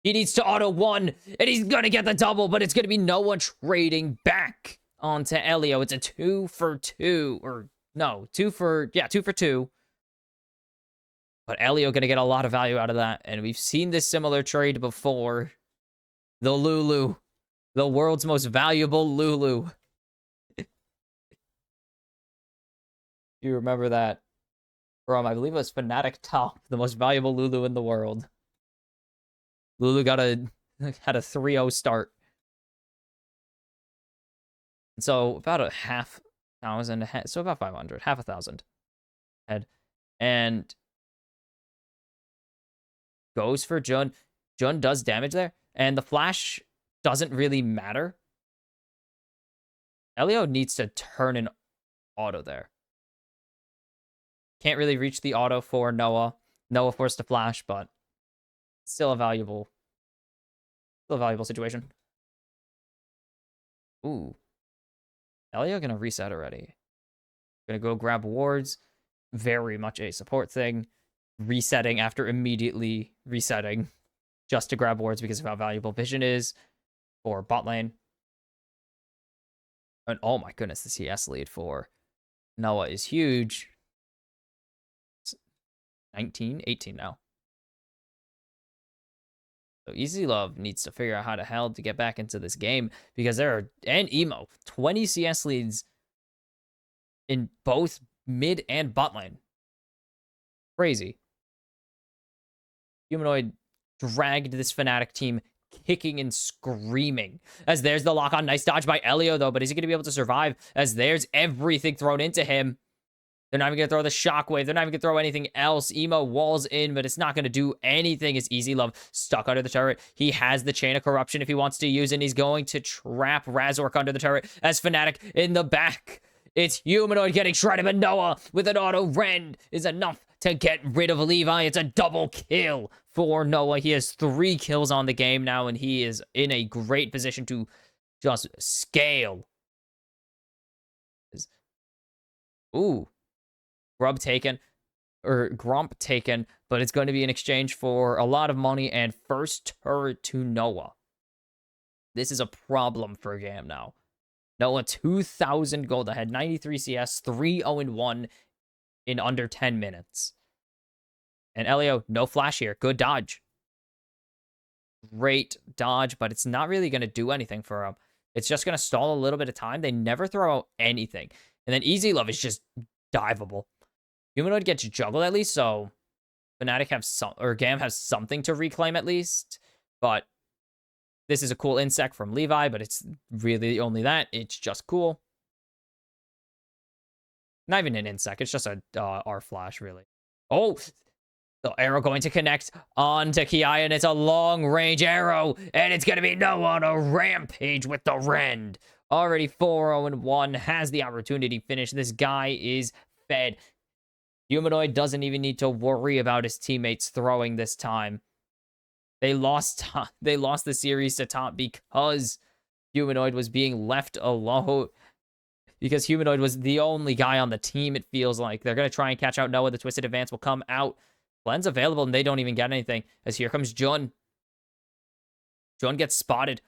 He needs to auto one. And he's going to get the double. But it's going to be Noah trading back onto Elio. It's a 2 for 2. Or no, 2 for 2. But Elio going to get a lot of value out of that. And we've seen this similar trade before. The Lulu. The world's most valuable Lulu. You remember that from, I believe it was Fnatic top, the most valuable Lulu in the world. Lulu had a 3-0 start. So about a half thousand, so about 500, half a thousand head. And goes for Jun. Jun does damage there. And the flash doesn't really matter. Elio needs to turn an auto there. Can't really reach the auto for Noah. Noah forced to flash, but still a valuable situation. Ooh. Elio gonna reset already. Gonna go grab wards. Very much a support thing. Resetting after immediately resetting. Just to grab wards because of how valuable vision is. For bot lane. And oh my goodness, the CS lead for Noah is huge. 19, 18 now. So Easy Love needs to figure out how the hell to get back into this game because there are, and Emo, 20 CS leads in both mid and bot lane. Crazy. Humanoid dragged this Fnatic team kicking and screaming. As there's the lock on. Nice dodge by Elio though, but is he going to be able to survive? As there's everything thrown into him. They're not even going to throw the shockwave. They're not even going to throw anything else. Emo walls in, but it's not going to do anything. As Easy Love stuck under the turret. He has the Chain of Corruption if he wants to use it. And he's going to trap Razork under the turret as Fnatic in the back. It's Humanoid getting shredded, but Noah with an auto rend is enough to get rid of Levi. It's a double kill for Noah. He has 3 kills on the game now, and he is in a great position to just scale. Ooh. Grump taken, but it's going to be in exchange for a lot of money and first turret to Noah. This is a problem for GAM now. Noah, 2,000 gold ahead, 93 CS, 3-0-1 in under 10 minutes. And Elio, no flash here. Good dodge. Great dodge, but it's not really going to do anything for him. It's just going to stall a little bit of time. They never throw out anything. And then Easy Love is just diveable. Humanoid gets juggled at least, so Fnatic have GAM has something to reclaim at least. But this is a cool insect from Levi, but it's really only that. It's just cool. Not even an insect. It's just a R flash, really. Oh, the arrow going to connect onto Ki, and it's a long-range arrow, and it's going to be Noah on a rampage with the Rend. Already 4-0-1, has the opportunity to finish. This guy is fed. Humanoid doesn't even need to worry about his teammates throwing this time. They lost the series to top because Humanoid was being left alone. Because Humanoid was the only guy on the team, it feels like. They're going to try and catch out Noah. The Twisted Advance will come out. Blend's available, and they don't even get anything. As here comes Jun. Jun gets spotted.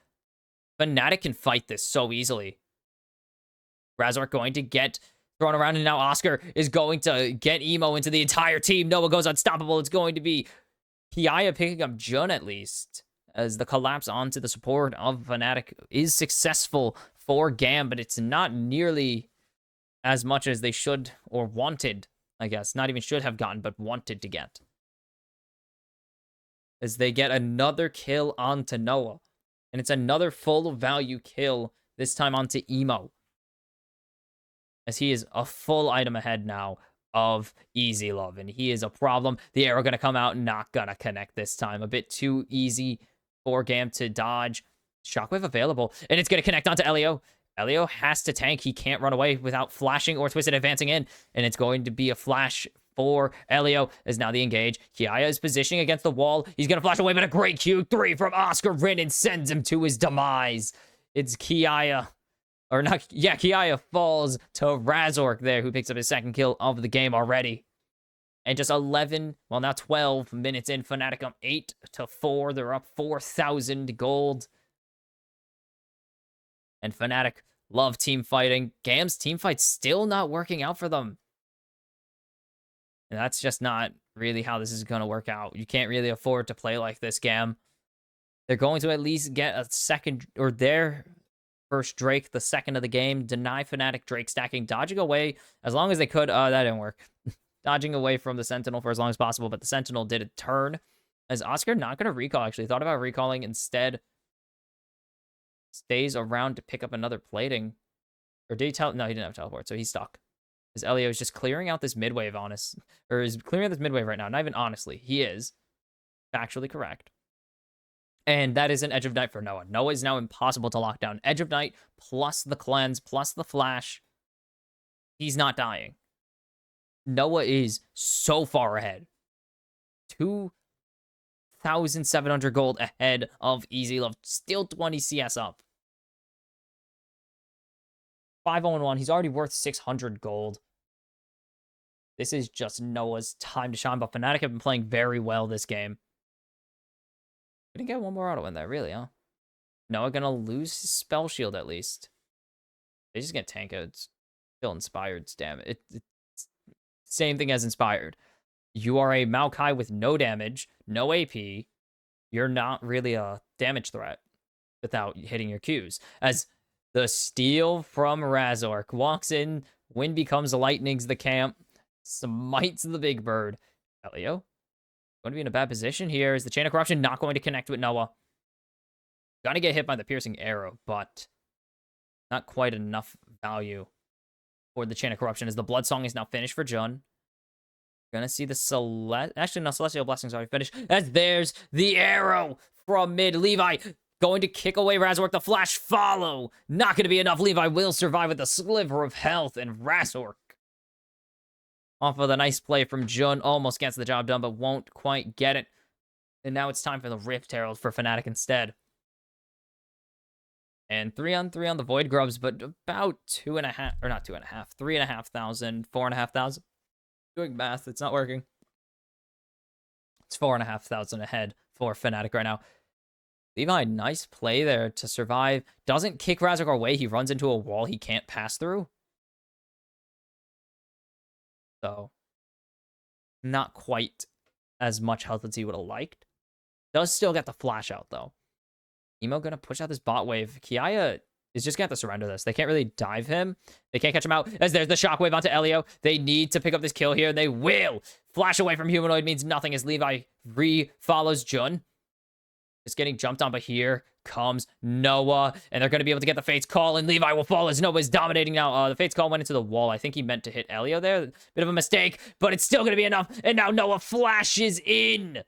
Fnatic can fight this so easily. Razork going to get thrown around, and now Oscar is going to get Emo into the entire team. Noah goes unstoppable. It's going to be Kiaya picking up Jun at least, as the collapse onto the support of Fnatic is successful for GAM, but it's not nearly as much as they should or wanted, I guess. Not even should have gotten, but wanted to get. As they get another kill onto Noah. And it's another full value kill, this time onto Emo. As he is a full item ahead now of Easy Love, and he is a problem. The arrow going to come out, not going to connect this time. A bit too easy for GAM to dodge. Shockwave available, and it's going to connect onto Elio. Elio has to tank. He can't run away without flashing or Twisted advancing in. And it's going to be a flash for Elio as now the engage. Kiaya is positioning against the wall. He's going to flash away, but a great Q3 from Oscar Rin sends him to his demise. It's Kiaya. Or not, yeah, Kiaya falls to Razork there, who picks up his second kill of the game already. And just 11, well, now 12 minutes in, Fnatic up 8-4. They're up 4,000 gold. And Fnatic love team fighting. GAM's team fight's still not working out for them. And that's just not really how this is going to work out. You can't really afford to play like this, GAM. They're going to at least get a second, or their first Drake, the second of the game. Deny Fnatic Drake stacking, dodging away as long as they could. That didn't work. Dodging away from the Sentinel for as long as possible, but the Sentinel did a turn. As Oscar not going to recall, actually. Thought about recalling instead. Stays around to pick up another plating. Or did he tell? No, he didn't have teleport, so he's stuck. As Elio is just clearing out this mid wave, or is clearing out this mid wave right now. Not even honestly. He is factually correct. And that is an Edge of Night for Noah. Noah is now impossible to lock down. Edge of Night plus the cleanse plus the flash. He's not dying. Noah is so far ahead. 2,700 gold ahead of Easy Love. Still 20 CS up. 5-0-1. He's already worth 600 gold. This is just Noah's time to shine. But Fnatic have been playing very well this game. Gonna get one more auto in there, really, huh? Noah gonna lose his spell shield at least. They just get tank it. It's still inspired, damn it. It's same thing as inspired. You are a Maokai with no damage, no AP. You're not really a damage threat without hitting your Qs. As the steal from Razork walks in, wind becomes lightnings the camp, smites the big bird. Elio going to be in a bad position here. Is the Chain of Corruption not going to connect with Noah? Gonna get hit by the piercing arrow, but not quite enough value for the Chain of Corruption as the Blood Song is now finished for Jun. Gonna see the Actually, no, Celestial Blessing's already finished. As there's the arrow from mid. Levi going to kick away Razork. The flash follow. Not gonna be enough. Levi will survive with a sliver of health, and Razork off of the nice play from Jun almost gets the job done, but won't quite get it. And now it's time for the Rift Herald for Fnatic instead. And 3-on-3 on the Void Grubs, but about 2.5, or not 2.5, 3,500, 4,500. Doing math, it's not working. It's 4,500 ahead for Fnatic right now. Levi, nice play there to survive. Doesn't kick Razork away. He runs into a wall he can't pass through. So, not quite as much health as he would have liked. Does still get the flash out, though. Emo gonna push out this bot wave. Kiaya is just gonna have to surrender this. They can't really dive him. They can't catch him out. As there's the shockwave onto Elio. They need to pick up this kill here, and they will. Flash away from Humanoid means nothing as Levi re-follows Jun. Just getting jumped on, but here comes Noah, and they're going to be able to get the Fate's Call, and Levi will fall as Noah is dominating now. The Fate's Call went into the wall. I think he meant to hit Elio there. Bit of a mistake, but it's still going to be enough, and now Noah flashes in.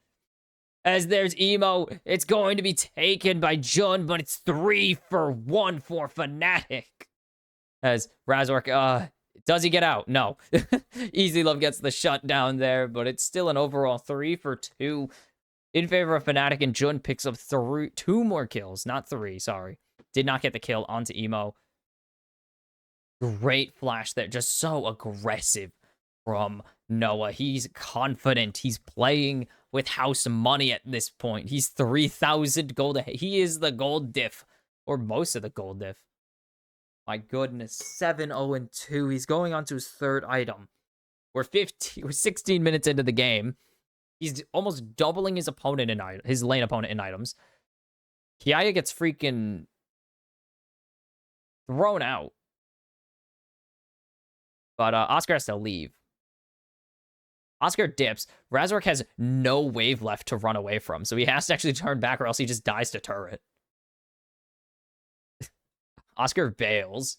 As there's Emo, it's going to be taken by Jun, but it's 3-for-1 for Fnatic. As Razork, does he get out? No. Easy Love gets the shutdown there, but it's still an overall 3-for-2 in favor of Fnatic, and Jun picks up 2 more kills. Not 3, sorry. Did not get the kill onto Emo. Great flash there, just so aggressive from Noah. He's confident. He's playing with house money at this point. He's 3,000 gold ahead. He is the gold diff, or most of the gold diff. My goodness, 7-0-2. He's going on to his 3rd item. We're 16 minutes into the game. He's almost doubling his opponent in his lane opponent in items. Kiaya gets freaking thrown out. But Oscar has to leave. Oscar dips. Razork has no wave left to run away from, so he has to actually turn back or else he just dies to turret. Oscar bails.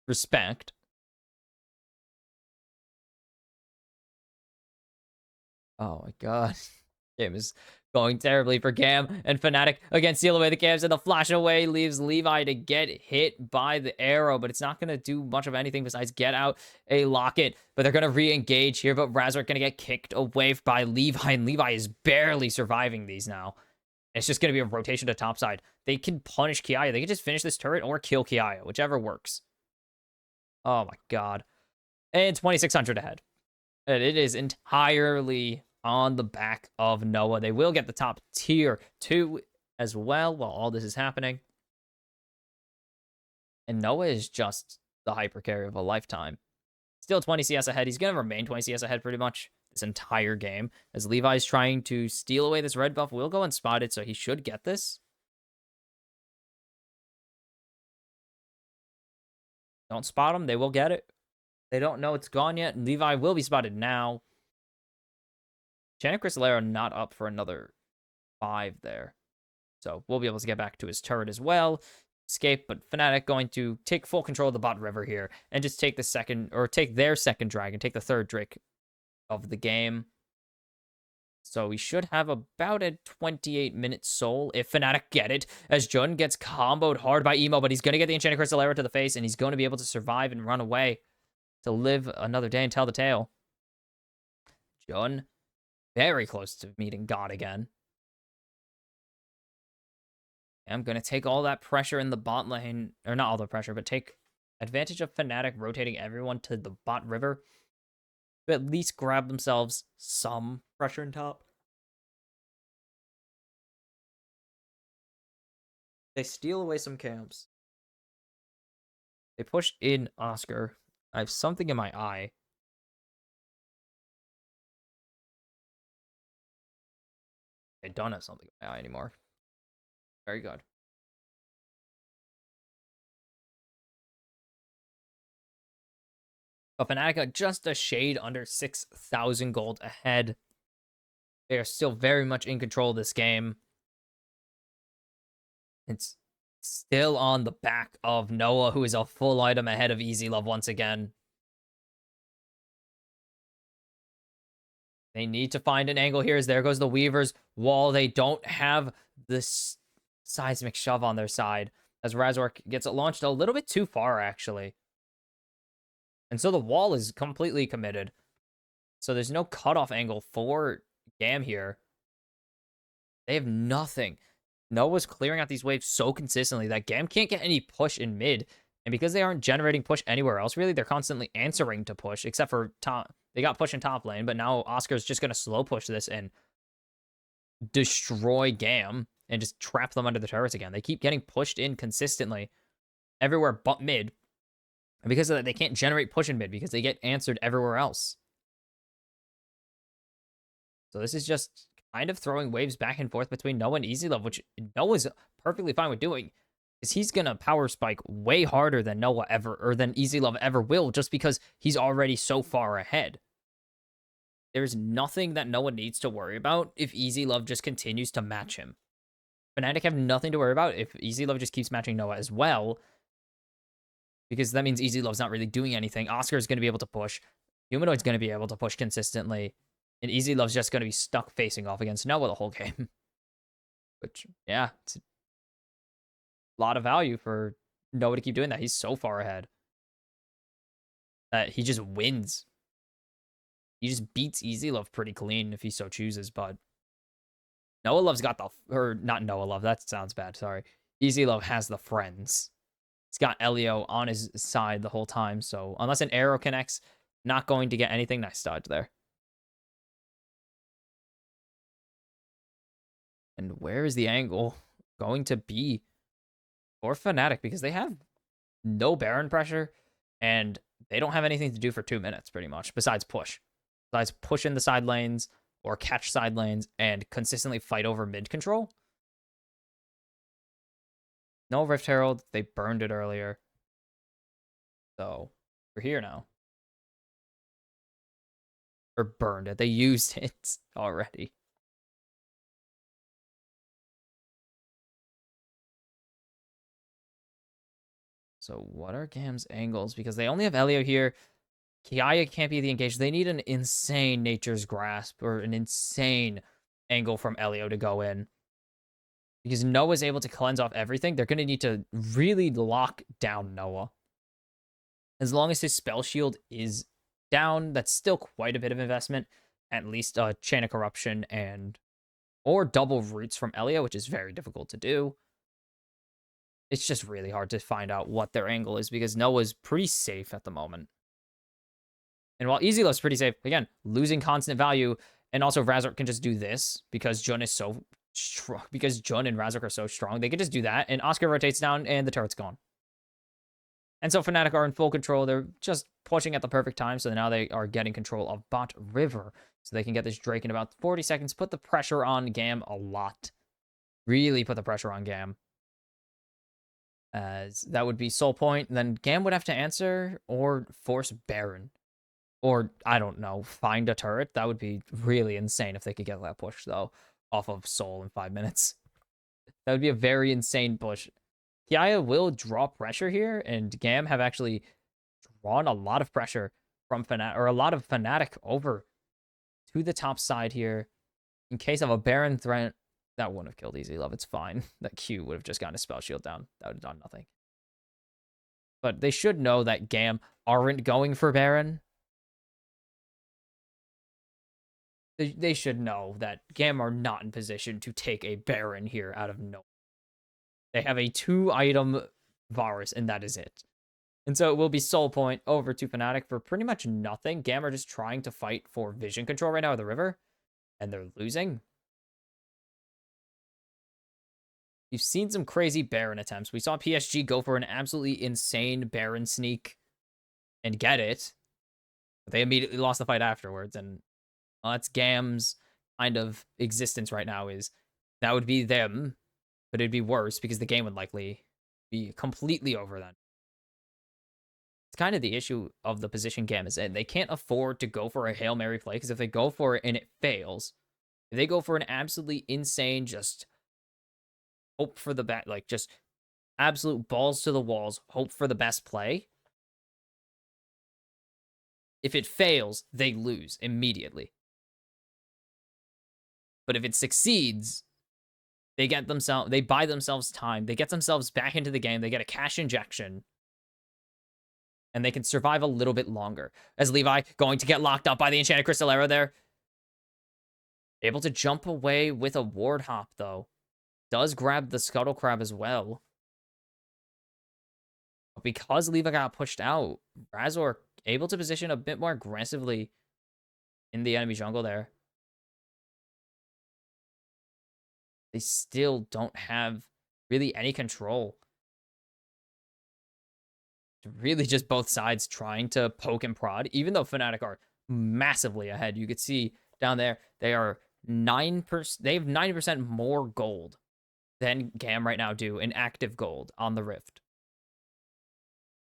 Respect. Oh my god. Game is Going terribly for GAM, and Fnatic again steal away the cams, and the flash away leaves Levi to get hit by the arrow, but it's not going to do much of anything besides get out a locket. But they're going to re-engage here, but Razork going to get kicked away by Levi, and Levi is barely surviving these now. It's just going to be a rotation to topside. They can punish Kiaya. They can just finish this turret or kill Kiaya, whichever works. Oh my god. And 2,600 ahead. And it is entirely on the back of Noah. They will get the top tier 2 as well while all this is happening. And Noah is just the hyper carry of a lifetime. Still 20 CS ahead. He's going to remain 20 CS ahead pretty much this entire game. As Levi's trying to steal away this red buff, will go unspotted, so he should get this. Don't spot him. They will get it. They don't know it's gone yet. And Levi will be spotted now. Enchanted Crystallero not up for another 5 there. So we'll be able to get back to his turret as well. Escape, but Fnatic going to take full control of the bot river here and just take the second, or take their second dragon, take the third Drake of the game. So we should have about a 28-minute soul if Fnatic get it, as Jun gets comboed hard by Emo, but he's going to get the Enchanted Crystallero to the face, and he's going to be able to survive and run away to live another day and tell the tale. Jun, very close to meeting God again. I'm going to take all that pressure in the bot lane, or not all the pressure, but take advantage of Fnatic rotating everyone to the bot river. To at least grab themselves some pressure in top. They steal away some camps. They push in Oscar. I have something in my eye. I don't have something in my eye anymore. Very good. But Fnatic are just a shade under 6,000 gold ahead. They are still very much in control of this game. It's still on the back of Noah, who is a full item ahead of Easy Love once again. They need to find an angle here, as there goes the Weaver's wall. They don't have this seismic shove on their side, as Razork gets it launched a little bit too far, actually. And so the wall is completely committed. So there's no cutoff angle for GAM here. They have nothing. Noah's clearing out these waves so consistently that GAM can't get any push in mid. And because they aren't generating push anywhere else, really, they're constantly answering to push, except for top. They got push in top lane, but now Oscar's just going to slow push this and destroy GAM and just trap them under the turrets again. They keep getting pushed in consistently everywhere but mid. And because of that, they can't generate push in mid because they get answered everywhere else. So this is just kind of throwing waves back and forth between Noah and Easy Love, which Noah's perfectly fine with doing. Is he's going to power spike way harder than Noah ever, or than Easy Love ever will, just because he's already so far ahead. There's nothing that Noah needs to worry about if Easy Love just continues to match him. Fnatic have nothing to worry about if Easy Love just keeps matching Noah as well, because that means Easy Love's not really doing anything. Oscar is going to be able to push. Humanoid's going to be able to push consistently. And Easy Love's just going to be stuck facing off against Noah the whole game. Which, yeah, it's a lot of value for Noah to keep doing that. He's so far ahead that he just wins. He just beats Easy Love pretty clean if he so chooses, but Noah Love's got the, or not Noah Love, that sounds bad, sorry. Easy Love has the friends. He's got Elio on his side the whole time, so unless an arrow connects, not going to get anything. Nice dodge there. And where is the angle going to be for Fnatic? Because they have no Baron pressure, and they don't have anything to do for 2 minutes, pretty much, besides push. Besides push in the side lanes, or catch side lanes, and consistently fight over mid control. No Rift Herald. They burned it earlier. So, we're here now. Or burned it. They used it already. So, what are GAM's angles? Because they only have Elio here. Kiaya can't be the engaged. They need an insane Nature's Grasp, or an insane angle from Elio to go in. Because Noah's able to cleanse off everything, they're going to need to really lock down Noah. As long as his spell shield is down, that's still quite a bit of investment. At least a Chain of Corruption or double roots from Elio, which is very difficult to do. It's just really hard to find out what their angle is because Noah's pretty safe at the moment. And while Easy Love's pretty safe, again, losing constant value, and also Razork can just do this because Jun is so strong. Because Jun and Razork are so strong, they can just do that, and Oscar rotates down, and the turret's gone. And so Fnatic are in full control. They're just pushing at the perfect time, so now they are getting control of bot river, so they can get this Drake in about 40 seconds, put the pressure on GAM a lot. Really put the pressure on GAM. As that would be Soul Point, then GAM would have to answer or force Baron. Or, I don't know, find a turret. That would be really insane if they could get that push, though, off of Soul in 5 minutes. That would be a very insane push. Kiaya will draw pressure here, and GAM have actually drawn a lot of pressure from Fnatic, or a lot of Fnatic over to the top side here. In case of a Baron threat, that wouldn't have killed Easy Love. It's fine. That Q would have just gotten a spell shield down. That would have done nothing. But they should know that GAM aren't going for Baron. They should know that GAM are not in position to take a Baron here out of nowhere. They have a 2-item Varus, and that is it. And so it will be Soul Point over to Fnatic for pretty much nothing. GAM are just trying to fight for vision control right now of the river, and they're losing. You've seen some crazy Baron attempts. We saw PSG go for an absolutely insane Baron sneak and get it. But they immediately lost the fight afterwards, and that's GAM's kind of existence right now. Is that would be them, but it'd be worse because the game would likely be completely over then. It's kind of the issue of the position GAM is in. They can't afford to go for a Hail Mary play because if they go for it and it fails, if they go for an absolutely insane, just hope for the best, like just absolute balls to the walls, hope for the best play. If it fails, they lose immediately. But if it succeeds, they buy themselves time. They get themselves back into the game. They get a cash injection. And they can survive a little bit longer. As Levi going to get locked up by the Enchanted Crystal Arrow there. Able to jump away with a ward hop, though. Does grab the Scuttle Crab as well. But because Levi got pushed out, Razor able to position a bit more aggressively in the enemy jungle there. They still don't have really any control. Really just both sides trying to poke and prod, even though Fnatic are massively ahead. You could see down there, they are 9%. They have 90% more gold than GAM right now do in active gold on the Rift.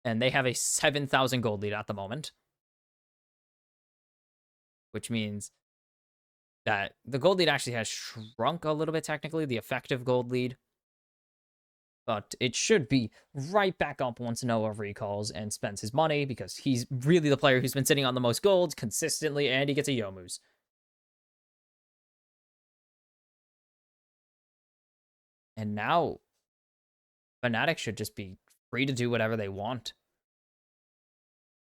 And they have a 7,000 gold lead at the moment. Which means that the gold lead actually has shrunk a little bit technically, the effective gold lead. But it should be right back up once Noah recalls and spends his money because he's really the player who's been sitting on the most gold consistently, and he gets a Yomu's. And now, Fnatic should just be free to do whatever they want.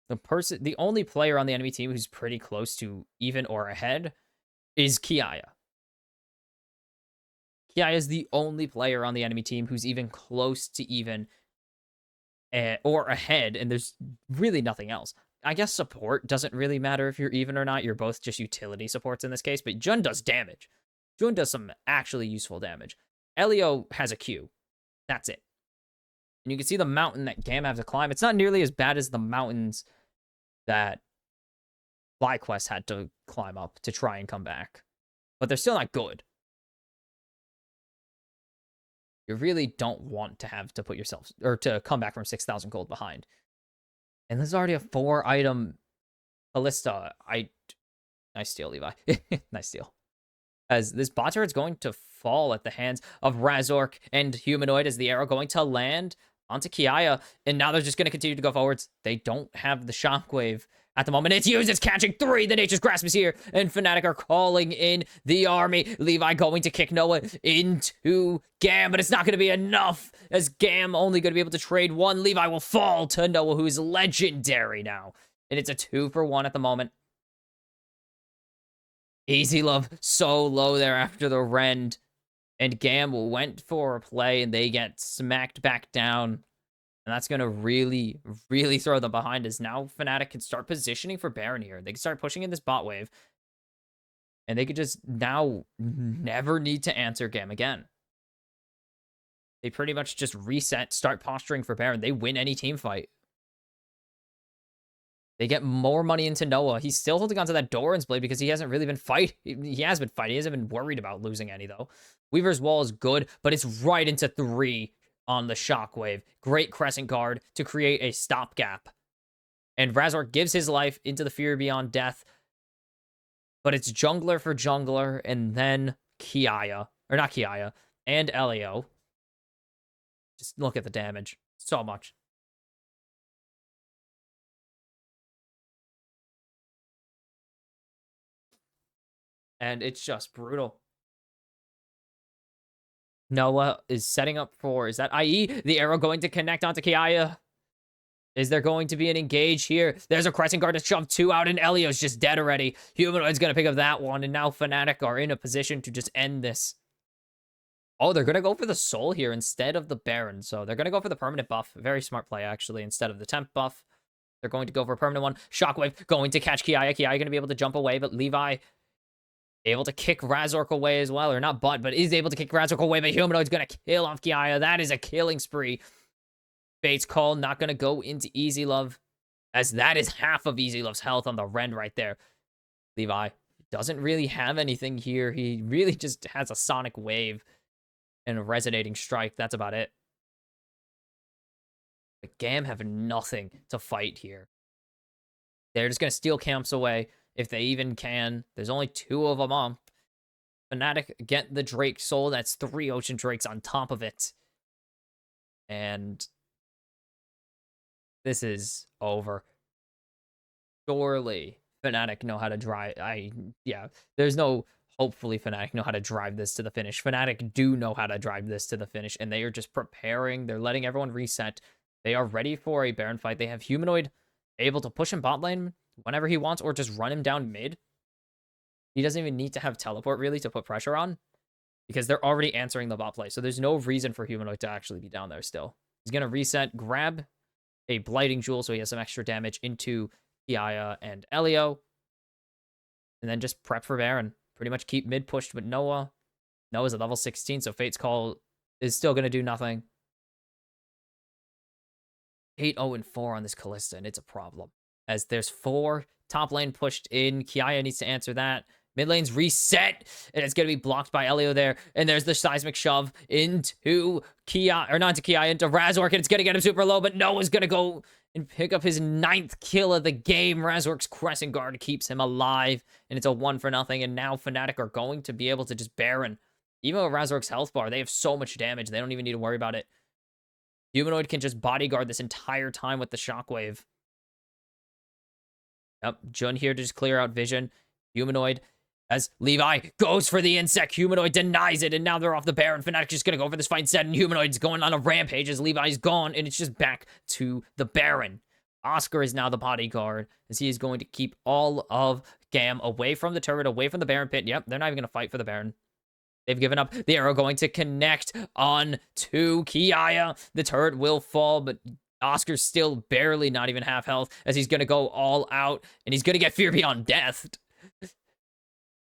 The only player on the enemy team who's pretty close to even or ahead is Kiaya. Kiaya is the only player on the enemy team who's even close to even or ahead, and there's really nothing else. I guess support doesn't really matter if you're even or not. You're both just utility supports in this case, but Jun does damage. Jun does some actually useful damage. Elio has a Q. That's it. And you can see the mountain that GAM have to climb. It's not nearly as bad as the mountains that FlyQuest had to climb up to try and come back. But they're still not good. You really don't want to have to put yourself, or to come back from 6,000 gold behind. And there's already a 4-item Ballista. Nice steal, Levi. Nice steal. As this bot turret's going to fall at the hands of Razork and Humanoid as the arrow going to land onto Kiaya. And now they're just going to continue to go forwards. They don't have the shockwave at the moment. It's used. It's catching 3. The Nature's Grasp is here, and Fnatic are calling in the army. Levi going to kick Noah into GAM, but it's not going to be enough, as GAM only going to be able to trade 1. Levi will fall to Noah, who's legendary now, and it's a 2-for-1 at the moment. Easy Love so low there after the rend, and GAM went for a play, and they get smacked back down. And that's going to really, really throw them behind, as now Fnatic can start positioning for Baron here. They can start pushing in this bot wave. And they could just now never need to answer GAM again. They pretty much just reset, start posturing for Baron. They win any team fight. They get more money into Noah. He's still holding onto that Doran's Blade because he hasn't really been fighting. He has been fighting. He hasn't been worried about losing any, though. Weaver's Wall is good, but it's right into 3 on the Shockwave. Great Crescent Guard to create a stopgap. And Razork gives his life into the Fury Beyond Death. But it's jungler for jungler, and then Kiaya. Or not Kiaya, and Elio. Just look at the damage. So much. And it's just brutal. Noah is setting up for, is that IE? The arrow going to connect onto Kiaya. Is there going to be an engage here? There's a Crescent Guard to shove 2 out, and Elio's just dead already. Humanoid's going to pick up that one, and now Fnatic are in a position to just end this. Oh, they're going to go for the Soul here instead of the Baron. So they're going to go for the permanent buff. Very smart play, actually, instead of the temp buff. They're going to go for a permanent one. Shockwave going to catch Kiaya. Kiaya going to be able to jump away, but Levi able to kick Razork away as well. Or not but is able to kick Razork away, but Humanoid's going to kill off Kiaya. That is a killing spree. Fate's Call not going to go into Easy Love, as that is half of Easy Love's health on the rend right there. Levi doesn't really have anything here. He really just has a Sonic Wave and a Resonating Strike. That's about it. But GAM have nothing to fight here. They're just going to steal camps away if they even can. There's only 2 of them on. Fnatic get the Drake Soul. That's 3 Ocean Drakes on top of it. And this is over. Surely Fnatic know how to drive. There's no hopefully Fnatic know how to drive this to the finish. Fnatic do know how to drive this to the finish, and they are just preparing. They're letting everyone reset. They are ready for a Baron fight. They have Humanoid able to push him bot lane whenever he wants, or just run him down mid. He doesn't even need to have teleport, really, to put pressure on, because they're already answering the bot play. So there's no reason for Humanoid to actually be down there still. He's going to reset, grab a Blighting Jewel, so he has some extra damage into Kiaya and Elio, and then just prep for Baron. Pretty much keep mid pushed with Noah. Noah's at level 16, so Fate's Call is still going to do nothing. 8-0-4 on this Kalista, and it's a problem, as there's 4 top lane pushed in. Kiaya needs to answer that. Mid lane's reset, and it's going to be blocked by Elio there. And there's the seismic shove into Kiaya, or not into Kiaya, into Razork, and it's going to get him super low, but Noah's going to go and pick up his 9th kill of the game. Razork's Crescent Guard keeps him alive, and it's a 1-0, and now Fnatic are going to be able to just Baron. Even with Razork's health bar, they have so much damage, they don't even need to worry about it. Humanoid can just bodyguard this entire time with the Shockwave. Yep, Jun here to just clear out vision. Humanoid, as Levi goes for the insect, Humanoid denies it, and now they're off the Baron. Fnatic just gonna go for this fight instead, and Humanoid's going on a rampage as Levi's gone, and it's just back to the Baron. Oscar is now the bodyguard, as he is going to keep all of GAM away from the turret, away from the Baron pit. Yep, they're not even gonna fight for the Baron. They've given up. The arrow going to connect on to Kiaya. The turret will fall, but Oscar's still barely not even half health, as he's going to go all out, and he's going to get Fear Beyond Death.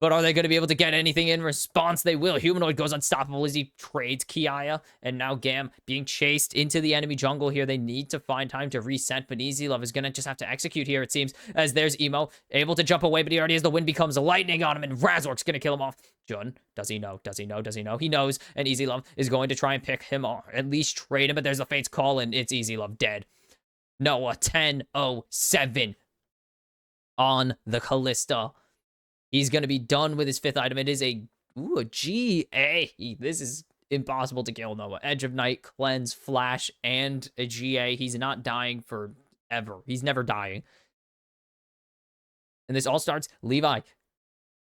But are they going to be able to get anything in response? They will. Humanoid goes unstoppable as he trades Kiaya, and now GAM being chased into the enemy jungle here. They need to find time to reset, but Easy Love is going to just have to execute here, it seems, as there's Emo, able to jump away, but he already has the wind becomes lightning on him, and Razork's going to kill him off. Jun, does he know? Does he know? Does he know? He knows, and Easy Love is going to try and pick him off, at least trade him, but there's the Fate's Call, and it's Easy Love dead. Noah, 10-0-7 on the Kalista. He's going to be done with his 5th item. It is a GA. This is impossible to kill Noah. Edge of Night, Cleanse, Flash, and a GA. He's not dying forever. He's never dying. And this all starts, Levi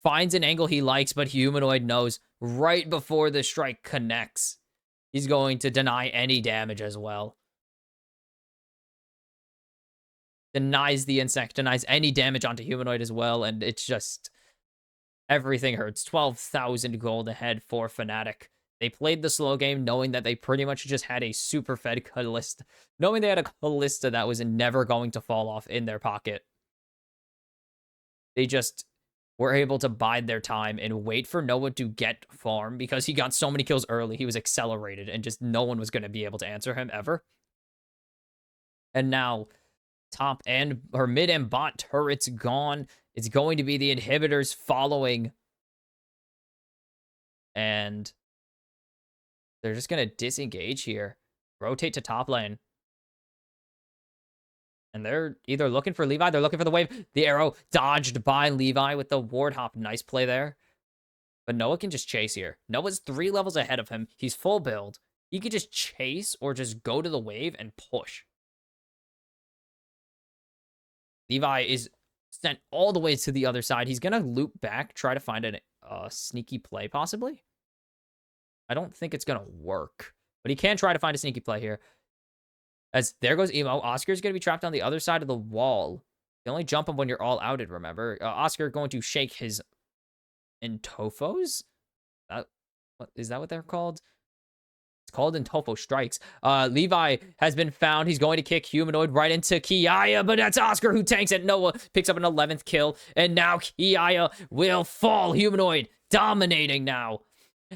finds an angle he likes, but Humanoid knows right before the strike connects, he's going to deny any damage as well. Denies the insect, denies any damage onto Humanoid as well, and it's just... everything hurts. 12,000 gold ahead for Fnatic. They played the slow game knowing that they pretty much just had a super fed Kalista. Knowing they had a Kalista that was never going to fall off in their pocket. They just were able to bide their time and wait for Noah to get farm because he got so many kills early. He was accelerated and just no one was going to be able to answer him ever. And now top and or mid and bot turrets gone. It's going to be the inhibitors following. And they're just going to disengage here. Rotate to top lane. And they're either looking for Levi, they're looking for the wave. The arrow dodged by Levi with the ward hop. Nice play there. But Noah can just chase here. Noah's 3 levels ahead of him. He's full build. He could just chase or just go to the wave and push. Levi is sent all the way to the other side. He's going to loop back, try to find a sneaky play possibly. I don't think it's going to work. But he can try to find a sneaky play here. As there goes Emo. Oscar's going to be trapped on the other side of the wall. You only jump him when you're all outed, remember? Oscar going to shake his Intofos? What is that what they're called? It's called Intofo strikes. Levi has been found. He's going to kick Humanoid right into Kiaya, but that's Oscar who tanks it. Noah picks up an 11th kill, and now Kiaya will fall. Humanoid dominating now.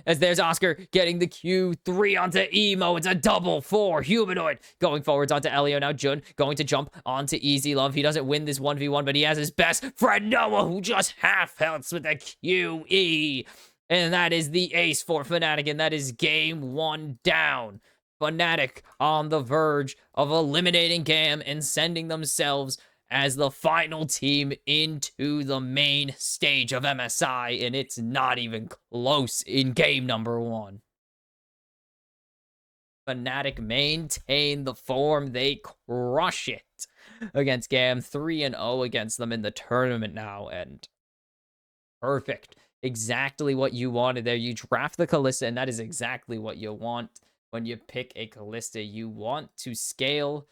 As there's Oscar getting the Q3 onto Emo. It's a double for Humanoid. Going forwards onto Elio. Now Jun going to jump onto Easy Love. He doesn't win this 1v1, but he has his best friend Noah, who just half healths with a QE. And that is the ace for Fnatic, and that is game 1 down. Fnatic on the verge of eliminating GAM and sending themselves as the final team into the main stage of MSI, and it's not even close in game number 1. Fnatic maintain the form. They crush it against GAM. 3-0 against them in the tournament now, and perfect. Exactly what you wanted there. You draft the Kalista, and that is exactly what you want when you pick a Kalista. You want to scale.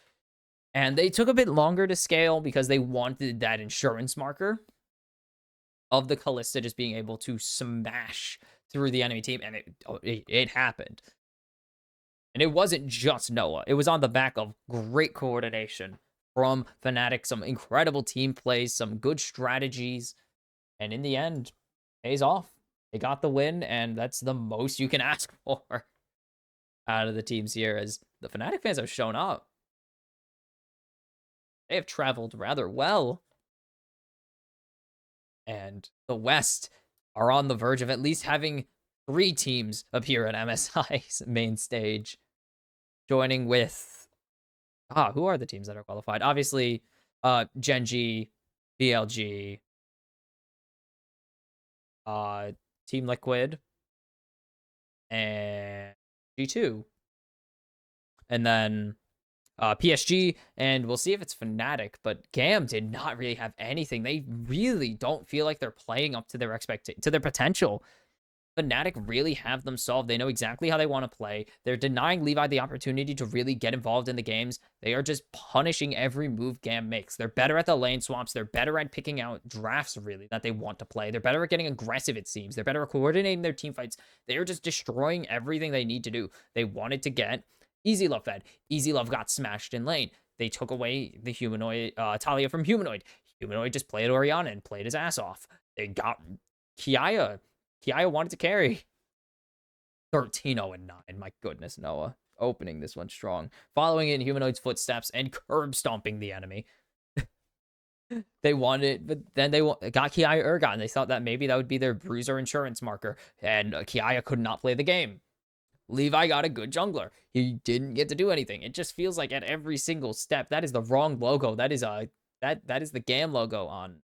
And they took a bit longer to scale because they wanted that insurance marker of the Kalista just being able to smash through the enemy team. And it happened. And it wasn't just Noah. It was on the back of great coordination from Fnatic. Some incredible team plays, some good strategies. And in the end, pays off. They got the win, and that's the most you can ask for out of the teams here, as the Fnatic fans have shown up. They have traveled rather well. And the West are on the verge of at least having 3 teams appear at MSI's main stage. Joining with... who are the teams that are qualified? Obviously, Gen.G, BLG, Team Liquid, and G2. And then... PSG, and we'll see if it's Fnatic, but GAM did not really have anything. They really don't feel like they're playing up to their to their potential. Fnatic really have them solved. They know exactly how they want to play. They're denying Levi the opportunity to really get involved in the games. They are just punishing every move GAM makes. They're better at the lane swaps. They're better at picking out drafts, really, that they want to play. They're better at getting aggressive, it seems. They're better at coordinating their team fights. They are just destroying everything they need to do. They wanted to get Easy Love fed. Easy Love got smashed in lane. They took away the Humanoid, Talia from Humanoid. Humanoid just played Oriana and played his ass off. They got Kiaya. Kiaya wanted to carry. 13-0-9. My goodness, Noah. Opening this one strong. Following in Humanoid's footsteps and curb stomping the enemy. They wanted, but then they got Kiaya Urgot, and they thought that maybe that would be their bruiser insurance marker. And Kiaya could not play the game. Levi got a good jungler. He didn't get to do anything. It just feels like at every single step, that is the wrong logo. That is that is the GAM logo on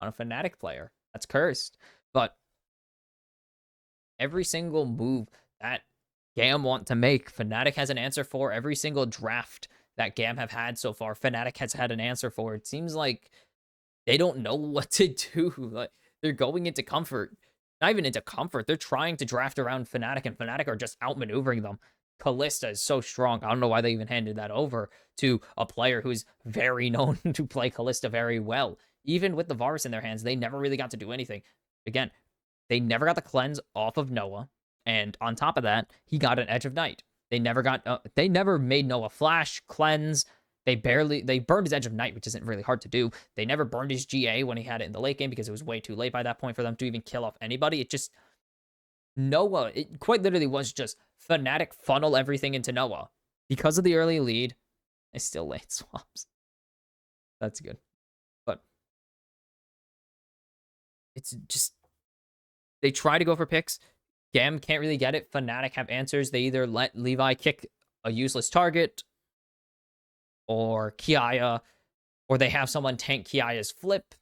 a Fnatic player. That's cursed. But every single move that GAM want to make, Fnatic has an answer for. Every single draft that GAM have had so far, Fnatic has had an answer for. It seems like they don't know what to do. Like, they're going into comfort. Not even into comfort. They're trying to draft around Fnatic, and Fnatic are just outmaneuvering them. Kalista is so strong. I don't know why they even handed that over to a player who's very known to play Kalista very well. Even with the Varus in their hands, they never really got to do anything. Again, they never got the cleanse off of Noah, and on top of that, he got an Edge of Night. They never made Noah flash, cleanse. They burned his Edge of Night, which isn't really hard to do. They never burned his GA when he had it in the late game because it was way too late by that point for them to even kill off anybody. It just, Noah, it quite literally was just Fnatic funnel everything into Noah. Because of the early lead, they still late swaps. That's good. But it's just, they try to go for picks. GAM can't really get it. Fnatic have answers. They either let Levi kick a useless target or Kiaya, or they have someone tank Kiaya's flip.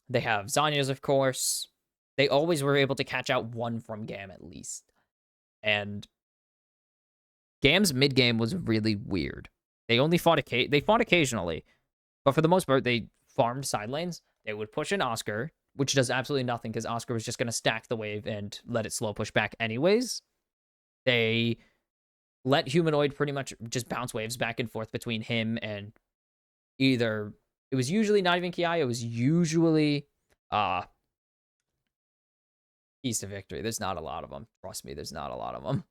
They have Zanya's, of course. They always were able to catch out one from GAM at least. And GAM's mid game was really weird. They only fought occasionally, but for the most part, they farmed side lanes. They would push in Oscar, which does absolutely nothing because Oscar was just going to stack the wave and let it slow push back anyways. They let Humanoid pretty much just bounce waves back and forth between him and either, it was usually not even Kiai, it was usually Keys to Victory. There's not a lot of them. Trust me, there's not a lot of them.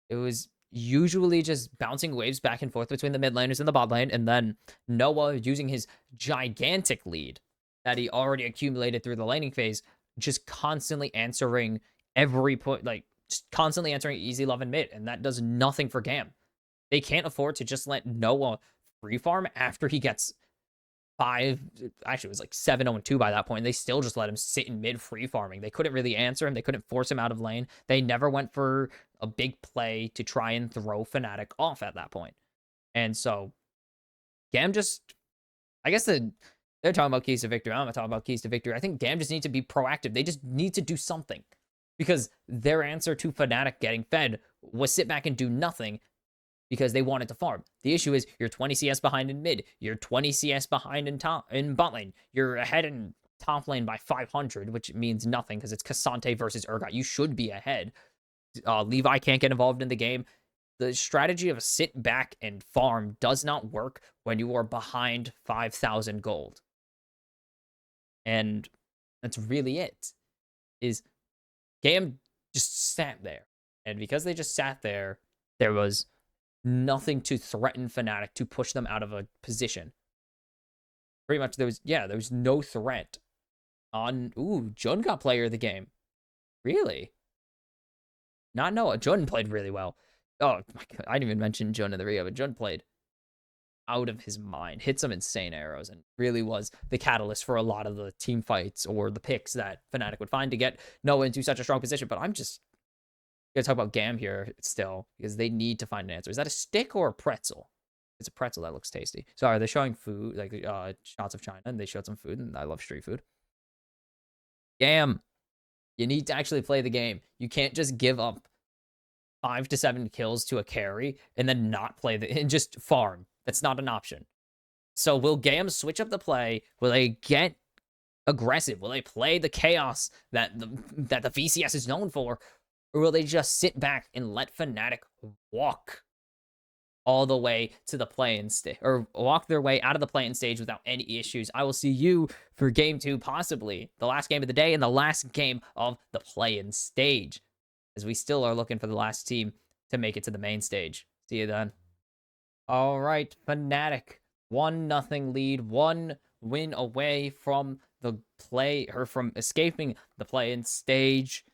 It was usually just bouncing waves back and forth between the mid laners and the bot lane, and then Noah using his gigantic lead that he already accumulated through the laning phase, just constantly answering every put, like just constantly answering easy love and mid, and that does nothing for GAM. They can't afford to just let Noah free farm after he gets 5, actually it was like 7-0-2 by that point. They still just let him sit in mid free farming. They couldn't really answer him. They couldn't force him out of lane. They never went for a big play to try and throw Fnatic off at that point. And so GAM just, I guess they're talking about keys to victory. I'm not talking about keys to victory. I think GAM just needs to be proactive. They just need to do something because their answer to Fnatic getting fed was sit back and do nothing because they wanted to farm. The issue is you're 20 CS behind in mid. You're 20 CS behind in bot lane. You're ahead in top lane by 500, which means nothing because it's Cassante versus Urgot. You should be ahead. Levi can't get involved in the game. The strategy of sit back and farm does not work when you are behind 5,000 gold. And that's really it. Is GAM just sat there. And because they just sat there, there was nothing to threaten Fnatic to push them out of a position. Pretty much there was no threat on, Jun got player of the game. Really? Not Noah. Jun played really well. Oh my god, I didn't even mention Jun in the Rio, but Jun played out of his mind. Hit some insane arrows and really was the catalyst for a lot of the team fights or the picks that Fnatic would find to get Noah into such a strong position. But I'm just gonna talk about GAM here still because they need to find an answer. Is that a stick or a pretzel? It's a pretzel. That looks tasty. Sorry, they're showing food, like shots of China, and they showed some food, and I love street food. GAM, you need to actually play the game. You can't just give up 5 to 7 kills to a carry and then not play and just farm. That's not an option. So will GAM switch up the play? Will they get aggressive? Will they play the chaos that the VCS is known for? Or will they just sit back and let Fnatic walk all the way to the play-in stage, or walk their way out of the play-in stage without any issues? I will see you for game 2, possibly the last game of the day and the last game of the play-in stage, as we still are looking for the last team to make it to the main stage. See you then. All right, Fnatic, 1-0 lead, 1 win away from from escaping the play-in stage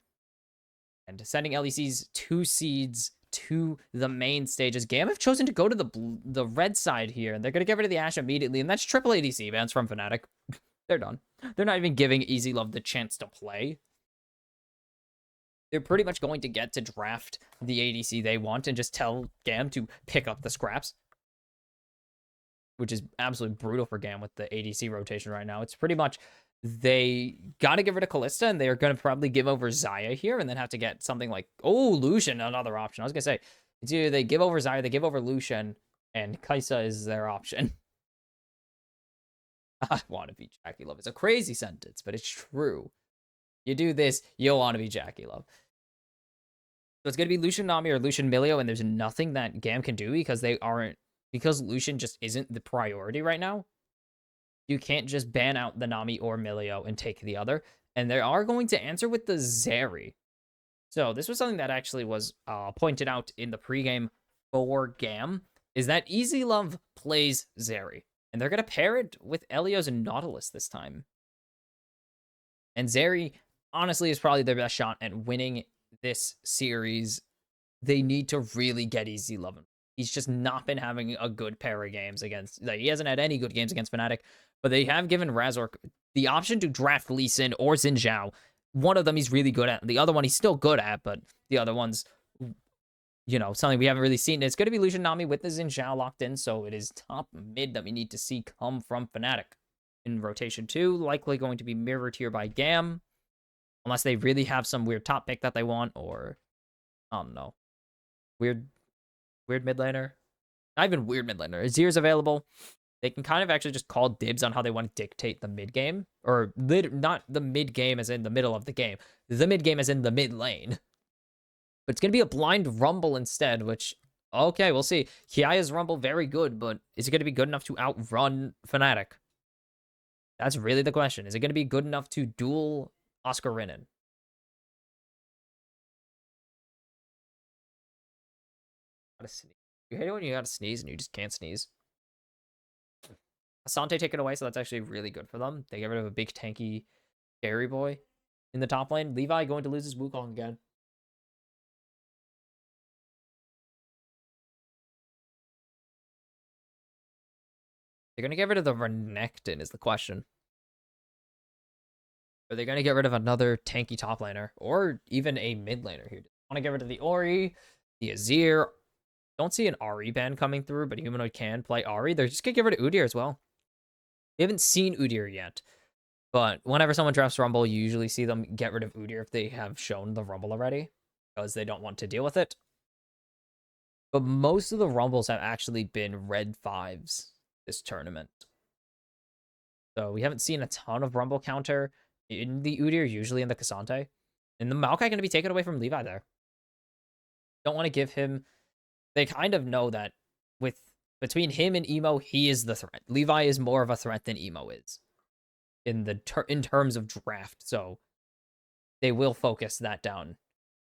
and sending LEC's 2 seeds to the main stage, as GAM have chosen to go to the red side here, and they're going to get rid of the Ashe immediately, and that's triple ADC bans from Fnatic. They're done. They're not even giving Easy Love the chance to play. They're pretty much going to get to draft the ADC they want and just tell GAM to pick up the scraps, which is absolutely brutal for GAM with the ADC rotation right now. It's pretty much they got to get rid of Kalista, and they're going to probably give over Xayah here and then have to get something like, Lucian, another option. I was going to say, it's either they give over Xayah, they give over Lucian, and Kaisa is their option. I want to be Jackie Love. It's a crazy sentence, but it's true. You do this, you'll want to be Jackie Love. So it's going to be Lucian Nami or Lucian Milio, and there's nothing that GAM can do because because Lucian just isn't the priority right now. You can't just ban out the Nami or Milio and take the other. And they are going to answer with the Zeri. So this was something that actually was pointed out in the pregame for GAM, is that Easy Love plays Zeri. And they're going to pair it with Elios and Nautilus this time. And Zeri, honestly, is probably their best shot at winning this series. They need to really get Easy Love. He's just not been having a good pair of games against... Like, he hasn't had any good games against Fnatic, but they have given Razork the option to draft Lee Sin or Xin Zhao. One of them he's really good at. The other one he's still good at, but the other one's, you know, something we haven't really seen. It's going to be Lucian Nami with the Xin Zhao locked in, so it is top mid that we need to see come from Fnatic. In rotation 2, likely going to be mirrored here by GAM, unless they really have some weird top pick that they want, or, I don't know, weird mid laner. Not even weird mid laner. Azir's available. They can kind of actually just call dibs on how they want to dictate the mid game, or not the mid game as in the middle of the game, the mid game as in the mid lane. But it's going to be a blind rumble instead, which, okay, we'll see. Kiaya's rumble, very good, but is it going to be good enough to outrun Fnatic? That's really the question. Is it going to be good enough to duel Oscar Rinnan? You hate it when you gotta sneeze and you just can't sneeze. Asante taken away, so that's actually really good for them. They get rid of a big tanky scary boy in the top lane. Levi going to lose his Wukong again. They're going to get rid of the Renekton is the question. Are they going to get rid of another tanky top laner? Or even a mid laner here? Want to get rid of the Ori, the Azir. Don't see an Ahri ban coming through, but Humanoid can play Ahri. They're just going to get rid of Udyr as well. We haven't seen Udyr yet. But whenever someone drafts Rumble, you usually see them get rid of Udyr if they have shown the Rumble already. Because they don't want to deal with it. But most of the Rumbles have actually been red 5s this tournament. So we haven't seen a ton of Rumble counter in the Udyr, usually in the Cassante. And the Maokai going to be taken away from Levi there. Don't want to give him... They kind of know that between him and Emo, he is the threat. Levi is more of a threat than Emo is in terms of draft. So they will focus that down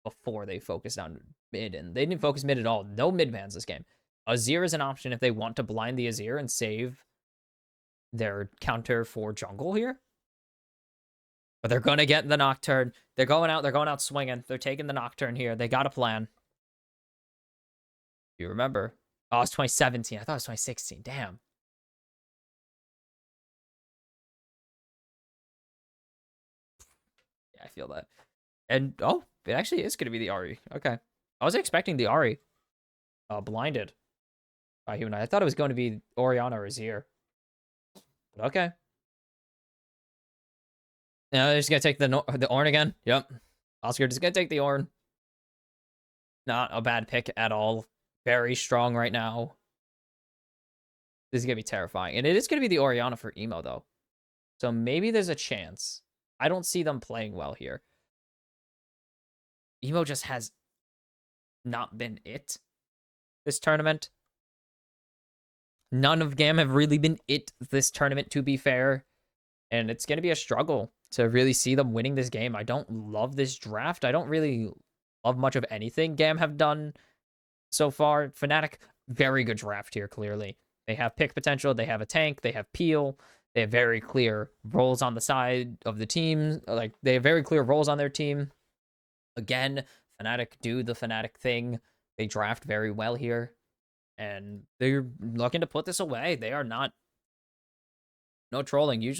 before they focus down mid. And they didn't focus mid at all. No mid bans this game. Azir is an option if they want to blind the Azir and save their counter for jungle here. But they're going to get the Nocturne. They're going out swinging. They're taking the Nocturne here. They got a plan. You remember? Oh, it's 2017. I thought it was 2016. Damn. Yeah, I feel that. And, oh, it actually is going to be the Ahri. Okay. I was expecting the Ahri. Blinded by Human. I thought it was going to be Orianna or Azir. But okay. Now they're just going to take the Ornn again. Yep. Oscar just going to take the Ornn. Not a bad pick at all. Very strong right now. This is going to be terrifying. And it is going to be the Orianna for Emo, though. So maybe there's a chance. I don't see them playing well here. Emo just has not been it this tournament. None of GAM have really been it this tournament, to be fair. And it's going to be a struggle to really see them winning this game. I don't love this draft. I don't really love much of anything GAM have done so far. Fnatic, very good draft here, clearly. They have pick potential. They have a tank. They have Peel. They have very clear roles on the side of the team. Like, they have very clear roles on their team. Again, Fnatic do the Fnatic thing. They draft very well here. And they're looking to put this away. They are not... No trolling. You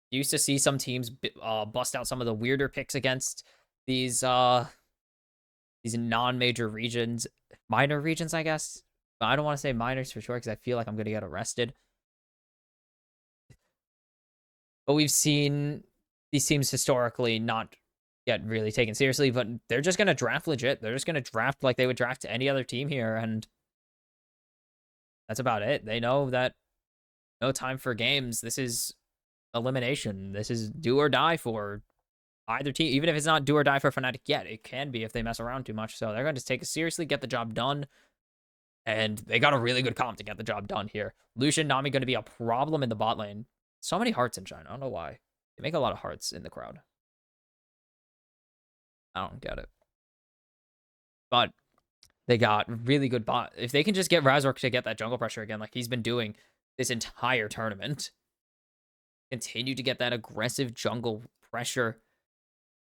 used to see some teams bust out some of the weirder picks against these non-major regions. Minor regions, I guess. But I don't want to say minors for sure because I feel like I'm going to get arrested. But we've seen these teams historically not get really taken seriously, but they're just going to draft legit. They're just going to draft like they would draft any other team here, and That's about it. They know that no time for games. This is elimination. This is do or die for either team. Even if it's not do or die for Fnatic yet, it can be if they mess around too much. So they're going to take it seriously, get the job done. And they got a really good comp to get the job done here. Lucian, Nami going to be a problem in the bot lane. So many hearts in China. I don't know why. They make a lot of hearts in the crowd. I don't get it. But they got really good bot. If they can just get Razork to get that jungle pressure again, like he's been doing this entire tournament, continue to get that aggressive jungle pressure,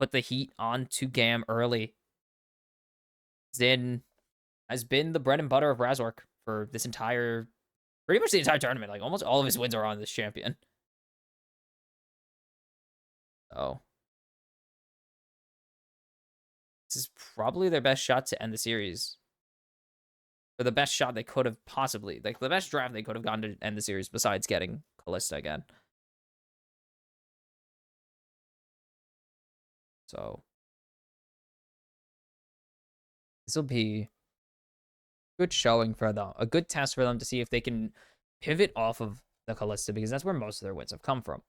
put the heat onto GAM early. Zin has been the bread and butter of Razork for this pretty much the entire tournament. Like almost all of his wins are on this champion. So this is probably their best shot to end the series. Or the best shot they could have possibly, like the best draft they could have gotten to end the series besides getting Kalista again. So this will be good showing for them, a good test for them to see if they can pivot off of the Kalista, because that's where most of their wins have come from.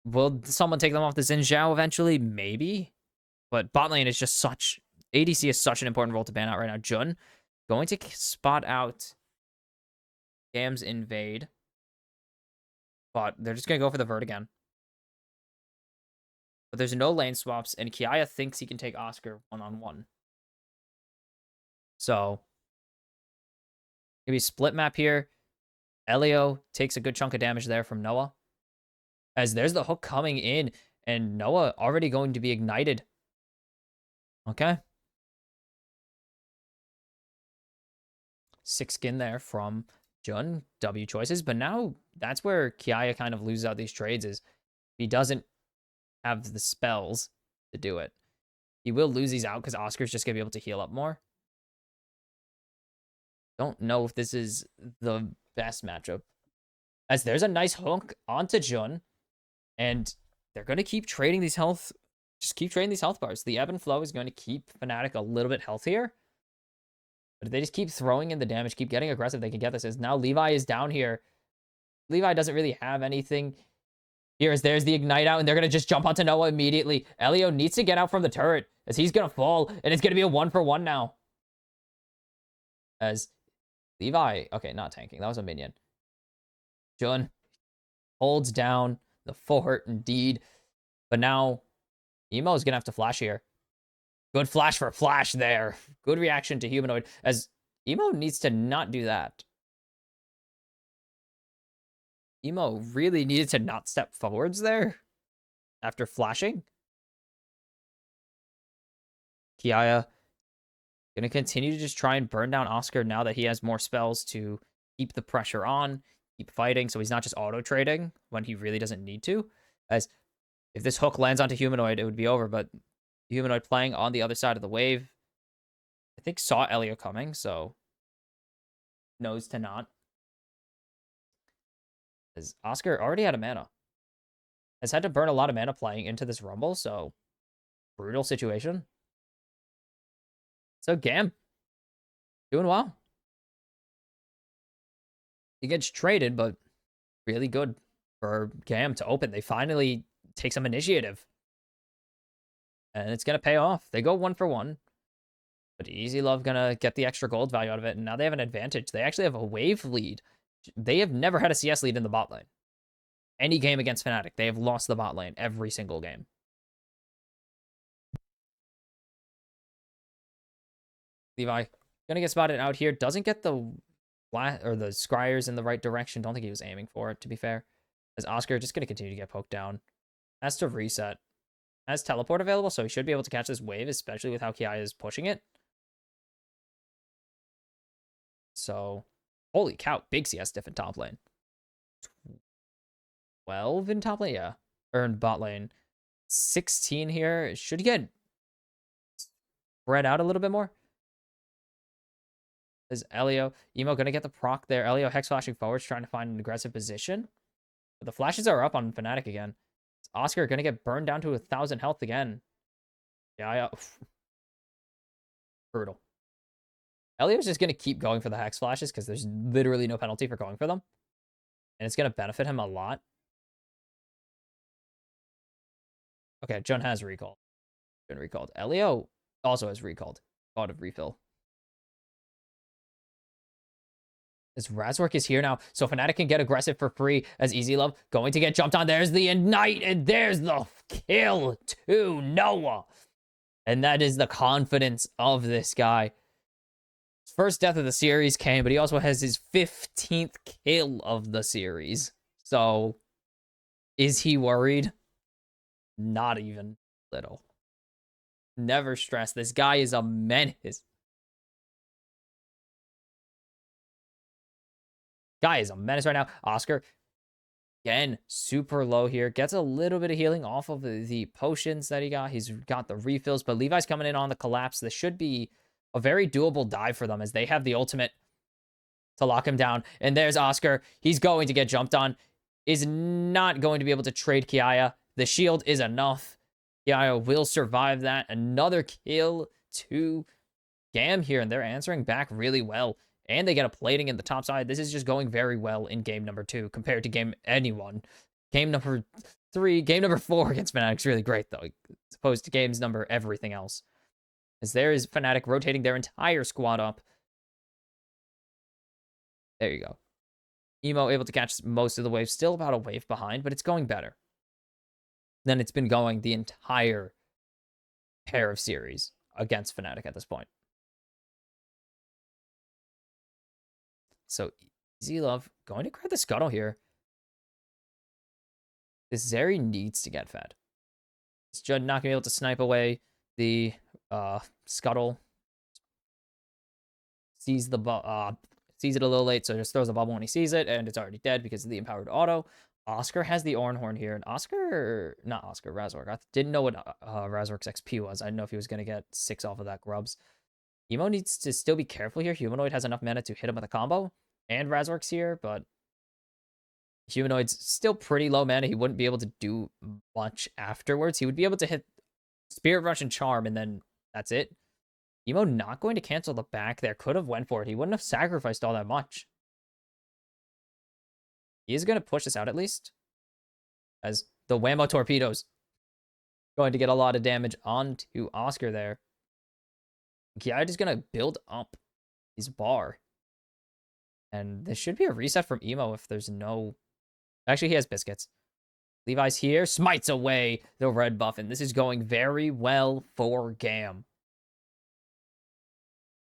Will someone take them off the Xin Zhao eventually? Maybe. But bot lane is just such... ADC is such an important role to ban out right now. Jun going to spot out GAM's invade. But they're just going to go for the Vert again. But there's no lane swaps, and Kiaya thinks he can take Oscar one-on-one. So, maybe split map here. Elio takes a good chunk of damage there from Noah. As there's the hook coming in, and Noah already going to be ignited. Okay. 6 skin there from Jun. W choices. But now, that's where Kiaya kind of loses out these trades, is he doesn't have the spells to do it. He will lose these out because Oscar's just going to be able to heal up more. Don't know if this is the best matchup. As there's a nice hook onto Jun. And they're going to keep trading these health. Just keep trading these health bars. The ebb and flow is going to keep Fnatic a little bit healthier. But if they just keep throwing in the damage, keep getting aggressive, they can get this. As now Levi is down here. Levi doesn't really have anything. There's the ignite out, and they're going to just jump onto Noah immediately. Elio needs to get out from the turret, as he's going to fall, and it's going to be a 1-for-1 now. As Levi, okay, not tanking. That was a minion. Jun holds down the fort, indeed. But now, Emo is going to have to flash here. Good flash for flash there. Good reaction to Humanoid, as Emo needs to not do that. Emo really needed to not step forwards there after flashing. Kiaya going to continue to just try and burn down Oscar now that he has more spells to keep the pressure on, keep fighting, so he's not just auto-trading when he really doesn't need to. As if this hook lands onto Humanoid, it would be over, but Humanoid playing on the other side of the wave, I think saw Elio coming, so knows to not. As Oscar already had a mana. Has had to burn a lot of mana playing into this Rumble, so brutal situation. So GAM, doing well. He gets traded, but really good for GAM to open. They finally take some initiative. And it's going to pay off. They go 1-for-1. But Easy Love going to get the extra gold value out of it. And now they have an advantage. They actually have a wave lead. They have never had a CS lead in the bot lane. Any game against Fnatic, they have lost the bot lane every single game. Levi going to get spotted out here. Doesn't get the Scryers in the right direction. Don't think he was aiming for it, to be fair. As Oscar just going to continue to get poked down. Has to reset. Has teleport available, so he should be able to catch this wave, especially with how Kiaya is pushing it. So, holy cow, big CS diff in top lane. 12 in top lane? Yeah. Or in bot lane. 16 here. Should get spread out a little bit more. Is Elio. Emo going to get the proc there. Elio hex flashing forwards, trying to find an aggressive position. But the flashes are up on Fnatic again. Oscar going to get burned down to 1,000 health again. Yeah. Brutal. Elio's just going to keep going for the Hex Flashes because there's literally no penalty for going for them. And it's going to benefit him a lot. Okay, Jun has recalled. Been recalled. Elio also has recalled. Out of refill. This Razork is here now, so Fnatic can get aggressive for free as Easy Love going to get jumped on. There's the Ignite, and there's the kill to Noah. And that is the confidence of this guy. His first death of the series came, but he also has his 15th kill of the series. So, is he worried? Not even little. Never stress. This guy is a menace. Guy is a menace right now. Oscar, again, super low here. Gets a little bit of healing off of the potions that he got. He's got the refills, but Levi's coming in on the collapse. This should be a very doable dive for them as they have the ultimate to lock him down. And there's Oscar. He's going to get jumped on. Is not going to be able to trade Kiaya. The shield is enough. Kiaya will survive that. Another kill to GAM here, and they're answering back really well. And they get a plating in the top side. This is just going very well in game number 2 compared to game anyone. Game number 3, game number 4 against Fnatic's really great, though, as opposed to games number everything else. As there is Fnatic rotating their entire squad up. There you go. Emo able to catch most of the wave. Still about a wave behind, but it's going better than it's been going the entire pair of series against Fnatic at this point. So, Easy Love going to grab the Scuttle here. This Zeri needs to get fed. It's just not going to be able to snipe away the Scuttle. Sees it a little late, so just throws a bubble when he sees it, and it's already dead because of the empowered auto. Oscar has the Ornhorn here, and Razork. I didn't know what Razork's XP was. I didn't know if he was going to get 6 off of that grubs. Emo needs to still be careful here. Humanoid has enough mana to hit him with a combo. And Razork's here, but Humanoid's still pretty low mana. He wouldn't be able to do much afterwards. He would be able to hit Spirit Rush and Charm, and then that's it. Emo not going to cancel the back there. Could have went for it. He wouldn't have sacrificed all that much. He is going to push this out at least. As the Whammo Torpedoes going to get a lot of damage onto Oscar there. Kiai is going to build up his bar. And this should be a reset from Emo if there's no... Actually, he has Biscuits. Levi's here. Smites away the red buff. And this is going very well for GAM.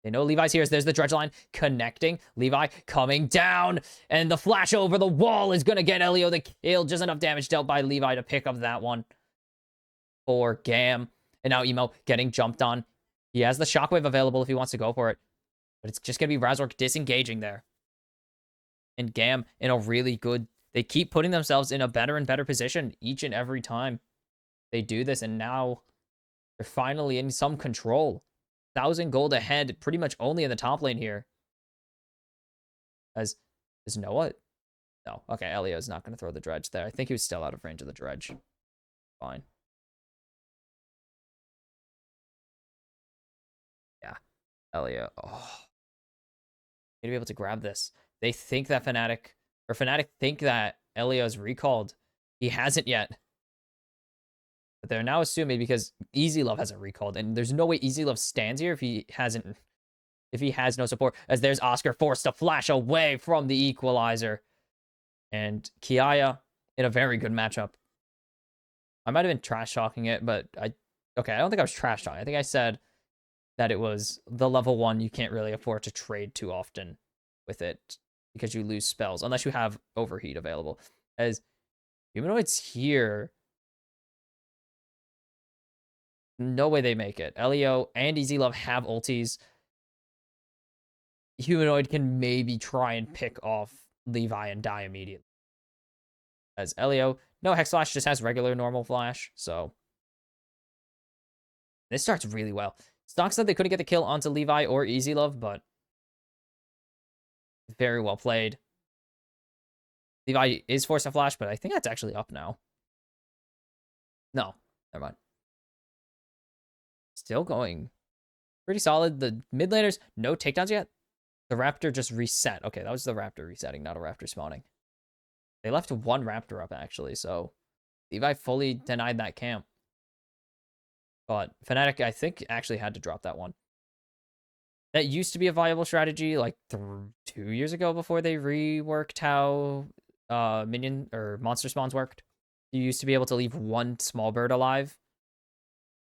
They know Levi's here. There's the dredge line connecting. Levi coming down. And the flash over the wall is going to get Elio the kill. Just enough damage dealt by Levi to pick up that one for GAM. And now Emo getting jumped on. He has the shockwave available if he wants to go for it. But it's just going to be Razork disengaging there. And GAM in a really good... They keep putting themselves in a better and better position each and every time they do this. And now they're finally in some control. 1,000 gold ahead, pretty much only in the top lane here. Is Noah? No. Okay, Elio's not going to throw the dredge there. I think he was still out of range of the dredge. Fine. Yeah. Elio. Oh. Need to be able to grab this. They think that Fnatic think that Elio's recalled. He hasn't yet. But they're now assuming because Easy Love hasn't recalled, and there's no way Easy Love stands here if he has no support. As there's Oscar forced to flash away from the equalizer. And Kiaya in a very good matchup. I might have been trash talking it, but I don't think I was trash talking. I think I said that it was the level 1 you can't really afford to trade too often with it because you lose spells unless you have overheat available. As Humanoid's here, no way they make it. Elio and Easy Love have ultis. Humanoid can maybe try and pick off Levi and die immediately. As Elio, no Hex Flash, just has regular normal flash, so this starts really well. Stock said they couldn't get the kill onto Levi or Easy Love, but very well played. Levi is forced to flash, but I think that's actually up now. No, never mind. Still going Pretty solid. The mid laners, no takedowns yet. The Raptor just reset. Okay, that was the Raptor resetting, not a Raptor spawning. They left one Raptor up, actually, so Levi fully denied that camp. But Fnatic, I think, actually had to drop that one. That used to be a viable strategy like 2 years ago before they reworked how minion or monster spawns worked. You used to be able to leave one small bird alive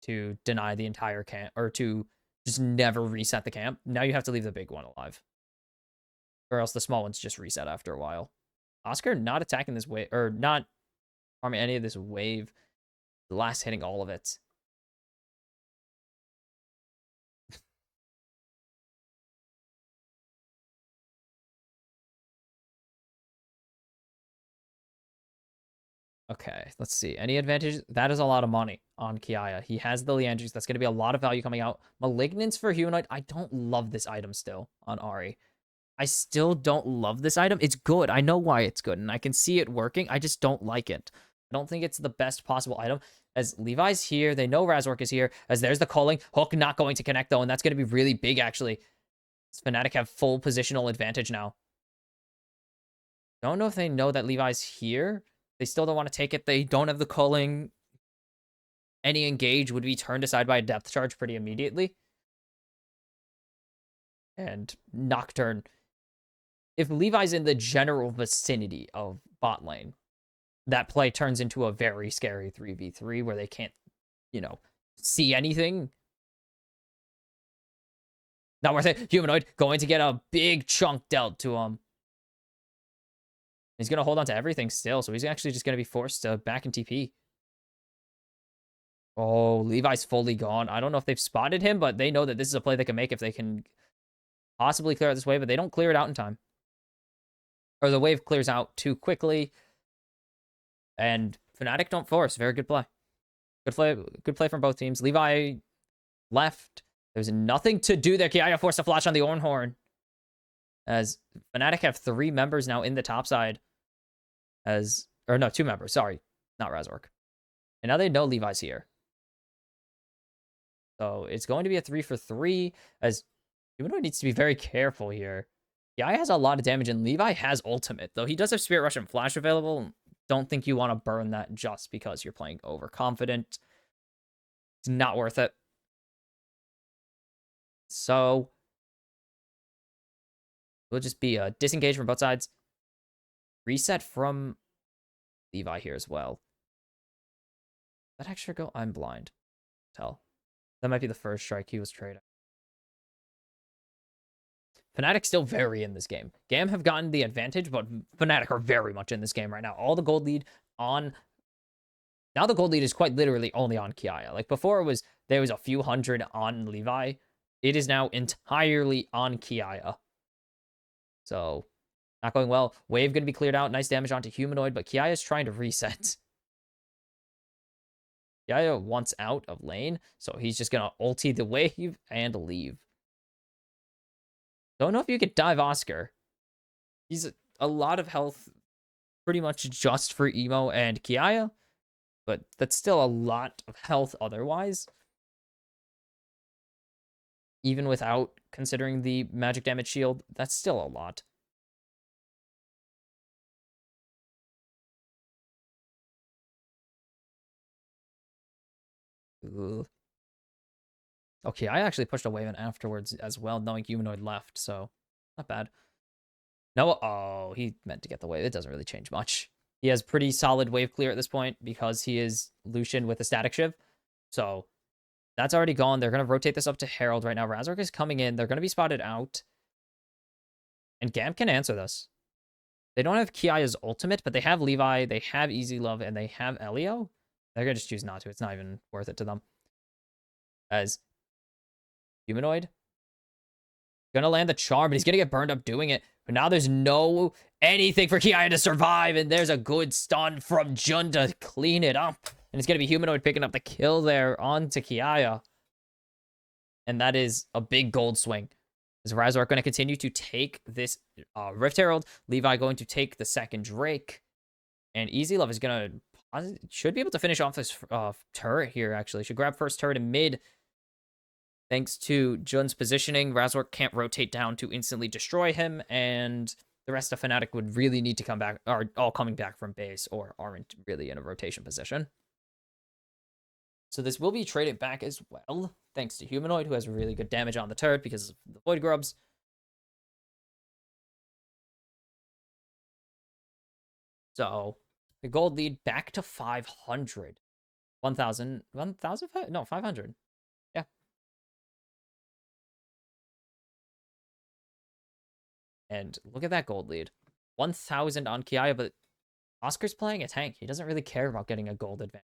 to deny the entire camp, or to just never reset the camp. Now you have to leave the big one alive, or else the small ones just reset after a while. Oscar not attacking this wave, or not farming any of this wave. The last hitting all of it. Okay, let's see. Any advantage? That is a lot of money on Kiaya. He has the Leandries. That's going to be a lot of value coming out. Malignance for Humanoid. I don't love this item still on Ahri. I still don't love this item. It's good. I know why it's good, and I can see it working. I just don't like it. I don't think it's the best possible item. As Levi's here, they know Razork is here. As there's the calling. Hook not going to connect, though, and that's going to be really big, actually. Fnatic have full positional advantage now. Don't know if they know that Levi's here. They still don't want to take it. They don't have the calling. Any engage would be turned aside by a depth charge pretty immediately. And Nocturne. If Levi's in the general vicinity of bot lane, that play turns into a very scary 3v3 where they can't, see anything. Not worth it. Humanoid going to get a big chunk dealt to him. He's going to hold on to everything still, so he's actually just going to be forced to back in TP. Oh, Levi's fully gone. I don't know if they've spotted him, but they know that this is a play they can make if they can possibly clear out this wave, but they don't clear it out in time. Or the wave clears out too quickly. And Fnatic don't force. Very good play. Good play from both teams. Levi left. There's nothing to do there. Kiaya forced a flash on the Ornhorn. As Fnatic have 3 members now in the top side. Or no, 2 members. Sorry, not Razork. And now they know Levi's here. So it's going to be a 3-for-3, as Humanoid needs to be very careful here. Kiaya has a lot of damage, and Levi has ultimate, though he does have Spirit Rush and Flash available. Don't think you want to burn that just because you're playing overconfident. It's not worth it. So we'll just be disengaged from both sides. Reset from Levi here as well. That extra go? I'm blind. Tell. That might be the first strike he was traded. Fnatic still very in this game. GAM have gotten the advantage, but Fnatic are very much in this game right now. All the gold lead on... Now the gold lead is quite literally only on Kiaya. Like before there was a few hundred on Levi. It is now entirely on Kiaya. So, not going well. Wave going to be cleared out. Nice damage onto Humanoid, but Kiaya is trying to reset. Kiaya wants out of lane, so he's just going to ulti the wave and leave. Don't know if you could dive Oscar. He's a lot of health pretty much just for Emo and Kiaya, but that's still a lot of health otherwise. Even without considering the magic damage shield, that's still a lot. Ugh. Okay, I actually pushed a wave in afterwards as well, knowing Humanoid left, so not bad. No, oh, he meant to get the wave. It doesn't really change much. He has pretty solid wave clear at this point because he is Lucian with a static shiv. So that's already gone. They're going to rotate this up to Herald right now. Razork is coming in. They're going to be spotted out. And GAM can answer this. They don't have Kiaya's ultimate, but they have Levi, they have Easy Love, and they have Elio. They're going to just choose not to. It's not even worth it to them. As Humanoid gonna land the charm, but he's gonna get burned up doing it. But now there's no anything for Kiaya to survive, and there's a good stun from Jun to clean it up. And it's gonna be Humanoid picking up the kill there onto Kiaya. And that is a big gold swing. Is Razork going to continue to take this Rift Herald? Levi going to take the second Drake. And Easy Love is going to... should be able to finish off this turret here, actually. Should grab first turret in mid. Thanks to Jun's positioning, Razork can't rotate down to instantly destroy him, and the rest of Fnatic would really need to come back, are all coming back from base, or aren't really in a rotation position. So this will be traded back as well, thanks to Humanoid, who has really good damage on the turret because of the Void Grubs. So the gold lead back to 500. 1,000, 1,000? No, 500. Yeah. And look at that gold lead. 1,000 on Kiaya, but Oscar's playing a tank. He doesn't really care about getting a gold advantage.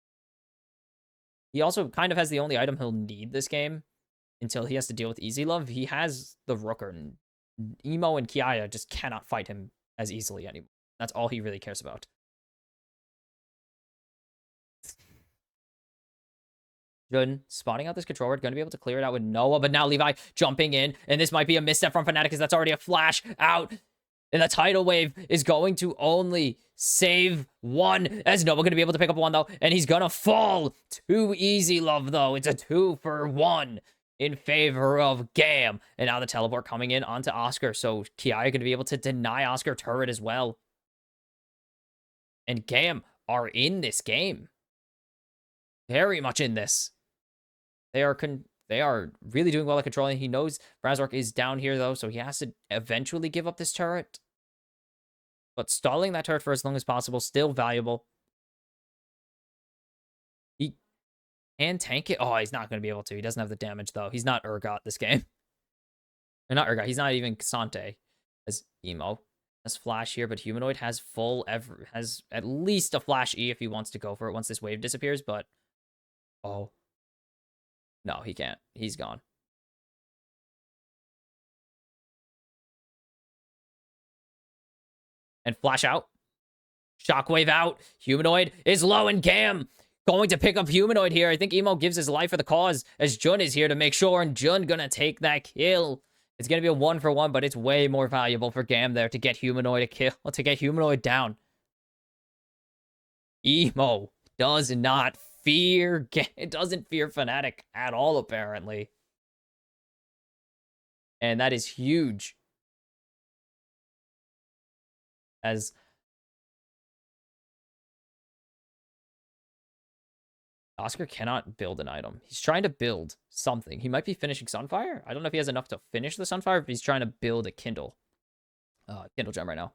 He also kind of has the only item he'll need this game until he has to deal with Easy Love. He has the Rooker, and Emo and Kiaya just cannot fight him as easily anymore. That's all he really cares about. Jun spotting out this control ward, going to be able to clear it out with Noah, but now Levi jumping in, and this might be a misstep from Fnatic because that's already a flash out. And the tidal wave is going to only save one, as Noah going to be able to pick up one, though, and he's going to fall. Too easy, love, though. It's a 2-for-1 in favor of GAM. And now the teleport coming in onto Oscar, so Kiaya going to be able to deny Oscar turret as well. And GAM are in this game. Very much in this. They are really doing well at controlling. He knows Razork is down here, though, so he has to eventually give up this turret. But stalling that turret for as long as possible, still valuable. He can tank it. Oh, he's not going to be able to. He doesn't have the damage, though. He's not Urgot this game. Or not Urgot. He's not even Kasante as Emo. Has Flash here, but Humanoid has has at least a Flash E if he wants to go for it once this wave disappears, but... Oh. No, he can't. He's gone. And flash out. Shockwave out. Humanoid is low, and GAM going to pick up Humanoid here. I think Emo gives his life for the cause as Jun is here to make sure, and Jun gonna take that kill. It's gonna be a 1-for-1, but it's way more valuable for GAM there to get Humanoid a kill, to get Humanoid down. Emo does not fear, it doesn't fear Fnatic at all, apparently. And that is huge. As Oscar cannot build an item. He's trying to build something. He might be finishing Sunfire. I don't know if he has enough to finish the Sunfire, but he's trying to build a Kindle. Kindle gem right now.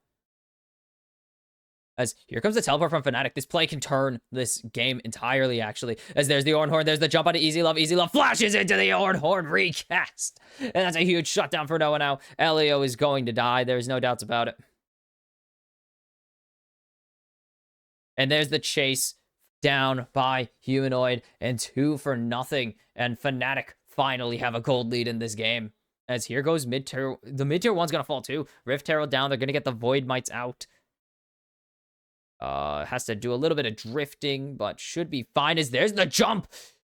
As here comes the teleport from Fnatic. This play can turn this game entirely, actually. As there's the Ornhorn, there's the jump out of Easy Love. Easy Love flashes into the Ornhorn recast. And that's a huge shutdown for Noah now. Elio is going to die. There's no doubts about it. And there's the chase down by Humanoid, and 2-for-0. And Fnatic finally have a gold lead in this game. As here goes mid-tier. The mid-tier one's going to fall too. Rift Herald down. They're going to get the Void Mites out. Has to do a little bit of drifting, but should be fine. As there's the jump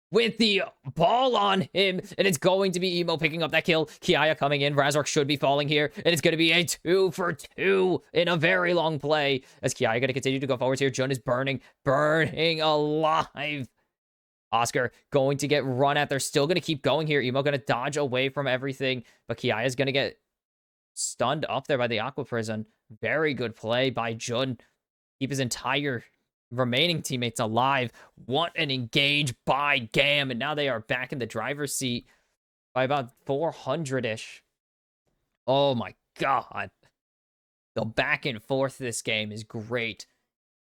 with the ball on him, and it's going to be Emo picking up that kill. Kiaya coming in. Razork should be falling here, and it's going to be a 2-for-2 in a very long play. As Kiaya going to continue to go forwards here. Jun is burning alive. Oscar going to get run at. They're still going to keep going here. Emo going to dodge away from everything, but Kiaya is going to get stunned up there by the Aqua Prison. Very good play by Jun. Keep his entire remaining teammates alive. Want an engage by GAM, and now they are back in the driver's seat by about 400-ish. Oh my god. The back and forth this game is great.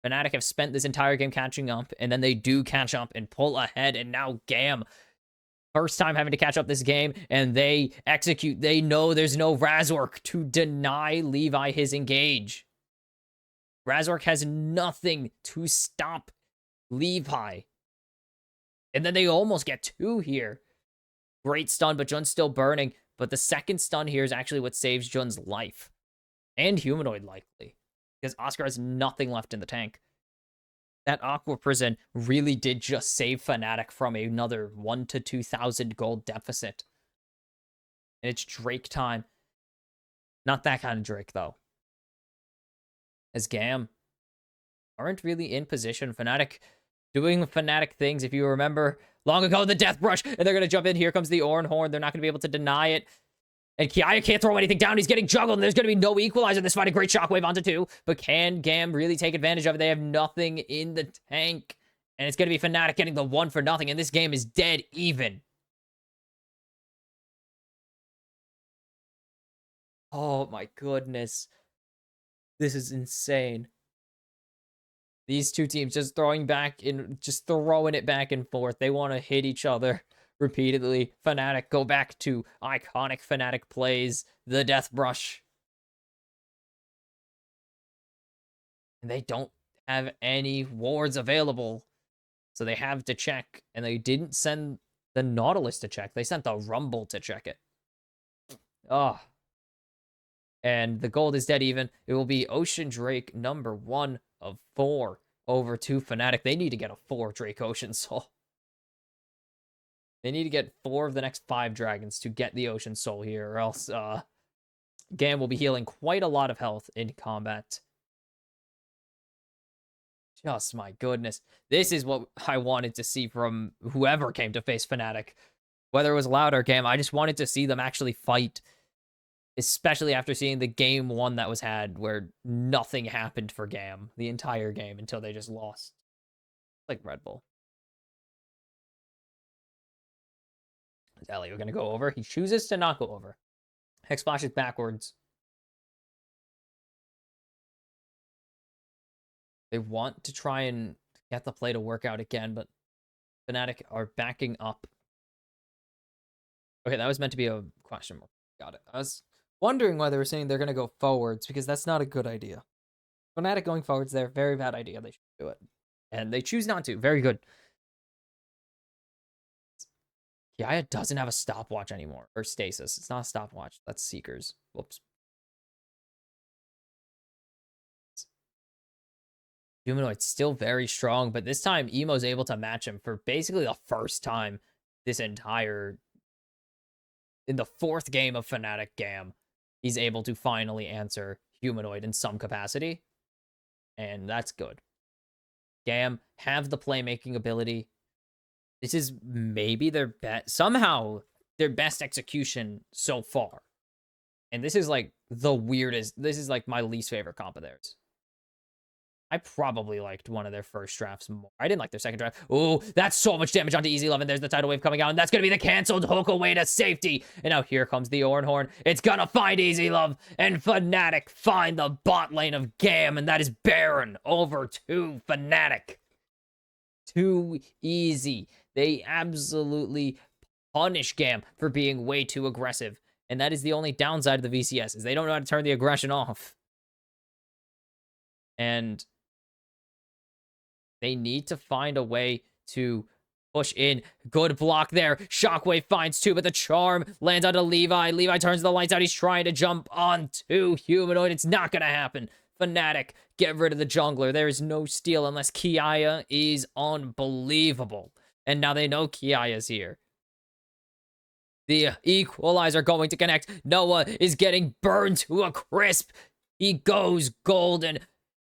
Fnatic have spent this entire game catching up, and then they do catch up and pull ahead, and now GAM, first time having to catch up this game, and they execute. They know there's no Razork to deny Levi his engage. Razork has nothing to stop Levi. And then they almost get 2 here. Great stun, but Jun's still burning. But the second stun here is actually what saves Jun's life. And Humanoid, likely. Because Oscar has nothing left in the tank. That Aqua Prison really did just save Fnatic from another 1,000 to 2,000 gold deficit. And it's Drake time. Not that kind of Drake, though. As GAM aren't really in position. Fnatic doing Fnatic things. If you remember long ago, the Death Brush, and they're going to jump in. Here comes the Oran Horn. They're not going to be able to deny it. And Kiaya can't throw anything down. He's getting juggled, and there's going to be no equalizer in this fight. A great shockwave onto 2. But can GAM really take advantage of it? They have nothing in the tank. And it's going to be Fnatic getting the 1-0. And this game is dead even. Oh my goodness. This is insane. These two teams just throwing it back and forth. They want to hit each other repeatedly. Fnatic go back to iconic Fnatic plays, the Death Brush. And they don't have any wards available. So they have to check. And they didn't send the Nautilus to check. They sent the Rumble to check it. Oh. And the gold is dead even. It will be Ocean Drake number 1 of 4 over to Fnatic. They need to get a 4 Drake Ocean Soul. They need to get 4 of the next 5 dragons to get the Ocean Soul here, or else GAM will be healing quite a lot of health in combat. Just my goodness. This is what I wanted to see from whoever came to face Fnatic. Whether it was Loud or GAM, I just wanted to see them actually fight. Especially after seeing the game 1 that was had where nothing happened for GAM the entire game until they just lost. Like Red Bull. Is Elio going to go over? He chooses to not go over. Hex splashes backwards. They want to try and get the play to work out again, but Fnatic are backing up. Okay, that was meant to be a question mark. Got it. I was wondering why they were saying they're going to go forwards, because that's not a good idea. Fnatic going forwards, they're a very bad idea. They should do it. And they choose not to. Very good. Kiaya doesn't have a stopwatch anymore. Or stasis. It's not a stopwatch. That's Seekers. Whoops. Humanoid's still very strong, but this time Emo's able to match him for basically the first time this entire... In the 4th game of Fnatic GAM, he's able to finally answer Humanoid in some capacity. And that's good. GAM have the playmaking ability. This is maybe their best, somehow their best execution so far. And this is like the weirdest, this is like my least favorite comp of theirs. I probably liked one of their first drafts more. I didn't like their second draft. Oh, that's so much damage onto Easy Love, and there's the tidal wave coming out, and that's going to be the canceled hook away to safety. And now here comes the Oran Horn. It's going to find Easy Love, and Fnatic find the bot lane of GAM, and that is Baron over to Fnatic. Too easy. They absolutely punish GAM for being way too aggressive. And that is the only downside of the VCS, is they don't know how to turn the aggression off. And they need to find a way to push in. Good block there. Shockwave finds 2, but the charm lands onto Levi. Levi turns the lights out. He's trying to jump onto Humanoid. It's not going to happen. Fnatic, get rid of the jungler. There is no steal unless Kiaya is unbelievable. And now they know Kiaya's here. The equalizer going to connect. Noah is getting burned to a crisp. He goes golden.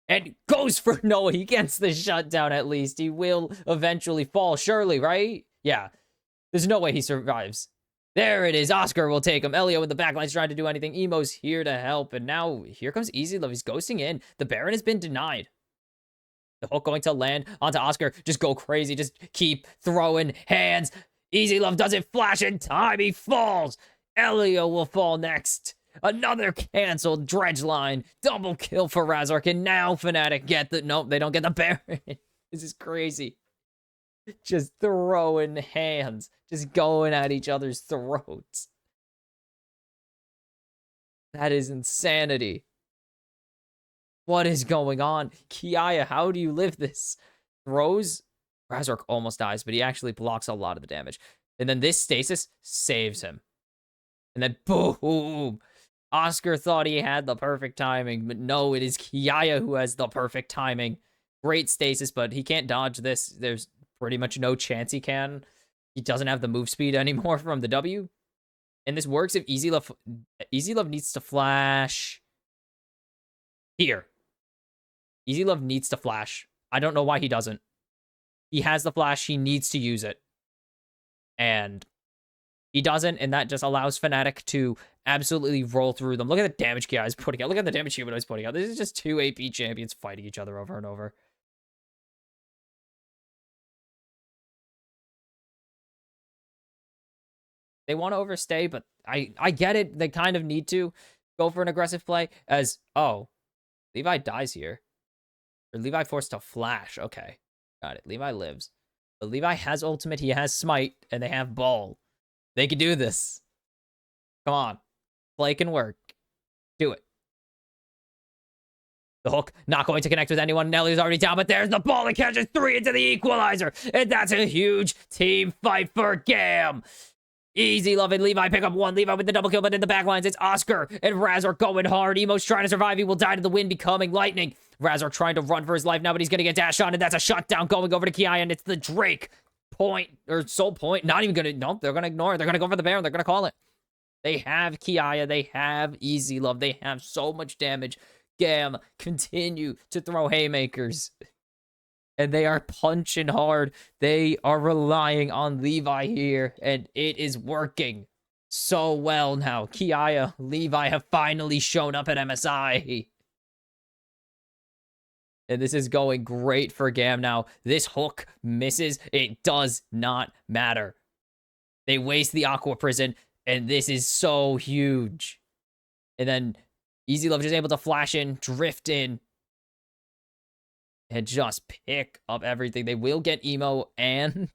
And goes for Noah. He gets the shutdown at least. He will eventually fall, surely, right? Yeah. There's no way he survives. There it is. Oscar will take him. Elio in the backline's trying to do anything. Emo's here to help. And now here comes Easy Love. He's ghosting in. The Baron has been denied. The hook going to land onto Oscar. Just go crazy. Just keep throwing hands. Easy Love doesn't flash in time. He falls. Elio will fall next. Another canceled dredge line. Double kill for Razork. And now Fnatic get the... Nope, they don't get the Baron. This is crazy. Just throwing hands. Just going at each other's throats. That is insanity. What is going on? Kiaya, how do you live this? Throws. Razork almost dies, but he actually blocks a lot of the damage. And then this stasis saves him. And then boom. Oscar thought he had the perfect timing, but no, it is Kiaya who has the perfect timing. Great stasis, but he can't dodge this. There's pretty much no chance he can. He doesn't have the move speed anymore from the W. And this works if Easy Love needs to flash here. Easy Love needs to flash. I don't know why he doesn't. He has the flash. He needs to use it. And he doesn't, and that just allows Fnatic to absolutely roll through them. Look at the damage Ki is putting out. Look at the damage Humanoid's putting out. This is just two AP champions fighting each other over and over. They want to overstay, but I get it. They kind of need to go for an aggressive play as, oh, Levi dies here. Or Levi forced to flash. Okay, got it. Levi lives. But Levi has ultimate, he has smite, and they have ball. They can do this. Come on. Play can work. Do it. The hook not going to connect with anyone. Nelly's already down, but there's the ball. It catches 3 into the equalizer. And that's a huge team fight for GAM. Easy love and Levi pick up 1. Levi with the double kill, but in the backlines, it's Oscar and Razor going hard. Emo's trying to survive. He will die to the wind, becoming lightning. Razor trying to run for his life now, but he's going to get dashed on, and that's a shutdown going over to Ki, and it's the Drake point, or soul point. Not even going to, nope, they're going to ignore it. They're going to go for the Baron. They're going to call it. They have Kia, they have Easy Love, they have so much damage. GAM continue to throw haymakers. And they are punching hard. They are relying on Levi here, and it is working so well now. Kia, Levi have finally shown up at MSI. And this is going great for GAM now. This hook misses. It does not matter. They waste the Aqua Prison, and this is so huge. And then Easy Love just able to flash in, drift in, and just pick up everything. They will get Emo and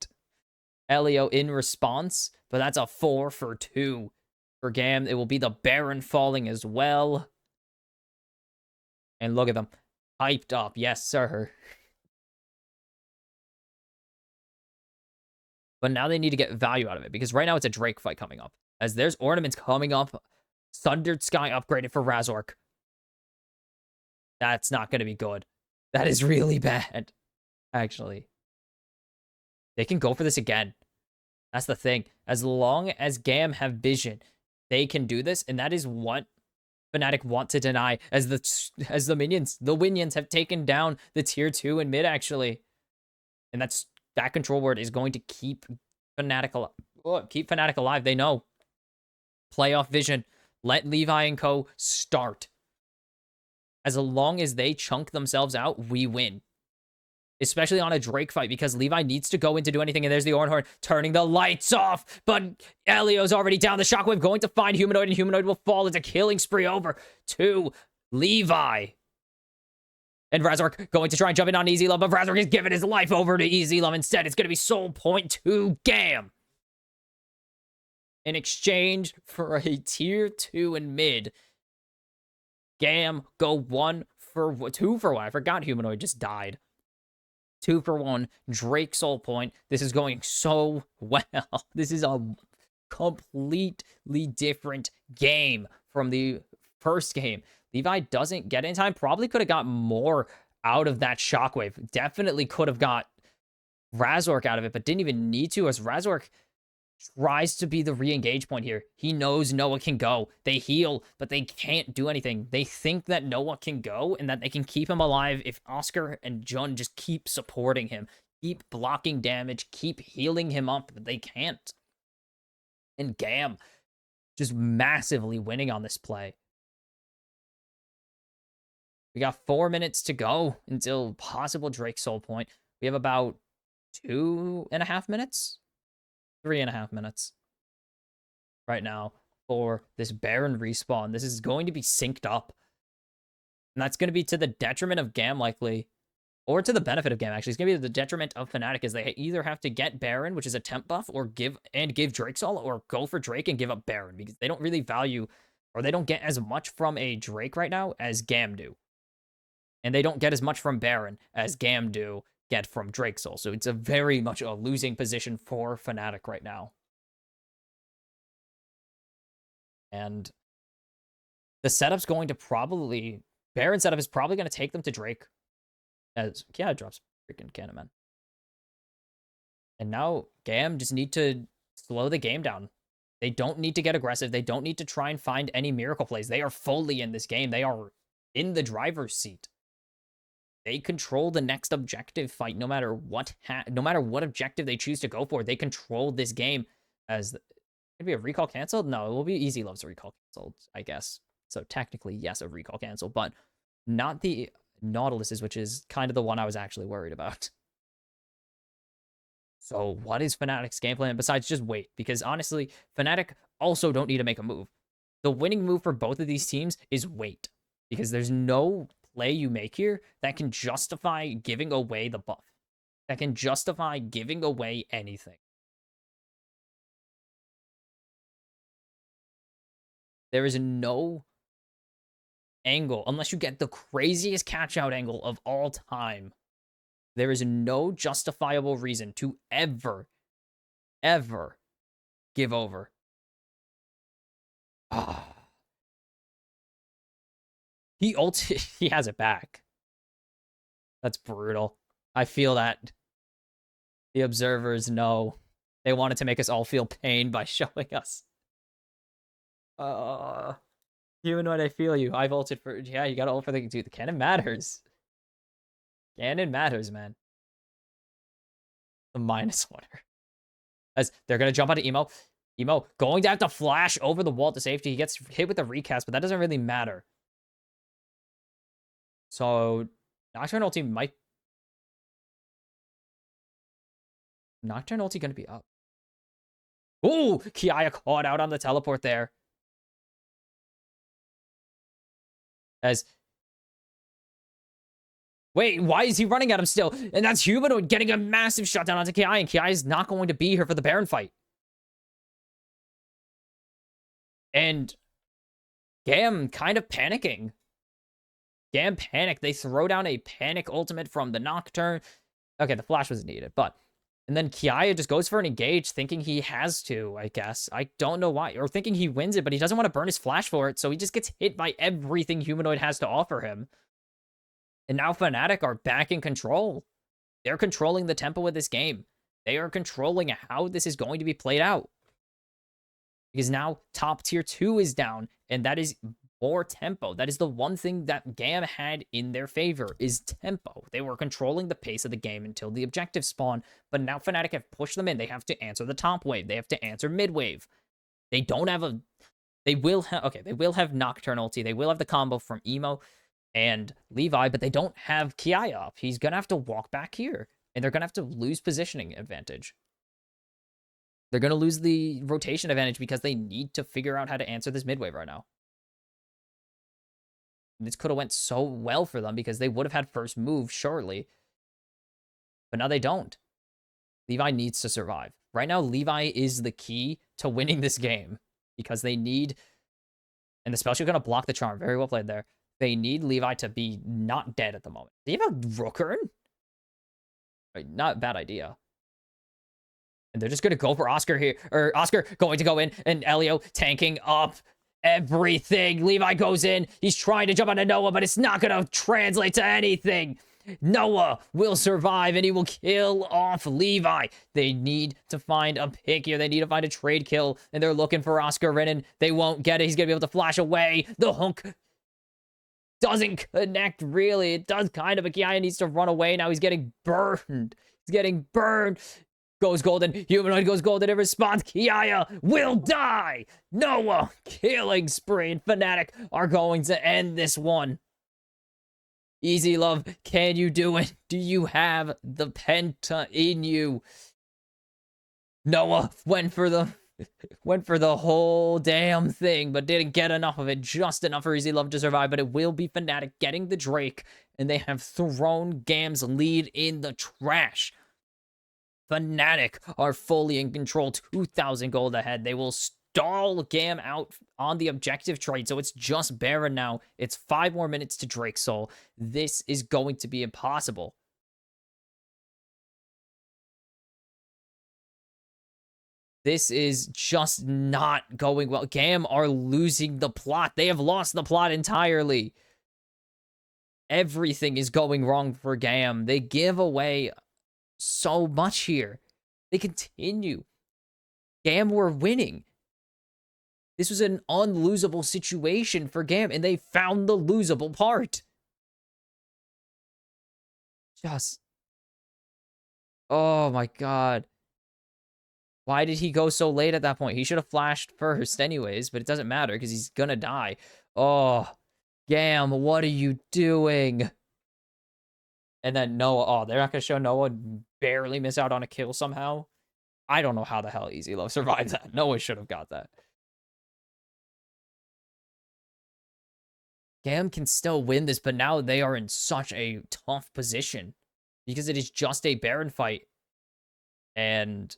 Elio in response, but that's a 4 for 2 for GAM. It will be the Baron falling as well. And look at them. Hyped up. Yes, sir. But now they need to get value out of it, because right now it's a Drake fight coming up. As there's ornaments coming up. Sundered Sky upgraded for Razork. That's not going to be good. That is really bad, actually. They can go for this again. That's the thing. As long as GAM have vision, they can do this, and that is what Fnatic want to deny. As the minions have taken down the tier 2 in mid, actually. And that control word is going to keep Fnatic alive. They know. Playoff vision. Let Levi and co start. As long as they chunk themselves out, we win. Especially on a Drake fight, because Levi needs to go in to do anything, and there's the Ornhorn turning the lights off, but Elio's already down. The Shockwave going to find Humanoid, and Humanoid will fall. It's a killing spree over to Levi. And Razork going to try and jump in on Easy Love, but Razork is giving his life over to Easy Love instead. It's going to be Soul Point to GAM. In exchange for a tier 2 in mid, GAM go 2 for 1. I forgot Humanoid just died. 2 for 1. Drake Soul Point. This is going so well. This is a completely different game from the first game. Levi doesn't get in time. Probably could have got more out of that Shockwave. Definitely could have got Razork out of it, but didn't even need to, as Razork tries to be the re-engage point here. He knows Noah can go. They heal, but they can't do anything. They think that Noah can go and that they can keep him alive if Oscar and Jun just keep supporting him, keep blocking damage, keep healing him up, but they can't. And GAM just massively winning on this play. We got 4 minutes to go until possible Drake Soul Point. We have about 2.5 minutes? 3.5 minutes right now for this Baron respawn. This is going to be synced up. And that's going to be to the detriment of GAM, likely. Or to the benefit of GAM, actually. It's going to be to the detriment of Fnatic, as they either have to get Baron, which is a temp buff, or give Drake Soul, or go for Drake and give up Baron, because they don't really value, or they don't get as much from a Drake right now as GAM do. And they don't get as much from Baron as GAM do get from Drake Soul. So it's a very much a losing position for Fnatic right now. And the setup's going to probably... Baron setup is probably going to take them to Drake. As Kia drops freaking Cannon. And now GAM just need to slow the game down. They don't need to get aggressive. They don't need to try and find any miracle plays. They are fully in this game. They are in the driver's seat. They control the next objective fight, no matter what objective they choose to go for. They control this game. As could be a recall canceled? No, it will be Easy Love's recall canceled, I guess. So technically, yes, a recall cancel, but not the Nautilus's, which is kind of the one I was actually worried about. So what is Fnatic's game plan besides just wait? Because honestly, Fnatic also don't need to make a move. The winning move for both of these teams is wait. Because there's no play you make here that can justify giving away the buff. That can justify giving away anything. There is no angle, unless you get the craziest catch-out angle of all time. There is no justifiable reason to ever give over. He has it back. That's brutal. I feel that. The observers know. They wanted to make us all feel pain by showing us. Humanoid, I feel you. I've ulted for... Yeah, you gotta ult for the... Dude, the cannon matters. Cannon matters, man. The -1. As they're gonna jump onto Emo. Emo going to have to flash over the wall to safety. He gets hit with the recast, but that doesn't really matter. So, Nocturne ulti might... Nocturne ulti gonna be up. Ooh! Kiaya caught out on the teleport there. As... Wait, why is he running at him still? And that's Humanoid getting a massive shutdown onto Kiaya, and Kiaya is not going to be here for the Baron fight. And GAM kind of panicking. GAM panic. They throw down a panic ultimate from the Nocturne. Okay, the flash was needed, but... And then Kiaya just goes for an engage, thinking he has to, I guess. I don't know why. Or thinking he wins it, but he doesn't want to burn his flash for it, so he just gets hit by everything Humanoid has to offer him. And now Fnatic are back in control. They're controlling the tempo of this game. They are controlling how this is going to be played out. Because now top tier 2 is down, and that is more tempo. That is the one thing that GAM had in their favor, is tempo. They were controlling the pace of the game until the objective spawn, but now Fnatic have pushed them in. They have to answer the top wave. They have to answer mid wave. They don't have a... They will have... Okay, they will have Nocturne ulti. They will have the combo from Emo and Levi, but they don't have Kiaya up. He's going to have to walk back here, and they're going to have to lose positioning advantage. They're going to lose the rotation advantage because they need to figure out how to answer this mid wave right now. This could have went so well for them because they would have had first move, surely. But now they don't. Levi needs to survive. Right now, Levi is the key to winning this game because they need... And especially going to block the charm. Very well played there. They need Levi to be not dead at the moment. Do you have a Rookern? Not a bad idea. And they're just going to go for Oscar here. Or Oscar going to go in. And Elio tanking up everything. Levi goes in. He's trying to jump onto Noah, but it's not going to translate to anything. Noah will survive, and he will kill off Levi. They need to find a pick here. They need to find a trade kill, and they're looking for Oscar Renan. They won't get it. He's going to be able to flash away. The hook doesn't connect, really. It does kind of, but Kiaya needs to run away. Now he's getting burned. He's getting burned. Goes golden. Humanoid goes golden in response. Kiaya will die. Noah killing spree, and Fnatic are going to end this one. Easy Love, can you do it? Do you have the penta in you? Noah went for the whole damn thing, but didn't get enough of it. Just enough for Easy Love to survive, but it will be Fnatic getting the Drake, and they have thrown GAM's lead in the trash. Fnatic are fully in control, 2,000 gold ahead. They will stall GAM out on the objective trade, so it's just Baron now. It's 5 more minutes to Drake Soul. This is going to be impossible. This is just not going well. GAM are losing the plot. They have lost the plot entirely. Everything is going wrong for GAM. They give away so much here. They continue. GAM were winning. This was an unlosable situation for GAM, and they found the losable part. Just, oh my god. Why did he go so late at that point? He should have flashed first anyways, but it doesn't matter because he's gonna die. Oh, Gam, what are you doing? And then Noah, oh, they're not gonna show Noah barely miss out on a kill somehow. I don't know how the hell Easy Love survived that. Noah should have got that. Gam can still win this, but now they are in such a tough position because it is just a Baron fight. And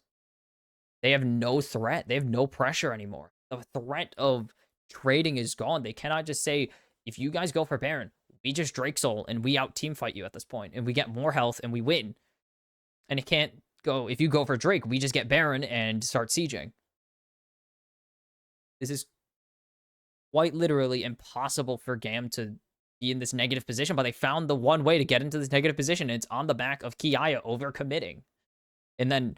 they have no threat. They have no pressure anymore. The threat of trading is gone. They cannot just say, if you guys go for Baron, we just Drake Soul and we out team fight you at this point, and we get more health and we win. And it can't go, if you go for Drake, we just get Baron and start sieging. This is quite literally impossible for GAM to be in this negative position, but they found the one way to get into this negative position, and it's on the back of Kiaya overcommitting. And then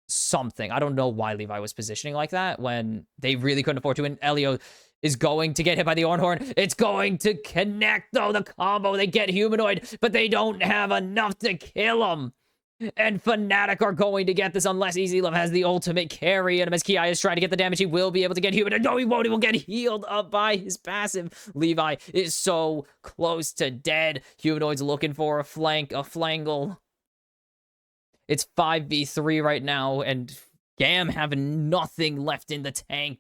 something. I don't know why Levi was positioning like that when they really couldn't afford to. And Elio is going to get hit by the Ornhorn. It's going to connect, though, the combo. They get Humanoid, but they don't have enough to kill him. And Fnatic are going to get this unless Easy Love has the ultimate carry. And as Kiai is trying to get the damage, he will be able to get Humanoid. No, he won't. He will get healed up by his passive. Levi is so close to dead. Humanoid's looking for a flank, a flangle. It's 5v3 right now, and GAM have nothing left in the tank.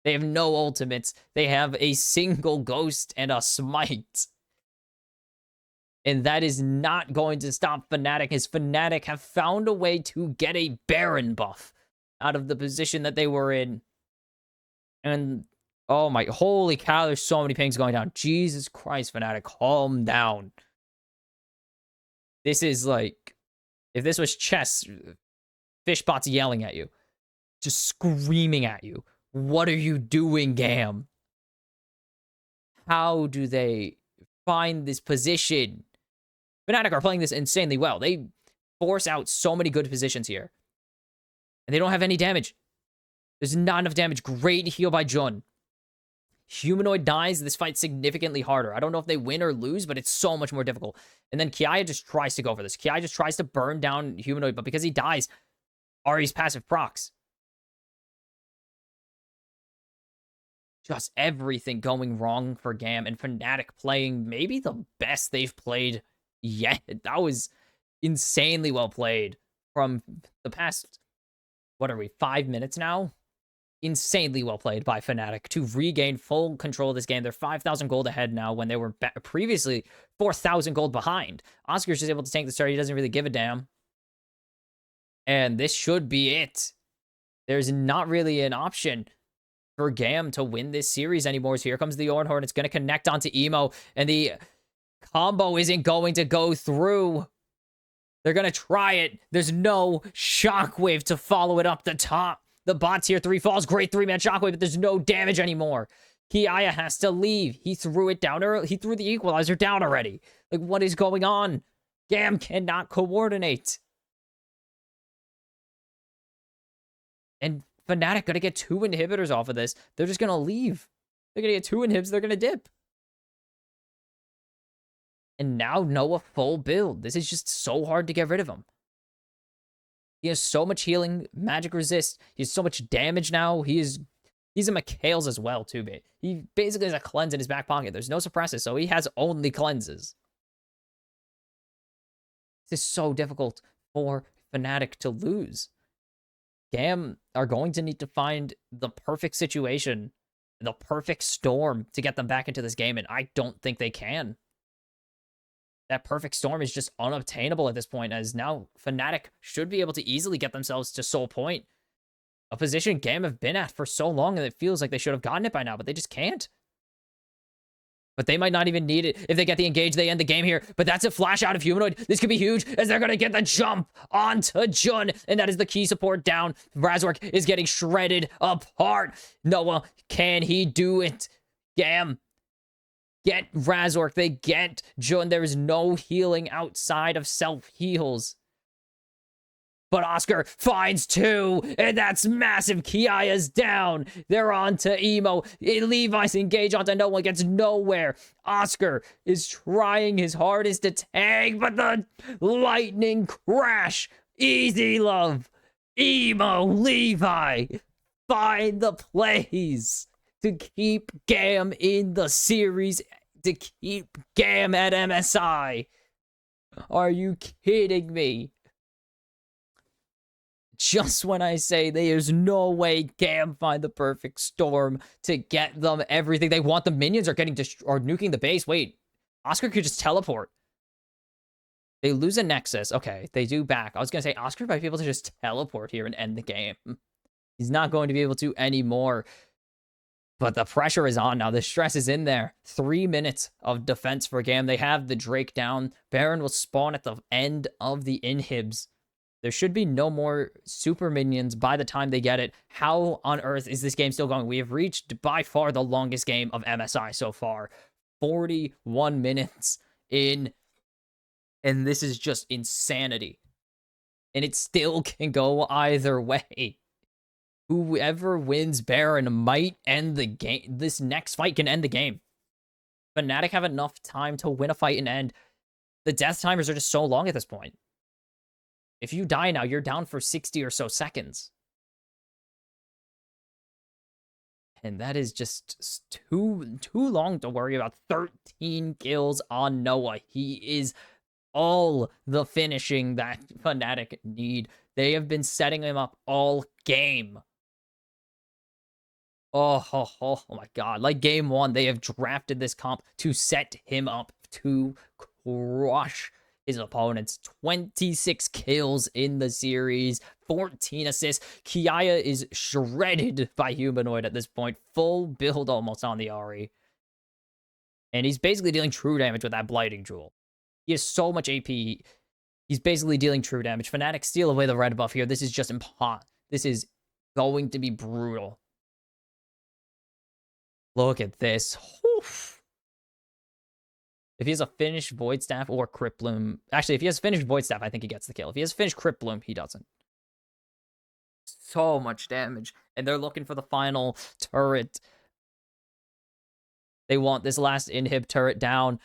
They have no ultimates. They have a single Ghost and a Smite. And that is not going to stop Fnatic, as Fnatic have found a way to get a Baron buff out of the position that they were in. And, oh my, holy cow, there's so many pings going down. Jesus Christ, Fnatic, calm down. This is like, if this was chess, Fishbot's yelling at you. Just screaming at you. What are you doing, GAM? How do they find this position? Fnatic are playing this insanely well. They force out so many good positions here. And they don't have any damage. There's not enough damage. Great heal by Jun. Humanoid dies, this fight's significantly harder. I don't know if they win or lose, but it's so much more difficult. And then Kiaya just tries to go for this. Kiaya just tries to burn down Humanoid, but because he dies, Ari's passive procs. Just everything going wrong for GAM, and Fnatic playing maybe the best they've played yet. That was insanely well played from the past, what are we, 5 minutes now? Insanely well played by Fnatic to regain full control of this game. They're 5,000 gold ahead now when they were previously 4,000 gold behind. Oscar's just able to tank the start. He doesn't really give a damn. And this should be it. There's not really an option for GAM to win this series anymore. So here comes the Ornhorn. It's going to connect onto Emo, and the combo isn't going to go through. They're going to try it. There's no shockwave to follow it up the top. The bot tier 3 falls. Great 3-man shockwave, but there's no damage anymore. Kiaya has to leave. He threw it down early. He threw the equalizer down already. Like, what is going on? GAM cannot coordinate. And Fnatic gonna get 2 inhibitors off of this. They're just gonna leave. They're gonna get 2 inhibs. They're gonna dip. And now Noah full build. This is just so hard to get rid of him. He has so much healing, magic resist. He has so much damage now. He's a McHale's as well, too, mate. He basically has a cleanse in his back pocket. There's no suppresses, so he has only cleanses. This is so difficult for Fnatic to lose. GAM are going to need to find the perfect situation, the perfect storm to get them back into this game, and I don't think they can. That perfect storm is just unobtainable at this point, as now Fnatic should be able to easily get themselves to Soul Point. A position GAM have been at for so long, and it feels like they should have gotten it by now, but they just can't. But they might not even need it. If they get the engage, they end the game here. But that's a flash out of Humanoid. This could be huge, as they're going to get the jump onto Jun. And that is the key support down. Razork is getting shredded apart. Noah, can he do it? GAM get Razork. They get Jun. There is no healing outside of self-heals. But Oscar finds 2, and that's massive. Kiaya's down. They're on to Emo. Levi's engaged onto no one, gets nowhere. Oscar is trying his hardest to tag, but the lightning crash. Easy love. Emo, Levi, find the plays to keep GAM in the series, to keep GAM at MSI. Are you kidding me? Just when I say there's no way GAM find the perfect storm to get them everything they want. The minions are getting or nuking the base. Wait, Oscar could just teleport. They lose a Nexus. Okay, they do back. I was going to say Oscar might be able to just teleport here and end the game. He's not going to be able to anymore. But the pressure is on now. The stress is in there. 3 minutes of defense for GAM. They have the Drake down. Baron will spawn at the end of the inhibs. There should be no more super minions by the time they get it. How on earth is this game still going? We have reached by far the longest game of MSI so far. 41 minutes in. And this is just insanity. And it still can go either way. Whoever wins Baron might end the game. This next fight can end the game. Fnatic have enough time to win a fight and end. The death timers are just so long at this point. If you die now, you're down for 60 or so seconds. And that is just too long to worry about. 13 kills on Noah. He is all the finishing that Fnatic need. They have been setting him up all game. Oh my god. Like game 1, they have drafted this comp to set him up to crush his opponents. 26 kills in the series, 14 assists. Kiaya is shredded by Humanoid at this point. Full build almost on the Ahri. And he's basically dealing true damage with that Blighting Jewel. He has so much AP. He's basically dealing true damage. Fnatic steal away the red buff here. This is just impossible. This is going to be brutal. Look at this. Oof. If he has a finished Void Staff or Crypt Bloom... Actually, if he has finished Void Staff, I think he gets the kill. If he has finished Crypt Bloom, he doesn't. So much damage. And they're looking for the final turret. They want this last inhib turret down.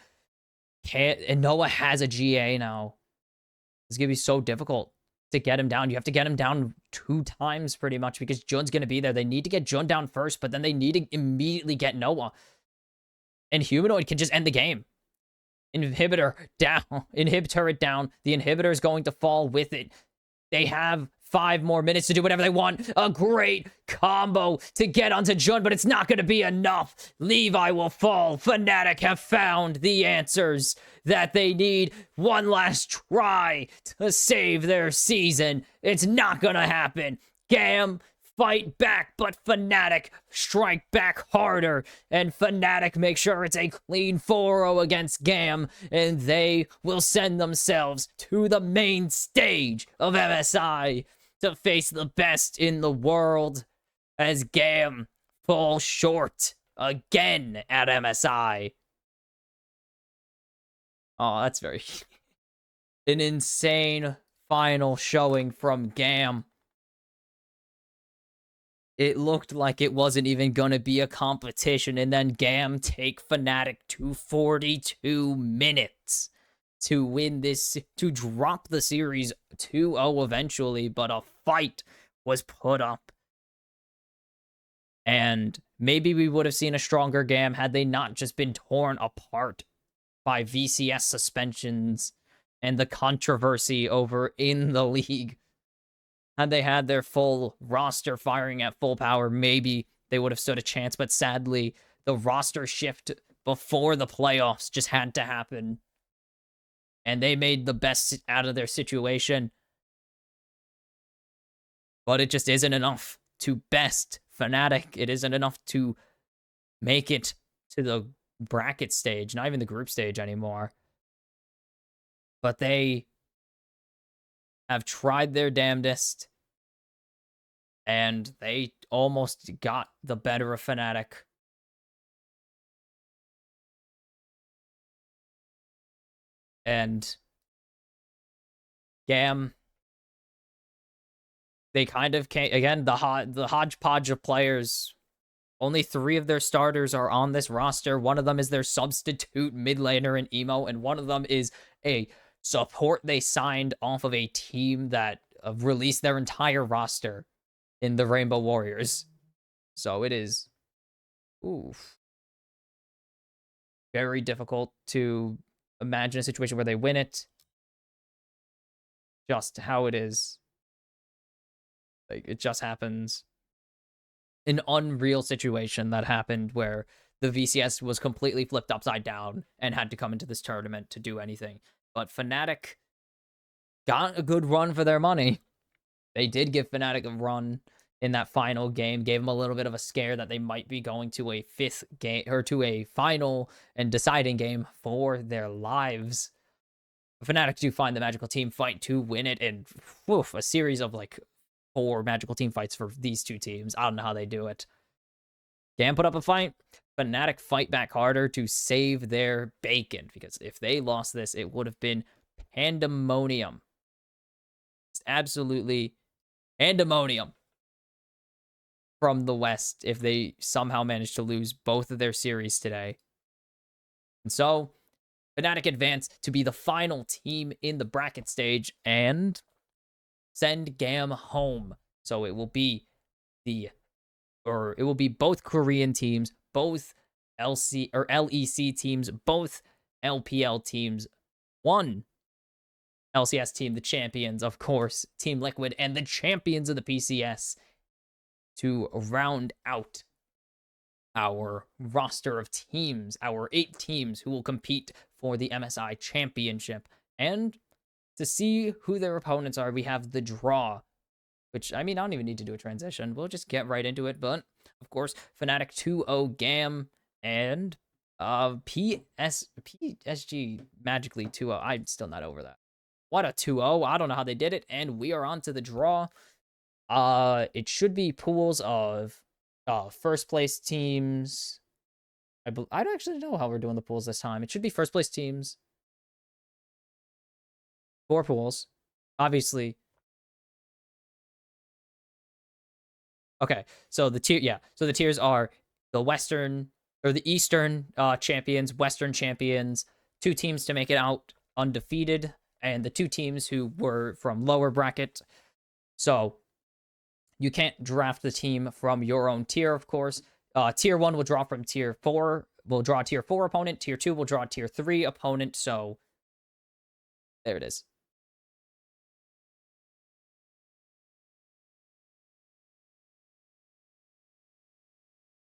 And Noah has a GA now. It's going to be so difficult to get him down. You have to get him down 2 times pretty much because Jun's going to be there. They need to get Jun down first, but then they need to immediately get Noah. And Humanoid can just end the game. Inhibitor down. Inhib turret down. The inhibitor is going to fall with it. They have 5 more minutes to do whatever they want. A great combo to get onto Jun, but it's not going to be enough. Levi will fall. Fnatic have found the answers that they need. One last try to save their season. It's not going to happen. GAM fight back, but Fnatic strike back harder. And Fnatic make sure it's a clean 4-0 against GAM. And they will send themselves to the main stage of MSI to face the best in the world as GAM fall short again at MSI. Oh, that's very... an insane final showing from GAM. It looked like it wasn't even going to be a competition, and then GAM take Fnatic to 42 minutes to win this, to drop the series 2-0 eventually, but a fight was put up. And maybe we would have seen a stronger GAM had they not just been torn apart by VCS suspensions and the controversy over in the league. Had they had their full roster firing at full power, maybe they would have stood a chance. But sadly, the roster shift before the playoffs just had to happen. And they made the best out of their situation. But it just isn't enough to best Fnatic. It isn't enough to make it to the bracket stage, not even the group stage anymore. But they have tried their damnedest. And they almost got the better of Fnatic. And GAM They kind of can't, again, the hodgepodge of players. Only 3 of their starters are on this roster. One of them is their substitute mid laner in Emo, and one of them is a support they signed off of a team that released their entire roster in the Rainbow Warriors. So it is, oof, very difficult to imagine a situation where they win it. Just how it is. Like, it just happens. An unreal situation that happened where the VCS was completely flipped upside down and had to come into this tournament to do anything. But Fnatic got a good run for their money. They did give Fnatic a run in that final game, gave them a little bit of a scare that they might be going to a 5th game or to a final and deciding game for their lives. Fnatic do find the magical team fight to win it, and a series of like 4 magical team fights for these 2 teams. I don't know how they do it. GAM put up a fight. Fnatic fight back harder to save their bacon, because if they lost this, it would have been pandemonium. It's absolutely pandemonium from the West if they somehow managed to lose both of their series today. And so Fnatic advance to be the final team in the bracket stage and send GAM home. So it will be both Korean teams, both LEC teams, both LPL teams, one LCS team, the champions, of course, Team Liquid, and the champions of the PCS to round out our roster of teams, our 8 teams who will compete for the MSI championship. And to see who their opponents are, we have the draw, which, I mean, I don't even need to do a transition. We'll just get right into it. But, of course, Fnatic 2-0 GAM and PSG magically 2-0. I'm still not over that. What a 2-0. I don't know how they did it. And we are on to the draw. It should be pools of first place teams. I don't actually know how we're doing the pools this time. It should be first place teams. 4 pools. Obviously. Okay, so the tiers are the Western or the Eastern champions, Western champions, 2 teams to make it out undefeated, and the 2 teams who were from lower bracket. So you can't draft the team from your own tier, of course. Tier 1 will draw from tier 4. Will draw a tier 4 opponent. Tier 2 will draw a tier 3 opponent. So there it is.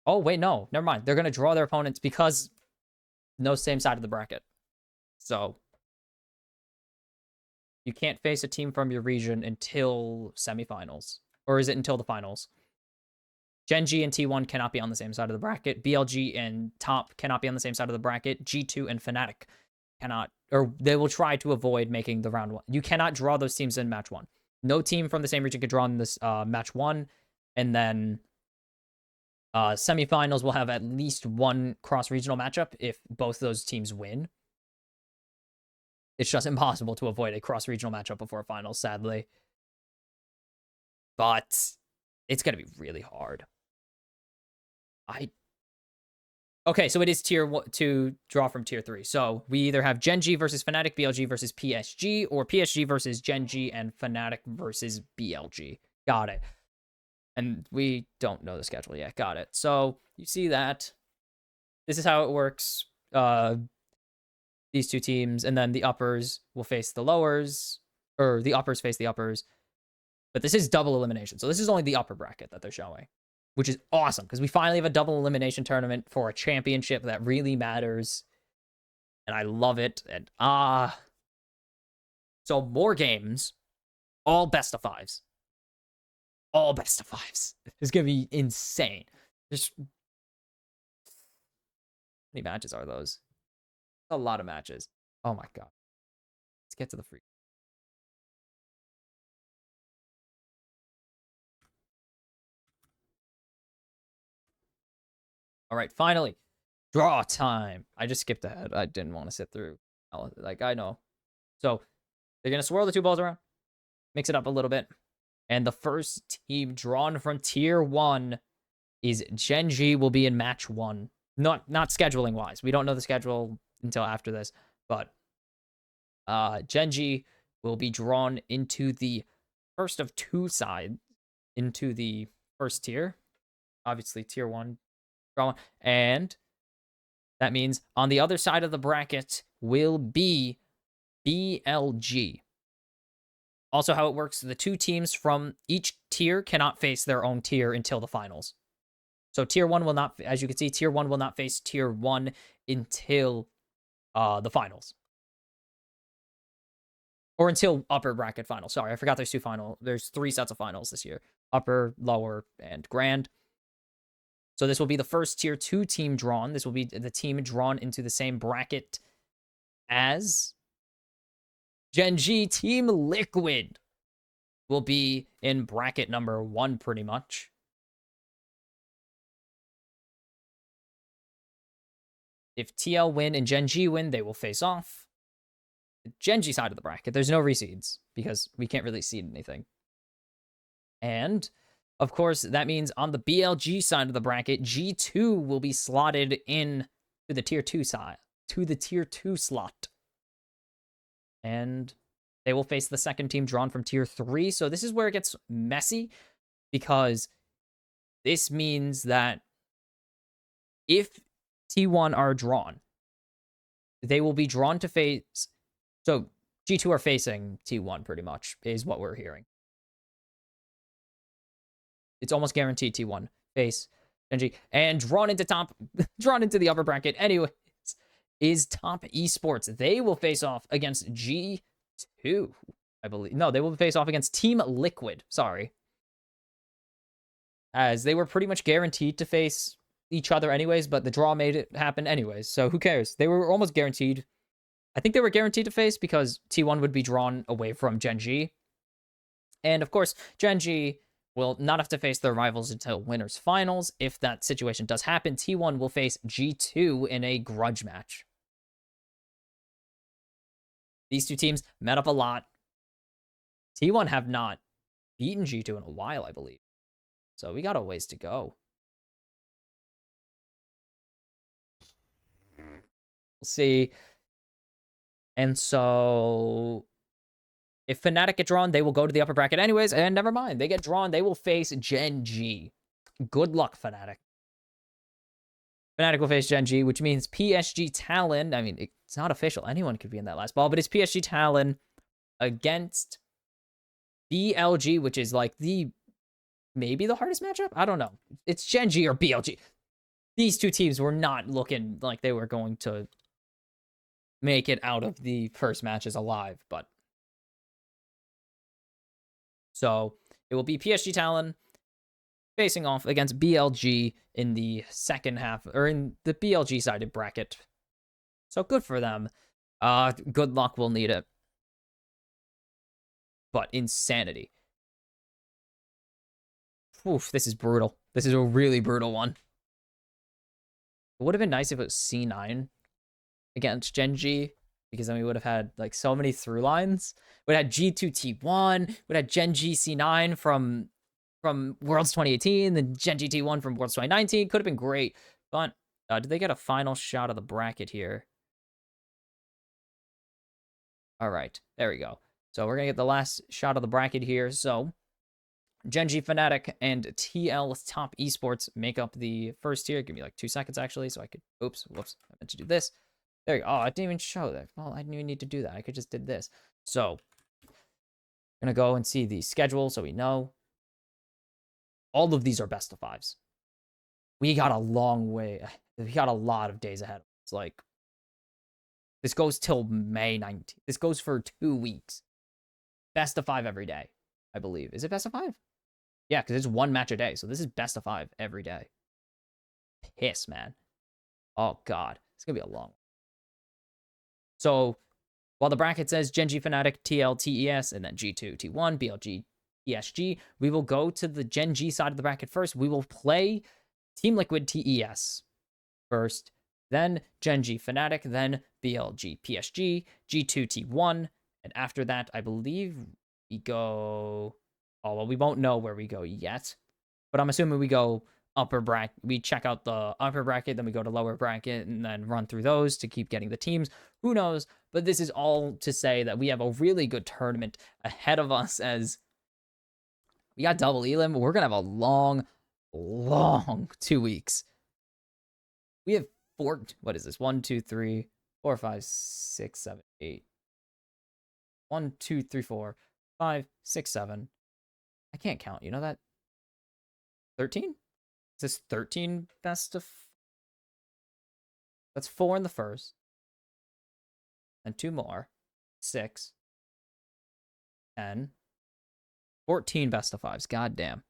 Oh, wait, no. Never mind. They're going to draw their opponents because no same side of the bracket. So you can't face a team from your region until semifinals. Or is it until the finals? Gen G and T1 cannot be on the same side of the bracket. BLG and Top cannot be on the same side of the bracket. G2 and Fnatic cannot, or they will try to avoid making the round 1. You cannot draw those teams in match 1. No team from the same region could draw in this match 1. And then semifinals will have at least 1 cross-regional matchup if both those teams win. It's just impossible to avoid a cross-regional matchup before a final, sadly. But it's going to be really hard. Okay, so it is tier 2 draw from tier 3. So we either have Gen G versus Fnatic, BLG versus PSG, or PSG versus Gen G and Fnatic versus BLG. Got it. And we don't know the schedule yet. Got it. So you see that. This is how it works. These 2 teams, and then the uppers will face the lowers, or the uppers face the uppers. But this is double elimination. So this is only the upper bracket that they're showing, which is awesome because we finally have a double elimination tournament for a championship that really matters. And I love it. And so more games, all best of 5s. All best of 5s. It's going to be insane. There's how many matches are those? A lot of matches. Oh my god. Let's get to the free. All right, finally. Draw time. I just skipped ahead. I didn't want to sit through. Like, I know. So, they're going to swirl the 2 balls around. Mix it up a little bit. And the first team drawn from Tier 1 is Gen G, will be in match 1. Not scheduling wise. We don't know the schedule until after this, but Gen G will be drawn into the first of 2 sides into the first tier. Obviously, Tier 1 draw 1. And that means on the other side of the bracket will be BLG. Also, how it works, the 2 teams from each tier cannot face their own tier until the finals. So Tier 1 will not, as you can see, Tier 1 will not face Tier 1 until the finals. Or until upper bracket finals. Sorry, I forgot there's 3 sets of finals this year. Upper, lower, and grand. So this will be the first Tier 2 team drawn. This will be the team drawn into the same bracket as Gen G. Team Liquid will be in bracket number 1 pretty much. If TL win and Gen G win, they will face off. The Gen G side of the bracket, there's no reseeds because we can't really seed anything. And, of course, that means on the BLG side of the bracket, G2 will be slotted in to the Tier 2 side, to the Tier 2 slot. And they will face the second team drawn from Tier 3. So this is where it gets messy because this means that if T1 are drawn, they will be drawn to face. So G2 are facing T1 pretty much, is what we're hearing. It's almost guaranteed T1 face Gen G. And drawn into the upper bracket, anyways, is Top Esports. They will face off against G2, I believe. No, they will face off against Team Liquid. Sorry. As they were pretty much guaranteed to face each other anyways, but the draw made it happen anyways. So who cares? They were almost guaranteed. I think they were guaranteed to face because T1 would be drawn away from Gen G. And of course, Gen G will not have to face their rivals until winners finals. If that situation does happen, T1 will face G2 in a grudge match. These 2 teams met up a lot. T1 have not beaten G2 in a while, I believe. So we got a ways to go. We'll see. And so if Fnatic get drawn, they will go to the upper bracket anyways. And never mind. They get drawn. They will face Gen G. Good luck, Fnatic. Fnatic will face Gen G, which means PSG Talon. I mean, it's not official. Anyone could be in that last ball. But it's PSG Talon against BLG, which is like maybe the hardest matchup? I don't know. It's Gen G or BLG. These 2 teams were not looking like they were going to make it out of the first matches alive, but so it will be PSG Talon facing off against BLG in the second half, or in the BLG sided bracket. So good for them. Good luck, we'll need it. But insanity. Oof, this is brutal. This is a really brutal one. It would have been nice if it was C9 against Gen G, because then we would have had like so many through lines. We had G2 T1, we had Gen G C9 from Worlds 2018, then Gen G T1 from Worlds 2019. Could have been great, but did they get a final shot of the bracket here? All right, there we go. So we're gonna get the last shot of the bracket here. So Gen G, Fnatic, and TL Top Esports make up the first tier. Give me like 2 seconds actually, so I could. Oops, whoops, I meant to do this. There you go. Oh, I didn't even show that. Well, I didn't even need to do that. I could just did this. So, I'm gonna go and see the schedule so we know. All of these are best of 5s. We got a long way. We got a lot of days ahead. It's like, this goes till May 19th. This goes for 2 weeks. Best of 5 every day, I believe. Is it best of 5? Yeah, because it's 1 match a day. So this is best of 5 every day. Piss, man. Oh, God. It's gonna be a long one. So, while the bracket says Gen G, Fnatic, TL, TES, and then G2, T1, BLG, PSG, we will go to the Gen G side of the bracket first. We will play Team Liquid, TES first, then Gen G, Fnatic, then BLG, PSG, G2, T1, and after that, I believe we go Oh, well, we won't know where we go yet, but I'm assuming we go upper bracket. We check out the upper bracket, then we go to lower bracket, and then run through those to keep getting the teams. Who knows? But this is all to say that we have a really good tournament ahead of us as we got double elim. We're going to have a long, long 2 weeks. We have what is this? 1, 2, 3, 4, 5, 6, 7, 8. 1, 2, 3, 4, 5, 6, 7. I can't count. You know that? 13? Is this 13 best of? That's 4 in the first. And 2 more. 6. 10. 14 best of 5s. God damn.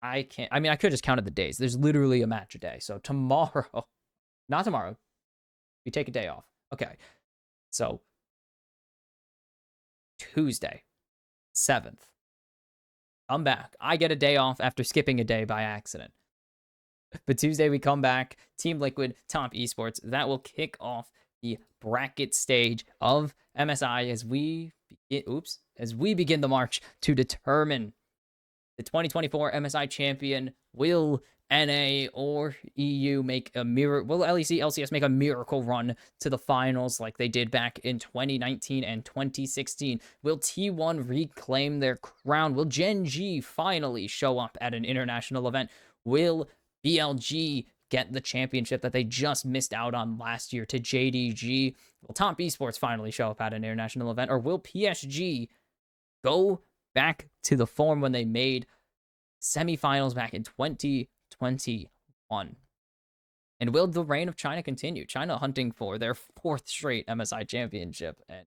I can't. I mean, I could just counted the days. There's literally a match a day. So tomorrow, not tomorrow, we take a day off. Okay. So Tuesday, 7th. Come back. I get a day off after skipping a day by accident. But Tuesday we come back. Team Liquid, Top Esports. That will kick off the bracket stage of MSI as we begin the march to determine the 2024 MSI champion. Will NA or EU make a will LEC, LCS make a miracle run to the finals like they did back in 2019 and 2016? Will T1 reclaim their crown? Will Gen G finally show up at an international event? Will BLG get the championship that they just missed out on last year to JDG? Will Top Esports finally show up at an international event? Or will PSG go back to the form when they made semifinals back in 2021? And will the reign of China continue? China hunting for their 4th straight MSI championship. And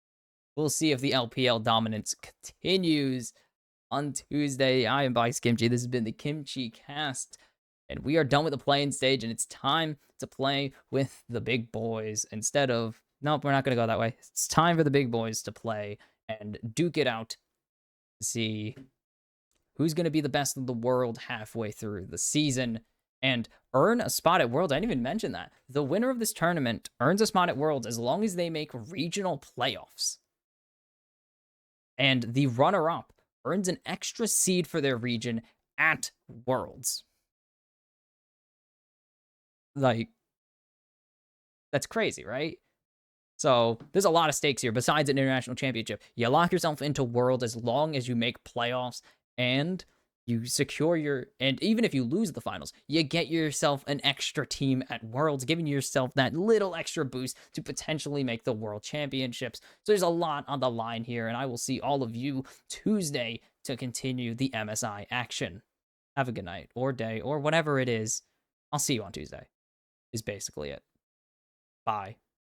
we'll see if the LPL dominance continues on Tuesday. I am Vice Kimchi. This has been the Kimchi Cast. And we are done with the playing stage, and it's time to play with the big boys instead of... Nope, we're not going to go that way. It's time for the big boys to play and duke it out to see who's going to be the best of the world halfway through the season and earn a spot at Worlds. I didn't even mention that. The winner of this tournament earns a spot at Worlds as long as they make regional playoffs. And the runner-up earns an extra seed for their region at Worlds. Like, that's crazy, right? So there's a lot of stakes here besides an international championship. You lock yourself into Worlds as long as you make playoffs and you secure and even if you lose the finals, you get yourself an extra team at Worlds, giving yourself that little extra boost to potentially make the World Championships. So there's a lot on the line here, and I will see all of you Tuesday to continue the MSI action. Have a good night or day or whatever it is. I'll see you on Tuesday. Is basically it. Bye.